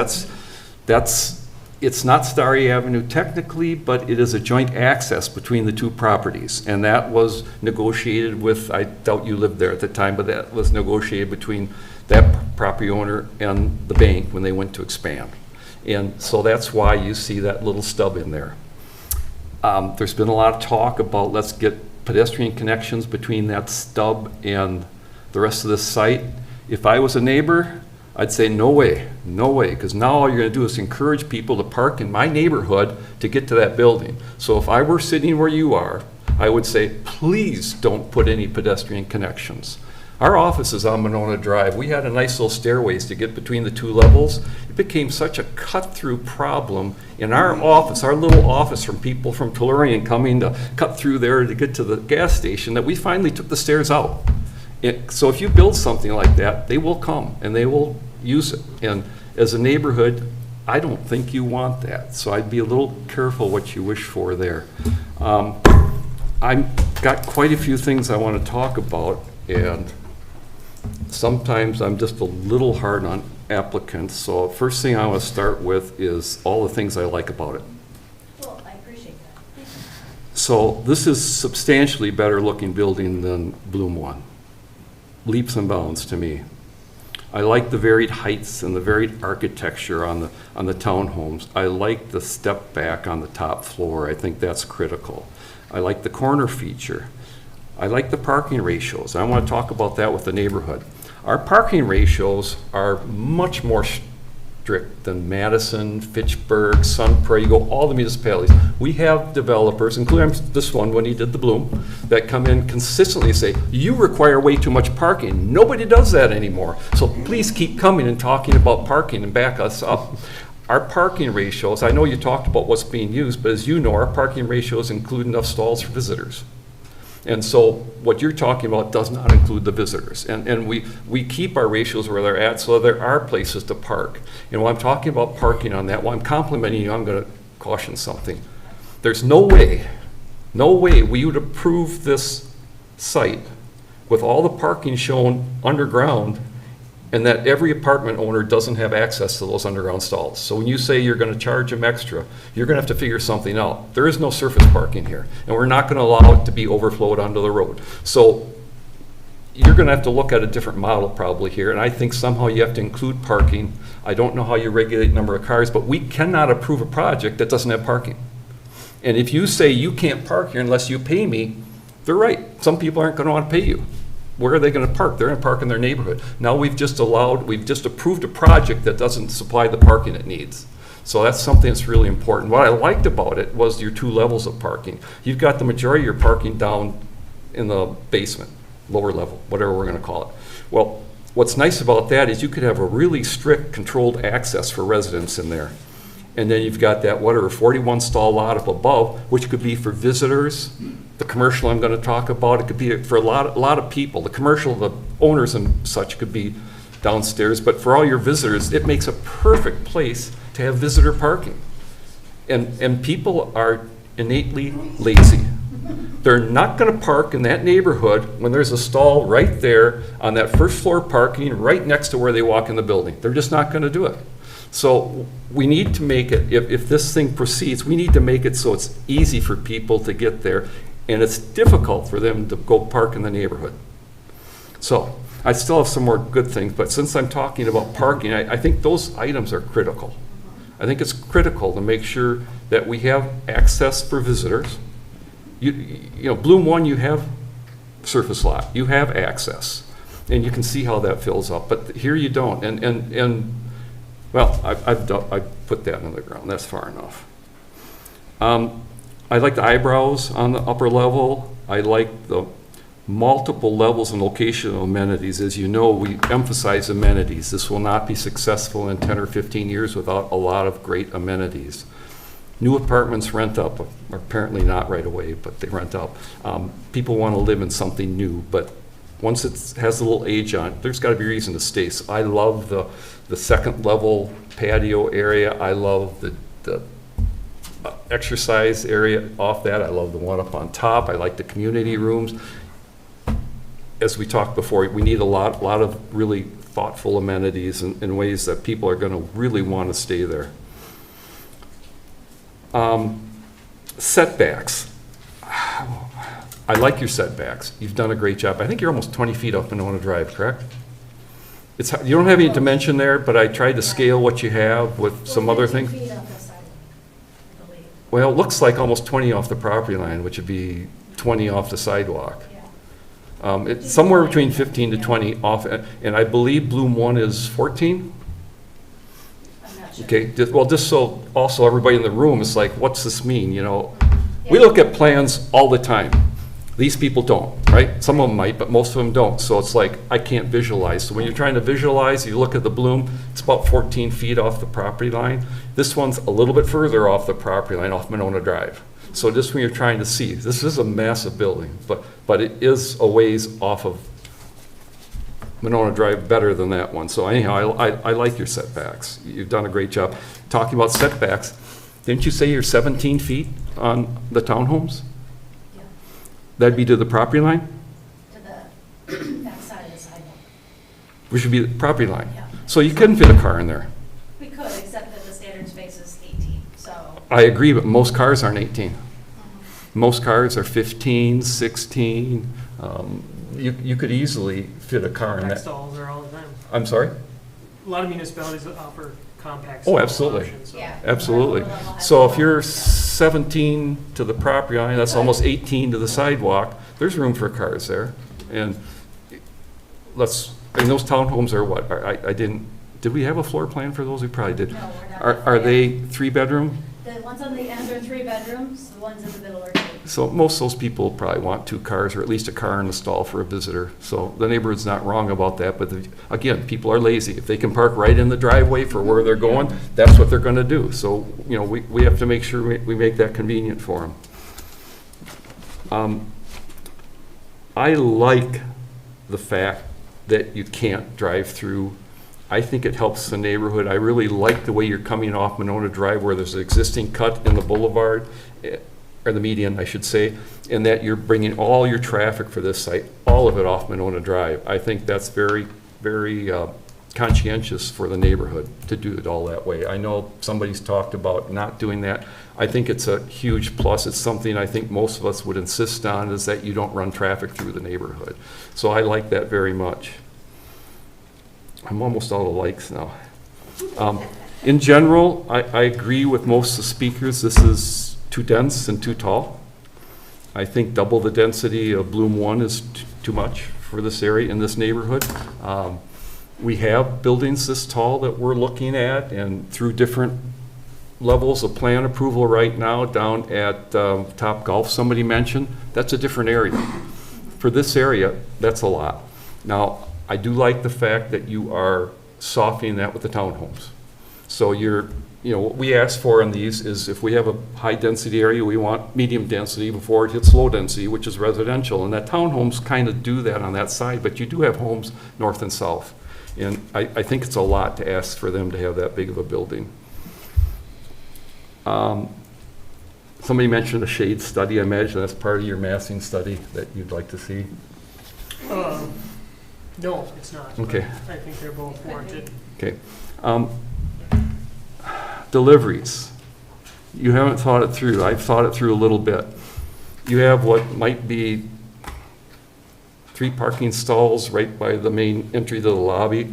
it's not Starry Avenue technically, but it is a joint access between the two properties. And that was negotiated with, I doubt you lived there at the time, but that was negotiated between that property owner and the bank when they went to expand. And so that's why you see that little stub in there. There's been a lot of talk about let's get pedestrian connections between that stub and the rest of this site. If I was a neighbor, I'd say no way, because now all you're going to do is encourage people to park in my neighborhood to get to that building. So if I were sitting where you are, I would say, please don't put any pedestrian connections. Our office is on Monona Drive. We had a nice little stairways to get between the two levels. It became such a cut-through problem in our office, our little office, from people from Tellurian coming to cut through there to get to the gas station, that we finally took the stairs out. So if you build something like that, they will come and they will use it. And as a neighborhood, I don't think you want that. So I'd be a little careful what you wish for there. I've got quite a few things I want to talk about, and sometimes I'm just a little hard on applicants. So first thing I want to start with is all the things I like about it. Well, I appreciate that. So this is substantially better looking building than Bloom 1. Leaps and bounds to me. I like the varied heights and the varied architecture on the townhomes. I like the step back on the top floor. I think that's critical. I like the corner feature. I like the parking ratios. I want to talk about that with the neighborhood. Our parking ratios are much more strict than Madison, Fitchburg, Sun Prairie, you go all the municipalities. We have developers, including this one when he did the Bloom, that come in consistently and say, you require way too much parking. Nobody does that anymore. So please keep coming and talking about parking and back us up. Our parking ratios, I know you talked about what's being used, but as you know, our parking ratios include enough stalls for visitors. And so what you're talking about does not include the visitors. And we keep our ratios where they're at, so there are places to park. And when I'm talking about parking on that, while I'm complimenting you, I'm going to caution something. There's no way we would approve this site with all the parking shown underground and that every apartment owner doesn't have access to those underground stalls. So when you say you're going to charge them extra, you're going to have to figure something out. There is no surface parking here, and we're not going to allow it to be overflowed onto the road. So you're going to have to look at a different model probably here, and I think somehow you have to include parking. I don't know how you regulate number of cars, but we cannot approve a project that doesn't have parking. And if you say you can't park here unless you pay me, they're right. Some people aren't going to want to pay you. Where are they going to park? They're going to park in their neighborhood. Now we've just approved a project that doesn't supply the parking it needs. So that's something that's really important. What I liked about it was your 2 levels of parking. You've got the majority of your parking down in the basement, lower level, whatever we're going to call it. Well, what's nice about that is you could have a really strict controlled access for residents in there. And then you've got that, 41 stall lot up above, which could be for visitors. The commercial I'm going to talk about, it could be for a lot of people. The commercial, the owners and such could be downstairs, but for all your visitors, it makes a perfect place to have visitor parking. And people are innately lazy. They're not going to park in that neighborhood when there's a stall right there on that first floor parking right next to where they walk in the building. They're just not going to do it. So we need to make it, if this thing proceeds, we need to make it so it's easy for people to get there and it's difficult for them to go park in the neighborhood. So I still have some more good things, but since I'm talking about parking, I think those items are critical. I think it's critical to make sure that we have access for visitors. You know, Bloom 1, you have surface lot, you have access, and you can see how that fills up, but here you don't. And well, I've put that in the ground. That's far enough. I like the eyebrows on the upper level. I like the multiple levels and location of amenities. As you know, we emphasize amenities. This will not be successful in 10 or 15 years without a lot of great amenities. New apartments rent up, or apparently not right away, but they rent up. People want to live in something new, but once it has a little age on it, there's got to be a reason to stay. So I love the second level patio area. I love the exercise area off that. I love the one up on top. I like the community rooms. As we talked before, we need a lot of really thoughtful amenities in ways that people are going to really want to stay there. Setbacks. I like your setbacks. You've done a great job. I think you're almost 20 feet up Monona Drive, correct? You don't have any dimension there, but I tried to scale what you have with some other things. Well, it looks like almost 20 off the property line, which would be 20 off the sidewalk. It's somewhere between 15 to 20 off, and I believe Bloom 1 is 14? Okay, well, just so also everybody in the room is like, what's this mean, you know? We look at plans all the time. These people don't, right? Some of them might, but most of them don't. So it's like, I can't visualize. So when you're trying to visualize, you look at the Bloom, it's about 14 feet off the property line. This one's a little bit further off the property line, off Monona Drive. So just when you're trying to see, this is a massive building, but it is a ways off of Monona Drive better than that one. So anyhow, I like your setbacks. You've done a great job. Talking about setbacks, didn't you say you're 17 feet on the townhomes? Yeah. That'd be to the property line? To the backside of the sidewalk. Which would be the property line? Yeah. So you couldn't fit a car in there? We could, except that the standard space is 18, so. I agree, but most cars aren't 18. Most cars are 15, 16. You could easily fit a car in Compact that. stalls are all the time. I'm sorry? A lot of municipalities offer compact Oh, stall absolutely. options, so. Yeah. Absolutely. So if you're 17 to the property line, that's almost 18 to the sidewalk, there's room for cars there. And those townhomes are what? Did we have a floor plan for those? We probably did. No, we're not. Are they 3-bedroom? The ones on the end are 3 bedrooms, the ones in the middle are 2. So most of those people probably want 2 cars, or at least a car in the stall for a visitor. So the neighborhood's not wrong about that, but again, people are lazy. If they can park right in the driveway for where they're going, that's what they're gonna do. So, we have to make sure we make that convenient for them. I like the fact that you can't drive through. I think it helps the neighborhood. I really like the way you're coming off Monona Drive where there's an existing cut in the boulevard, or the median, I should say, and that you're bringing all your traffic for this site, all of it off Monona Drive. I think that's very, very conscientious for the neighborhood to do it all that way. I know somebody's talked about not doing that. I think it's a huge plus. It's something I think most of us would insist on, is that you don't run traffic through the neighborhood. So I like that very much. I'm almost out of likes now. In general, I agree with most of the speakers. This is too dense and too tall. I think double the density of Bloom 1 is too much for this area, in this neighborhood. We have buildings this tall that we're looking at, and through different levels of plan approval right now down at Top Golf, somebody mentioned, that's a different area. For this area, that's a lot. Now, I do like the fact that you are softening that with the townhomes. So what we ask for in these is, if we have a high density area, we want medium density before it hits low density, which is residential. And that townhomes kind of do that on that side, but you do have homes north and south. And I think it's a lot to ask for them to have that big of a building. Somebody mentioned a shade study. I imagine that's part of your massing study that you'd like to see. No, it's not. Okay. I think they're both warranted. Okay. Deliveries. You haven't thought it through. I've thought it through a little bit. You have what might be 3 parking stalls right by the main entry to the lobby.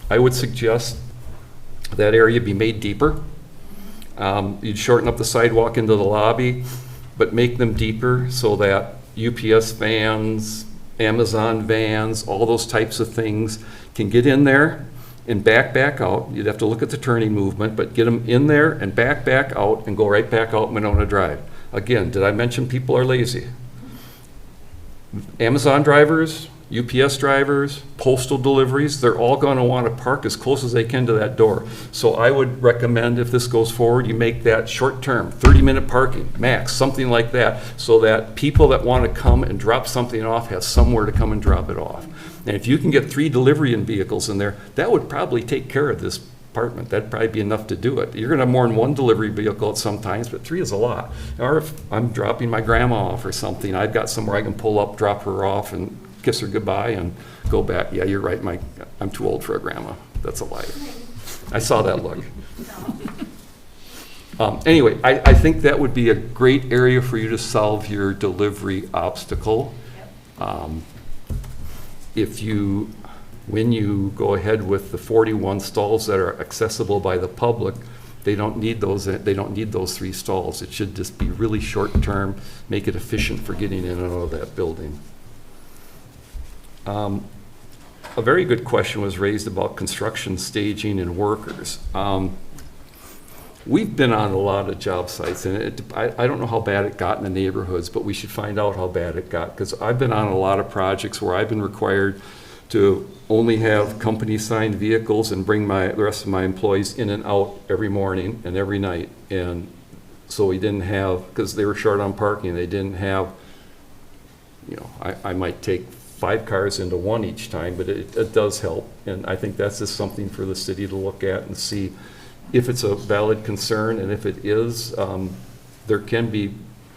I would suggest that area be made deeper. You'd shorten up the sidewalk into the lobby, but make them deeper so that UPS vans, Amazon vans, all those types of things can get in there and back out. You'd have to look at the turning movement, but get them in there and back out and go right back out Monona Drive. Again, did I mention people are lazy? Amazon drivers, UPS drivers, postal deliveries, they're all going to want to park as close as they can to that door. So I would recommend, if this goes forward, you make that short-term, 30-minute parking, max, something like that, so that people that want to come and drop something off have somewhere to come and drop it off. And if you can get 3 delivery vehicles in there, that would probably take care of this apartment. That'd probably be enough to do it. You're going to have more than 1 delivery vehicle at some times, but 3 is a lot. Or if I'm dropping my grandma off or something, I've got somewhere I can pull up, drop her off, and kiss her goodbye and go back. Yeah, you're right, Mike. I'm too old for a grandma. That's a lie. I saw that look. Anyway, I think that would be a great area for you to solve your delivery obstacle. When you go ahead with the 41 stalls that are accessible by the public, they don't need those 3 stalls. It should just be really short term, make it efficient for getting in and out of that building. A very good question was raised about construction staging and workers. We've been on a lot of job sites, and I don't know how bad it got in the neighborhoods, but we should find out how bad it got, because I've been on a lot of projects where I've been required to only have company-signed vehicles and bring the rest of my employees in and out every morning and every night. And so we didn't have, because they were short on parking, they didn't have, I might take 5 cars into one each time, but it does help. And I think that's just something for the city to look at and see if it's a valid concern, and if it is, there can be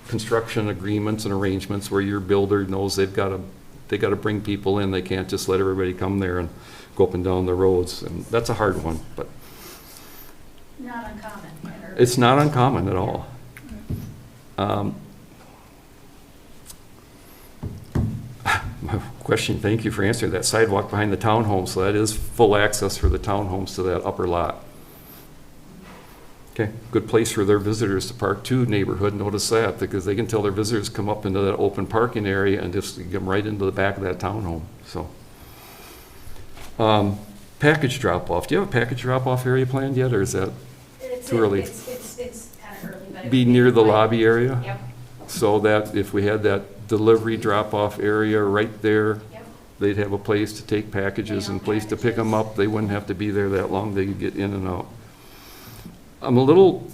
construction agreements and arrangements where your builder knows they got to bring people in. They can't just let everybody come there and go up and down the roads, and that's a hard one, but Not uncommon. it's not uncommon at all. My question, thank you for answering that. Sidewalk behind the townhome, so that is full access for the townhomes to that upper lot. Okay, good place for their visitors to park too, neighborhood, notice that, because they can tell their visitors come up into that open parking area and just get them right into the back of that townhome, so. Package drop-off, do you have a package drop-off area planned yet, or is that too early? It's kind of early, but. it Be would near the quite- lobby area? Yep. So that if we had that delivery drop-off area right there, Yep. they'd have a place to take packages and place to pick them up. They wouldn't have to be there that long. They could get in and out. I'm a little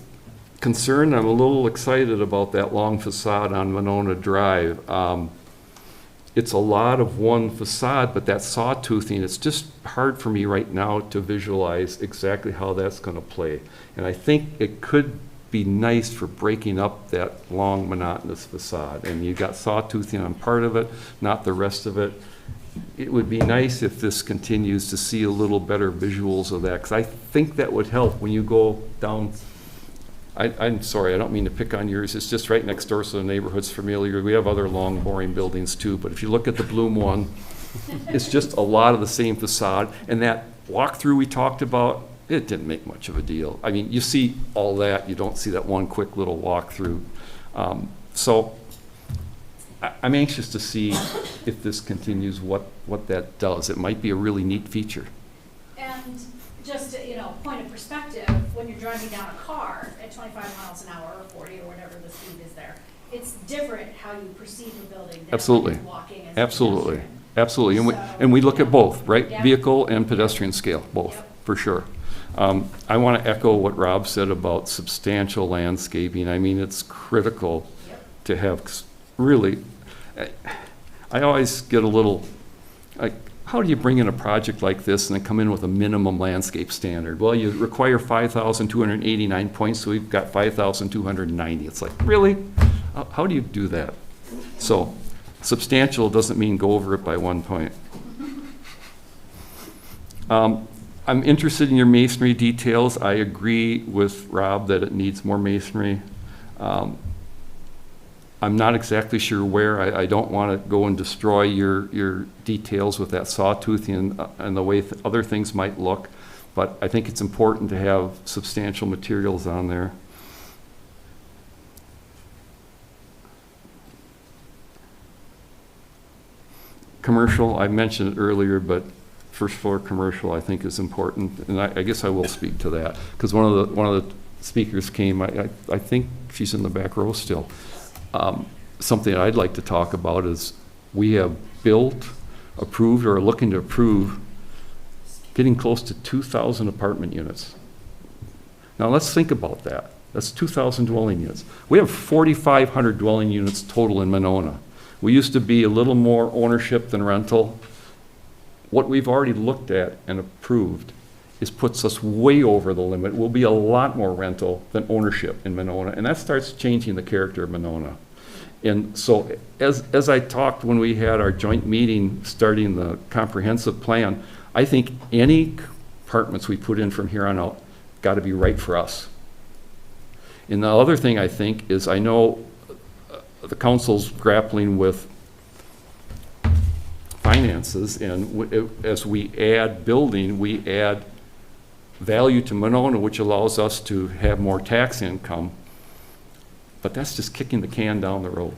concerned, I'm a little excited about that long facade on Monona Drive. It's a lot of one facade, but that sawtoothing, it's just hard for me right now to visualize exactly how that's gonna play. And I think it could be nice for breaking up that long monotonous facade. And you got sawtoothing on part of it, not the rest of it. It would be nice if this continues to see a little better visuals of that, because I think that would help when you go down. I'm sorry, I don't mean to pick on yours, it's just right next door, so the neighborhood's familiar. We have other long, boring buildings too, but if you look at the Bloom one, it's just a lot of the same facade. And that walkthrough we talked about, it didn't make much of a deal. I mean, you see all that, you don't see that one quick little walkthrough. So I'm anxious to see if this continues, what that does. It might be a really neat feature. And just, point of perspective, when you're driving down a car at 25 miles an hour or 40 or whatever the speed is there, it's different how you perceive a building than Absolutely. when you're walking as a Absolutely. pedestrian. Absolutely. So, And we look at both, right? Yep. Vehicle and pedestrian scale, both, Yep. for sure. I want to echo what Rob said about substantial landscaping. I mean, it's critical to have really, I always get a little, like, how do you bring in a project like this and then come in with a minimum landscape standard? Well, you require 5,289 points, so we've got 5,290. It's like, really? How do you do that? So substantial doesn't mean go over it by 1 point. I'm interested in your masonry details. I agree with Rob that it needs more masonry. I'm not exactly sure where. I don't want to go and destroy your details with that sawtooth and the way other things might look, but I think it's important to have substantial materials on there. Commercial, I mentioned it earlier, but first floor commercial I think is important, and I guess I will speak to that, because one of the speakers came, I think she's in the back row still. Something I'd like to talk about is we have built, approved, or are looking to approve getting close to 2,000 apartment units. Now let's think about that. That's 2,000 dwelling units. We have 4,500 dwelling units total in Monona. We used to be a little more ownership than rental. What we've already looked at and approved puts us way over the limit. We'll be a lot more rental than ownership in Monona, and that starts changing the character of Monona. And so as I talked when we had our joint meeting starting the comprehensive plan, I think any apartments we put in from here on out got to be right for us. And the other thing I think is, I know the council's grappling with finances, and as we add building, we add value to Monona, which allows us to have more tax income, but that's just kicking the can down the road.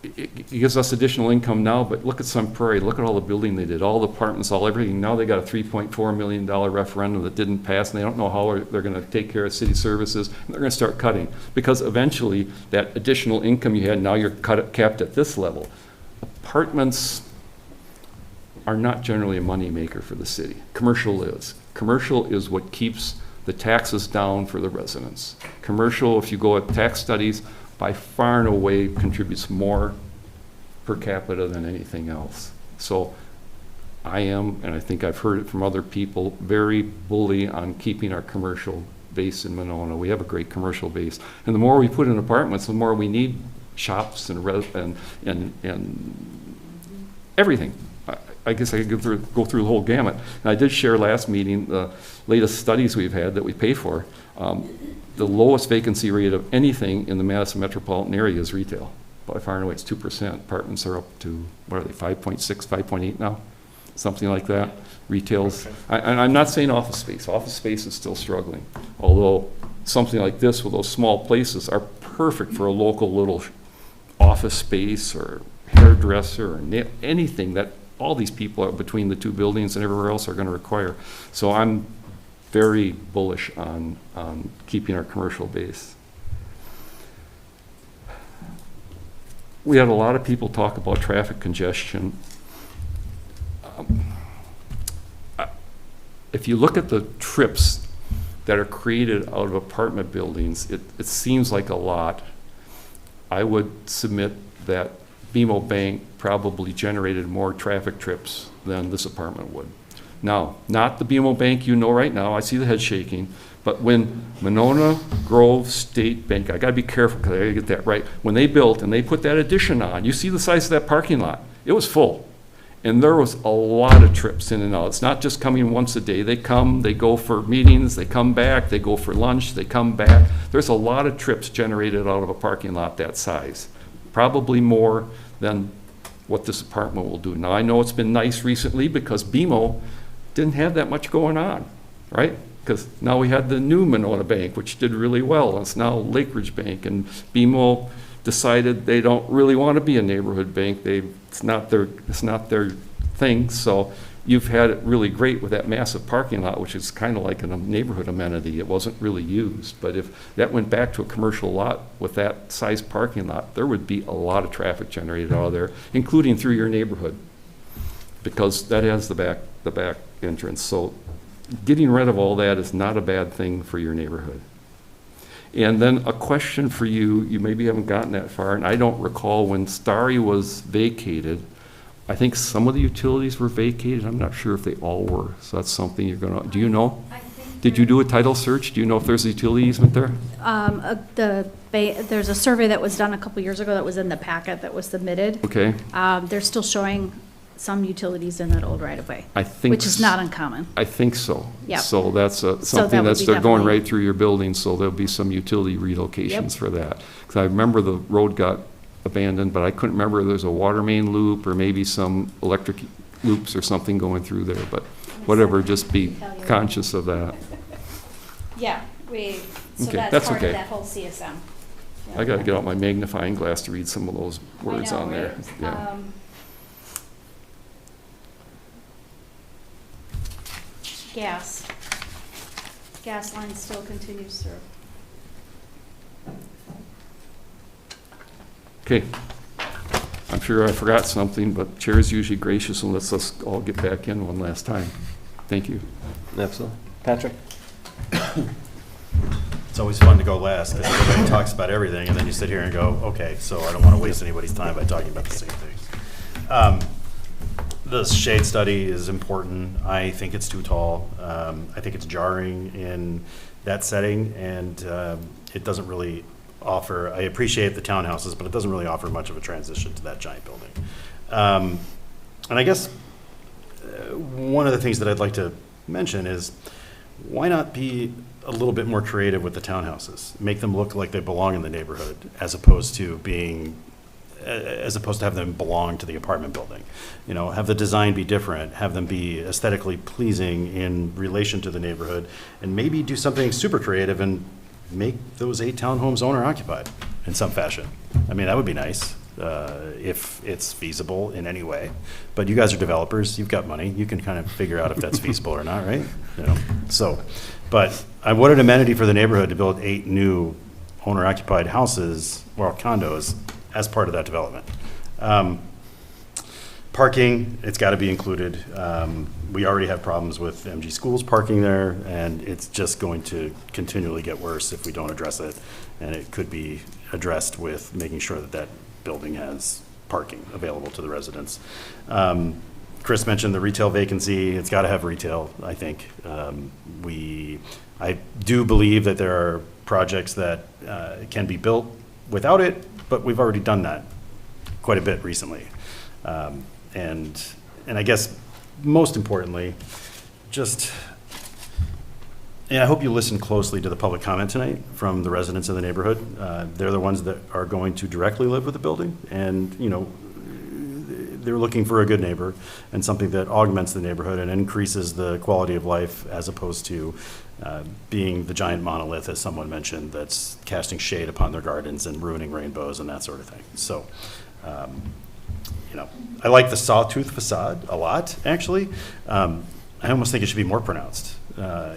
It gives us additional income now, but look at Sun Prairie, look at all the building they did, all the apartments, all everything. Now they got a $3.4 million referendum that didn't pass, and they don't know how they're going to take care of city services, and they're going to start cutting, because eventually that additional income you had, now you're capped at this level. Apartments are not generally a moneymaker for the city. Commercial is. Commercial is what keeps the taxes down for the residents. Commercial, if you go at tax studies, by far and away contributes more per capita than anything else. So I am, and I think I've heard it from other people, very bully on keeping our commercial base in Monona. We have a great commercial base. And the more we put in apartments, the more we need shops and everything. I guess I could go through the whole gamut. And I did share last meeting the latest studies we've had that we pay for. The lowest vacancy rate of anything in the Madison metropolitan area is retail. By far and away, it's 2%. Apartments are up to, what are they, 5.6, 5.8 now? Something like that. Retail's, and I'm not saying office space. Office space is still struggling. Although something like this with those small places are perfect for a local little office space or hairdresser or anything that all these people are between the two buildings and everywhere else are going to require. So I'm very bullish on keeping our commercial base. We had a lot of people talk about traffic congestion. If you look at the trips that are created out of apartment buildings, it seems like a lot. I would submit that BMO Bank probably generated more traffic trips than this apartment would. Now, not the BMO Bank you know right now, I see the head shaking, but when Monona Grove State Bank, I gotta be careful because I gotta get that right, when they built and they put that addition on, you see the size of that parking lot, it was full. And there was a lot of trips in and out. It's not just coming once a day. They come, they go for meetings, they come back, they go for lunch, they come back. There's a lot of trips generated out of a parking lot that size. Probably more than what this apartment will do. Now, I know it's been nice recently because BMO didn't have that much going on, right? Because now we had the new Monona Bank, which did really well. It's now Lake Ridge Bank, and BMO decided they don't really want to be a neighborhood bank. It's not their thing. So you've had it really great with that massive parking lot, which is kind of like a neighborhood amenity. It wasn't really used, but if that went back to a commercial lot with that size parking lot, there would be a lot of traffic generated out of there, including through your neighborhood, because that has the back entrance. So getting rid of all that is not a bad thing for your neighborhood. And then a question for you, you maybe haven't gotten that far, and I don't recall when Starry was vacated, I think some of the utilities were vacated. I'm not sure if they all were. So that's something you're gonna, do you know? Did you do a title search? Do you know if there's a utility easement there? There's a survey that was done a couple years ago that was in the packet that was submitted. Okay. They're still showing some utilities in that old right-of-way, I think which is not uncommon. I think so. Yep. So that's something would that's, be they're going definitely- right through your building, so there'll be some utility relocations Yep. for that. Because I remember the road got abandoned, but I couldn't remember if there's a water main loop or maybe some electric loops or something going through there, but whatever, just be conscious of that. Yeah, so Okay, that's that's part okay. of that whole CSM. I gotta get out my magnifying glass to read some of those words on there. Yeah. Gas line still continues through. Okay. I'm sure I forgot something, but Chair is usually gracious and lets us all get back in one last time. Thank you. Absolutely. Patrick? It's always fun to go last because everybody talks about everything and then you sit here and go, okay, so I don't want to waste anybody's time by talking about the same things. The shade study is important. I think it's too tall. I think it's jarring in that setting, and it doesn't really offer, I appreciate the townhouses, but it doesn't really offer much of a transition to that giant building. And I guess one of the things that I'd like to mention is why not be a little bit more creative with the townhouses? Make them look like they belong in the neighborhood as opposed to have them belong to the apartment building. You know, have the design be different, have them be aesthetically pleasing in relation to the neighborhood, and maybe do something super creative and make those 8 townhomes owner occupied in some fashion. I mean, that would be nice if it's feasible in any way. But you guys are developers, you've got money, you can kind of figure out if that's feasible or not, right? You know, so, but what an amenity for the neighborhood to build 8 new owner occupied houses, or condos, as part of that development. Parking, it's got to be included. We already have problems with MG Schools parking there, and it's just going to continually get worse if we don't address it. And it could be addressed with making sure that that building has parking available to the residents. Chris mentioned the retail vacancy. It's got to have retail, I think. I do believe that there are projects that can be built without it, but we've already done that quite a bit recently. And I guess most importantly, and I hope you listen closely to the public comment tonight from the residents of the neighborhood. They're the ones that are going to directly live with the building, and they're looking for a good neighbor and something that augments the neighborhood and increases the quality of life, as opposed to being the giant monolith, as someone mentioned, that's casting shade upon their gardens and ruining rainbows and that sort of thing. So, I like the sawtooth facade a lot, actually. I almost think it should be more pronounced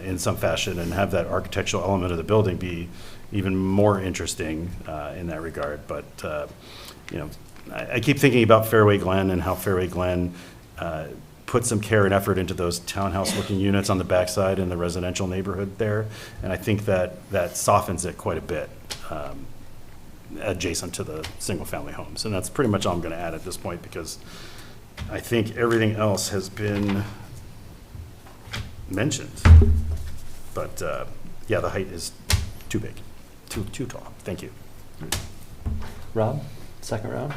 in some fashion, and have that architectural element of the building be even more interesting in that regard. But, I keep thinking about Fairway Glen and how Fairway Glen put some care and effort into those townhouse-looking units on the backside in the residential neighborhood there. And I think that softens it quite a bit adjacent to the single-family homes. And that's pretty much all I'm going to add at this point, because I think everything else has been mentioned. But yeah, the height is too big, too tall. Thank you. Rob, second round?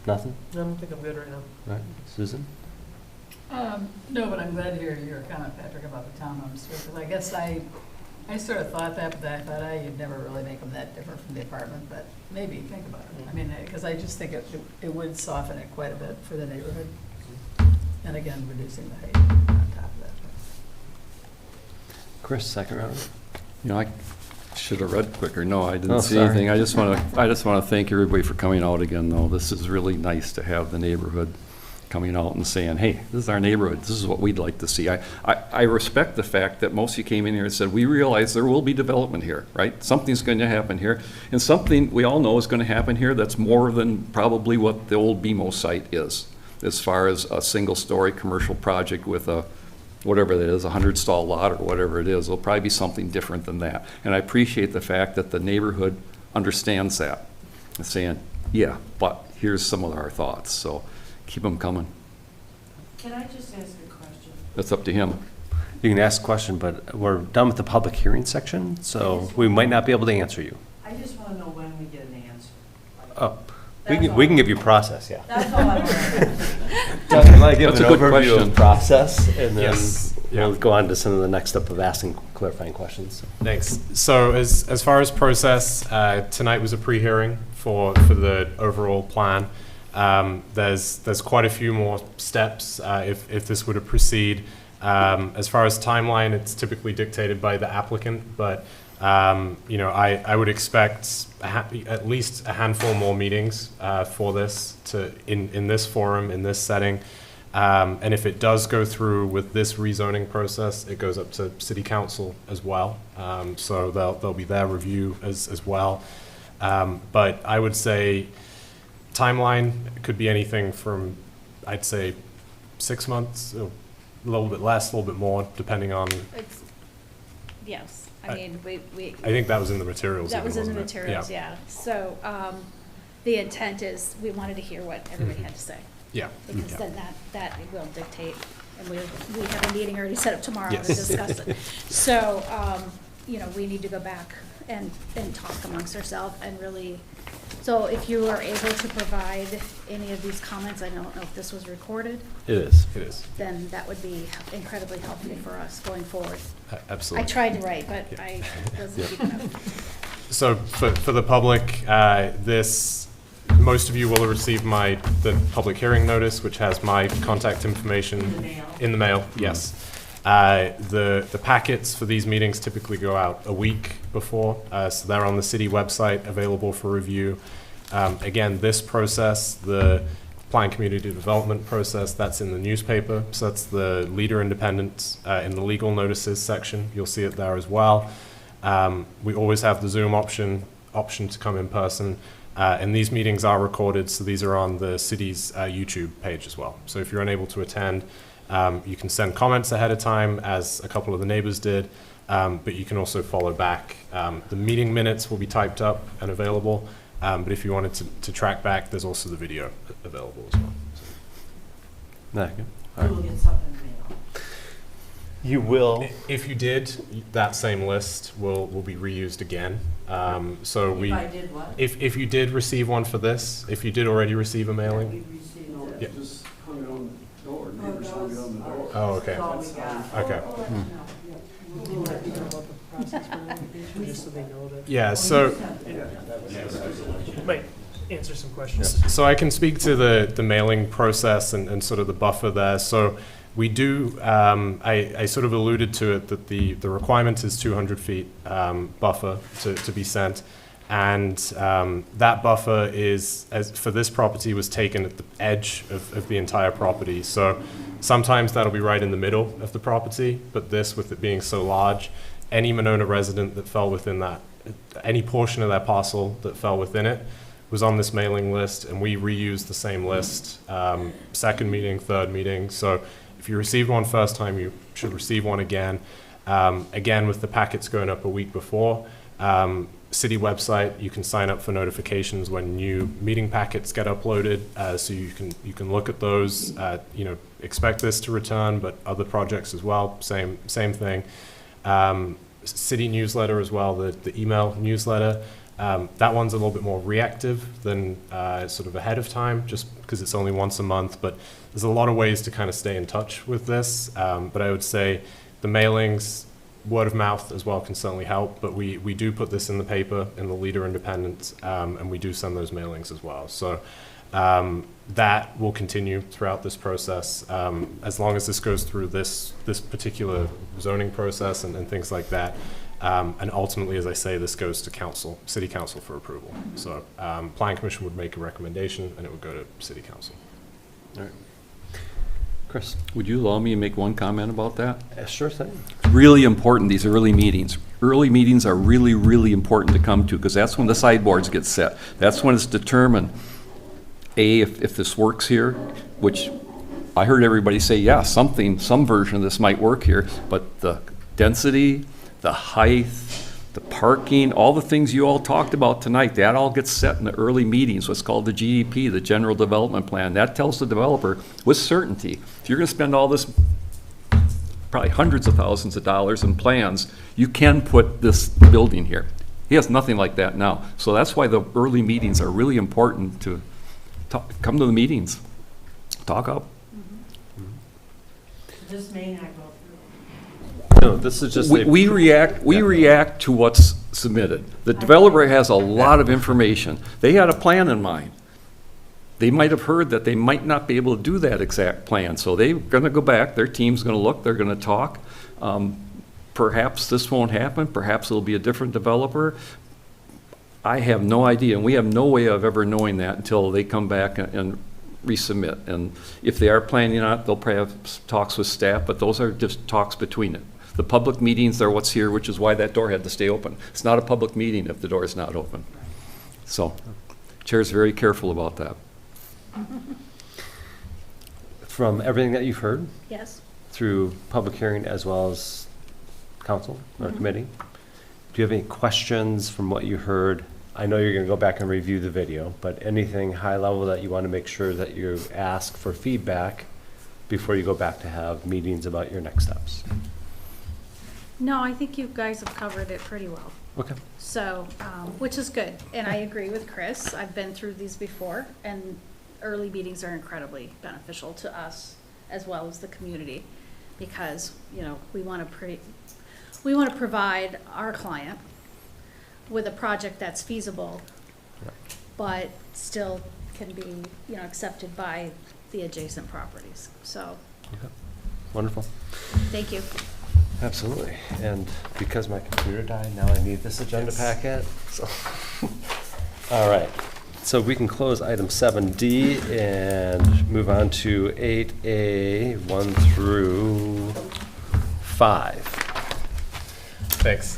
Nothing? I don't think I'm good right now. Right, Susan? No, but I'm glad to hear your comment, Patrick, about the townhomes, because I guess I sort of thought that, but I thought you'd never really make them that different from the apartment, but maybe, think about it. I mean, because I just think it would soften it quite a bit for the neighborhood. And again, reducing the height on top of that. Chris, second round? I should have read quicker. No, I didn't Oh, see sorry. anything. I just want to thank everybody for coming out again, though. This is really nice to have the neighborhood coming out and saying, hey, this is our neighborhood. This is what we'd like to see. I respect the fact that most of you came in here and said, we realize there will be development here, right? Something's going to happen here. And something we all know is going to happen here that's more than probably what the old BMO site is, as far as a single-story commercial project with a whatever that is, a 100-stall lot or whatever it is. It'll probably be something different than that. And I appreciate the fact that the neighborhood understands that. And saying, yeah, but here's some of our thoughts. So keep them coming. Can I just ask a question? That's up to him. You can ask a question, but we're done with the public hearing section, so we might not be able to answer you. I just want to know when we get an answer. Oh, we can give you process, yeah. That's all I want to ask. Doug, can I give That's an a good overview question. of process, and then Yes. we'll go on to some of the next step of asking clarifying questions. Thanks. So as far as process, tonight was a pre-hearing for the overall plan. There's quite a few more steps if this were to proceed. As far as timeline, it's typically dictated by the applicant, but I would expect at least a handful more meetings for this in this forum, in this setting. And if it does go through with this rezoning process, it goes up to City Council as well. So there'll be their review as well. But I would say timeline could be anything from, I'd say, 6 months, a little bit less, a little bit more, depending on. Yes, I mean, we. I think that was in the materials. That even, was in the wasn't it? materials, yeah. So, the intent is, we wanted to hear what everybody had to say. Yeah. Because then that will dictate, and we have a meeting already set up tomorrow to Yes. discuss it. So, we need to go back and talk amongst ourselves and really, so if you are able to provide any of these comments, I don't know if this was recorded. It is. Then that would be incredibly helpful for us going forward. Absolutely. I tried to write, but I wasn't deep enough. So for the public, most of you will have received the public hearing notice, which has my contact information in the mail. Yes. The packets for these meetings typically go out a week before, so they're on the city website, available for review. Again, this process, the Plan Community Development process, that's in the newspaper, so that's the Leader Independent in the legal notices section. You'll see it there as well. We always have the Zoom option to come in person. And these meetings are recorded, so these are on the city's YouTube page as well. So if you're unable to attend, you can send comments ahead of time, as a couple of the neighbors did, but you can also follow back. The meeting minutes will be typed up and available, But if you wanted to track back, there's also the video available as well. Okay. We will get something in the mail. You will. If you did, that same list will be reused again. So If I did what? if you did receive one for this, if you did already receive a mailing, We received it. yeah. Just hung it on the door, neighbors hung it on the door. Oh, okay. That's all we got. Okay. Just so they know that. Yeah. So. Might answer some questions. So I can speak to the mailing process and sort of the buffer there. So we do, I sort of alluded to it, that the requirement is 200 feet buffer to be sent. And that buffer is, as for this property, was taken at the edge of the entire property. So sometimes that'll be right in the middle of the property, but this, with it being so large, any Monona resident that fell within that, any portion of that parcel that fell within it, was on this mailing list, and we reused the same list, second meeting, third meeting. So if you received one first time, you should receive one again. Again, with the packets going up a week before, city website, you can sign up for notifications when new meeting packets get uploaded, so you can look at those. Expect this to return, but other projects as well, same thing. City newsletter as well, the email newsletter. That one's a little bit more reactive than sort of ahead of time, just because it's only once a month. But there's a lot of ways to kind of stay in touch with this. But I would say the mailings, word of mouth as well can certainly help. But we do put this in the paper, in the Leader Independent, and we do send those mailings as well. So that will continue throughout this process, as long as this goes through this particular zoning process and things like that. And ultimately, as I say, this goes to council, city council for approval. So planning commission would make a recommendation and it would go to city council. All right. Chris? Would you allow me to make one comment about that? Sure thing. Really important, these early meetings. Early meetings are really, really important to come to, because that's when the sideboards get set. That's when it's determined, A, if this works here, which I heard everybody say, yeah, some version of this might work here, but the density, the height, the parking, all the things you all talked about tonight, that all gets set in the early meetings, what's called the GDP, the General Development Plan. That tells the developer with certainty, if you're gonna spend all this, probably hundreds of thousands of dollars in plans, you can put this building here. He has nothing like that now. So that's why the early meetings are really important to come to the meetings, talk up. This may not go through. No, this is just. We react to what's submitted. The developer has a lot of information. They had a plan in mind. They might have heard that they might not be able to do that exact plan, so they're gonna go back, their team's gonna look, they're gonna talk. Perhaps this won't happen, perhaps it'll be a different developer. I have no idea, and we have no way of ever knowing that until they come back and resubmit. And if they are planning on it, they'll probably have talks with staff, but those are just talks between it. The public meetings are what's here, which is why that door had to stay open. It's not a public meeting if the door is not open. So, Chair's very careful about that. From everything that you've heard Yes. through public hearing as well as council or committee, do you have any questions from what you heard? I know you're going to go back and review the video, but anything high level that you want to make sure that you ask for feedback before you go back to have meetings about your next steps? No, I think you guys have covered it pretty well. Okay. So, which is good. And I agree with Chris. I've been through these before, and early meetings are incredibly beneficial to us as well as the community, because, we want to provide our client with a project that's feasible, but still can be, accepted by the adjacent properties. So, Okay. Wonderful. thank you. Absolutely. And because my computer died, now I need this agenda packet. So, all right. So we can close item 7D and move on to 8A, 1 through 5. Thanks.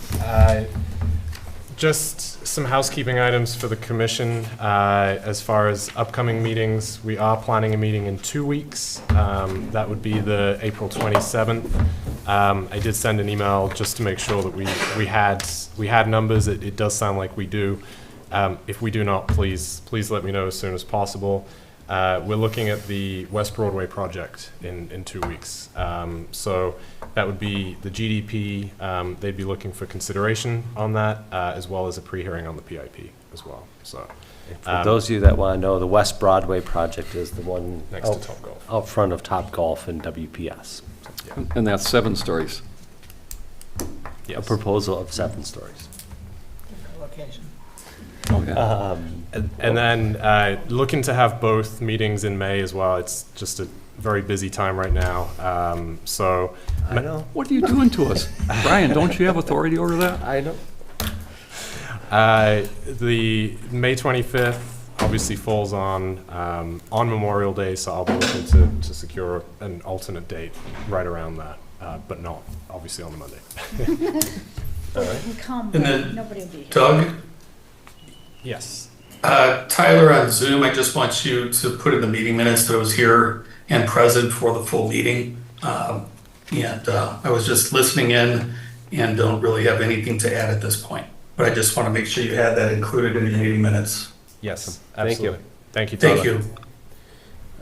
Just some housekeeping items for the commission. As far as upcoming meetings, we are planning a meeting in 2 weeks. That would be the April 27th. I did send an email just to make sure that we had numbers. It does sound like we do. If we do not, please let me know as soon as possible. We're looking at the West Broadway project in 2 weeks. So that would be the GDP. They'd be looking for consideration on that, as well as a pre-hearing on the PIP as well. So For those of you that want to know, the West Broadway project is the one Next to Topgolf. out front of Topgolf and WPS. And that's 7 stories. A proposal of 7 stories. Location. Okay. And then looking to have both meetings in May as well. It's just a very busy time right now. So I know. What are you doing to us? Brian, don't you have authority over that? I know. The May 25th obviously falls on Memorial Day, so I'll be looking to secure an alternate date right around that, but not obviously on the Monday. All right. Come, And then nobody will be here. Doug, Yes. Tyler on Zoom, I just want you to put in the meeting minutes that I was here and present for the full meeting. I was just listening in and don't really have anything to add at this point. But I just want to make sure you had that included in your meeting minutes. Yes, Thank you. absolutely. Thank you, Tyler. Thank you.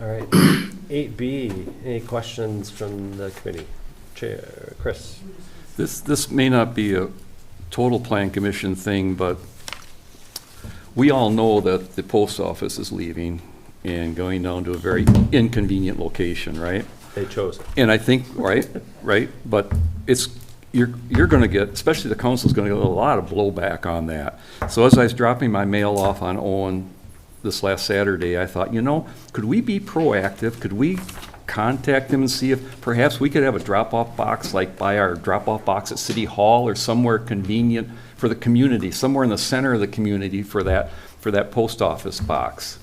All right. 8B, any questions from the committee? Chair, Chris? This may not be a total plan commission thing, but we all know that the post office is leaving and going down to a very inconvenient location, right? They chose it. And I think, right, but you're going to get, especially the council's going to get a lot of blowback on that. So as I was dropping my mail off on Owen this last Saturday, I thought, could we be proactive? Could we contact them and see if perhaps we could have a drop-off box, like by our drop-off box at City Hall or somewhere convenient for the community, somewhere in the center of the community for that post office box.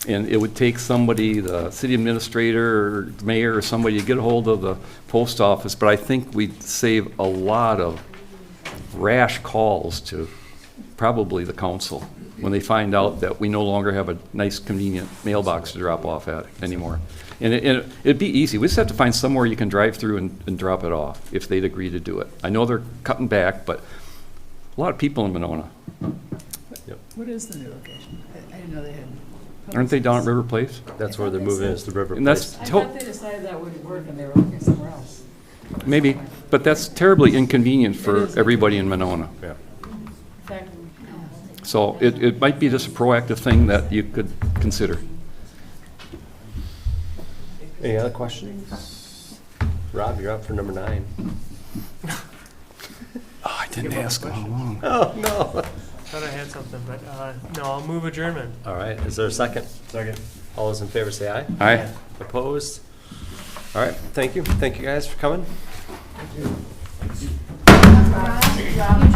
And it would take somebody, the city administrator or mayor or somebody, to get a hold of the post office, but I think we'd save a lot of rash calls to probably the council when they find out that we no longer have a nice convenient mailbox to drop off at anymore. And it'd be easy. We just have to find somewhere you can drive through and drop it off if they'd agree to do it. I know they're cutting back, but a lot of people in Monona. What is the new location? I didn't know they had. Aren't they down at River Place? That's where they're moving, is the River And that's Place. I thought they decided that wouldn't work and they were looking somewhere else. Maybe, but that's terribly inconvenient for everybody in Monona. Yeah. In fact, So it might be just a proactive thing that you could consider. Any other questions? Rob, you're up for number 9. Oh, I didn't ask how long. Oh, no. Thought I had something, but no, I'll move adjournment. All right, is there a second? Second. All those in favor say aye. Aye. Opposed? All right, thank you. Thank you guys for coming. Rob,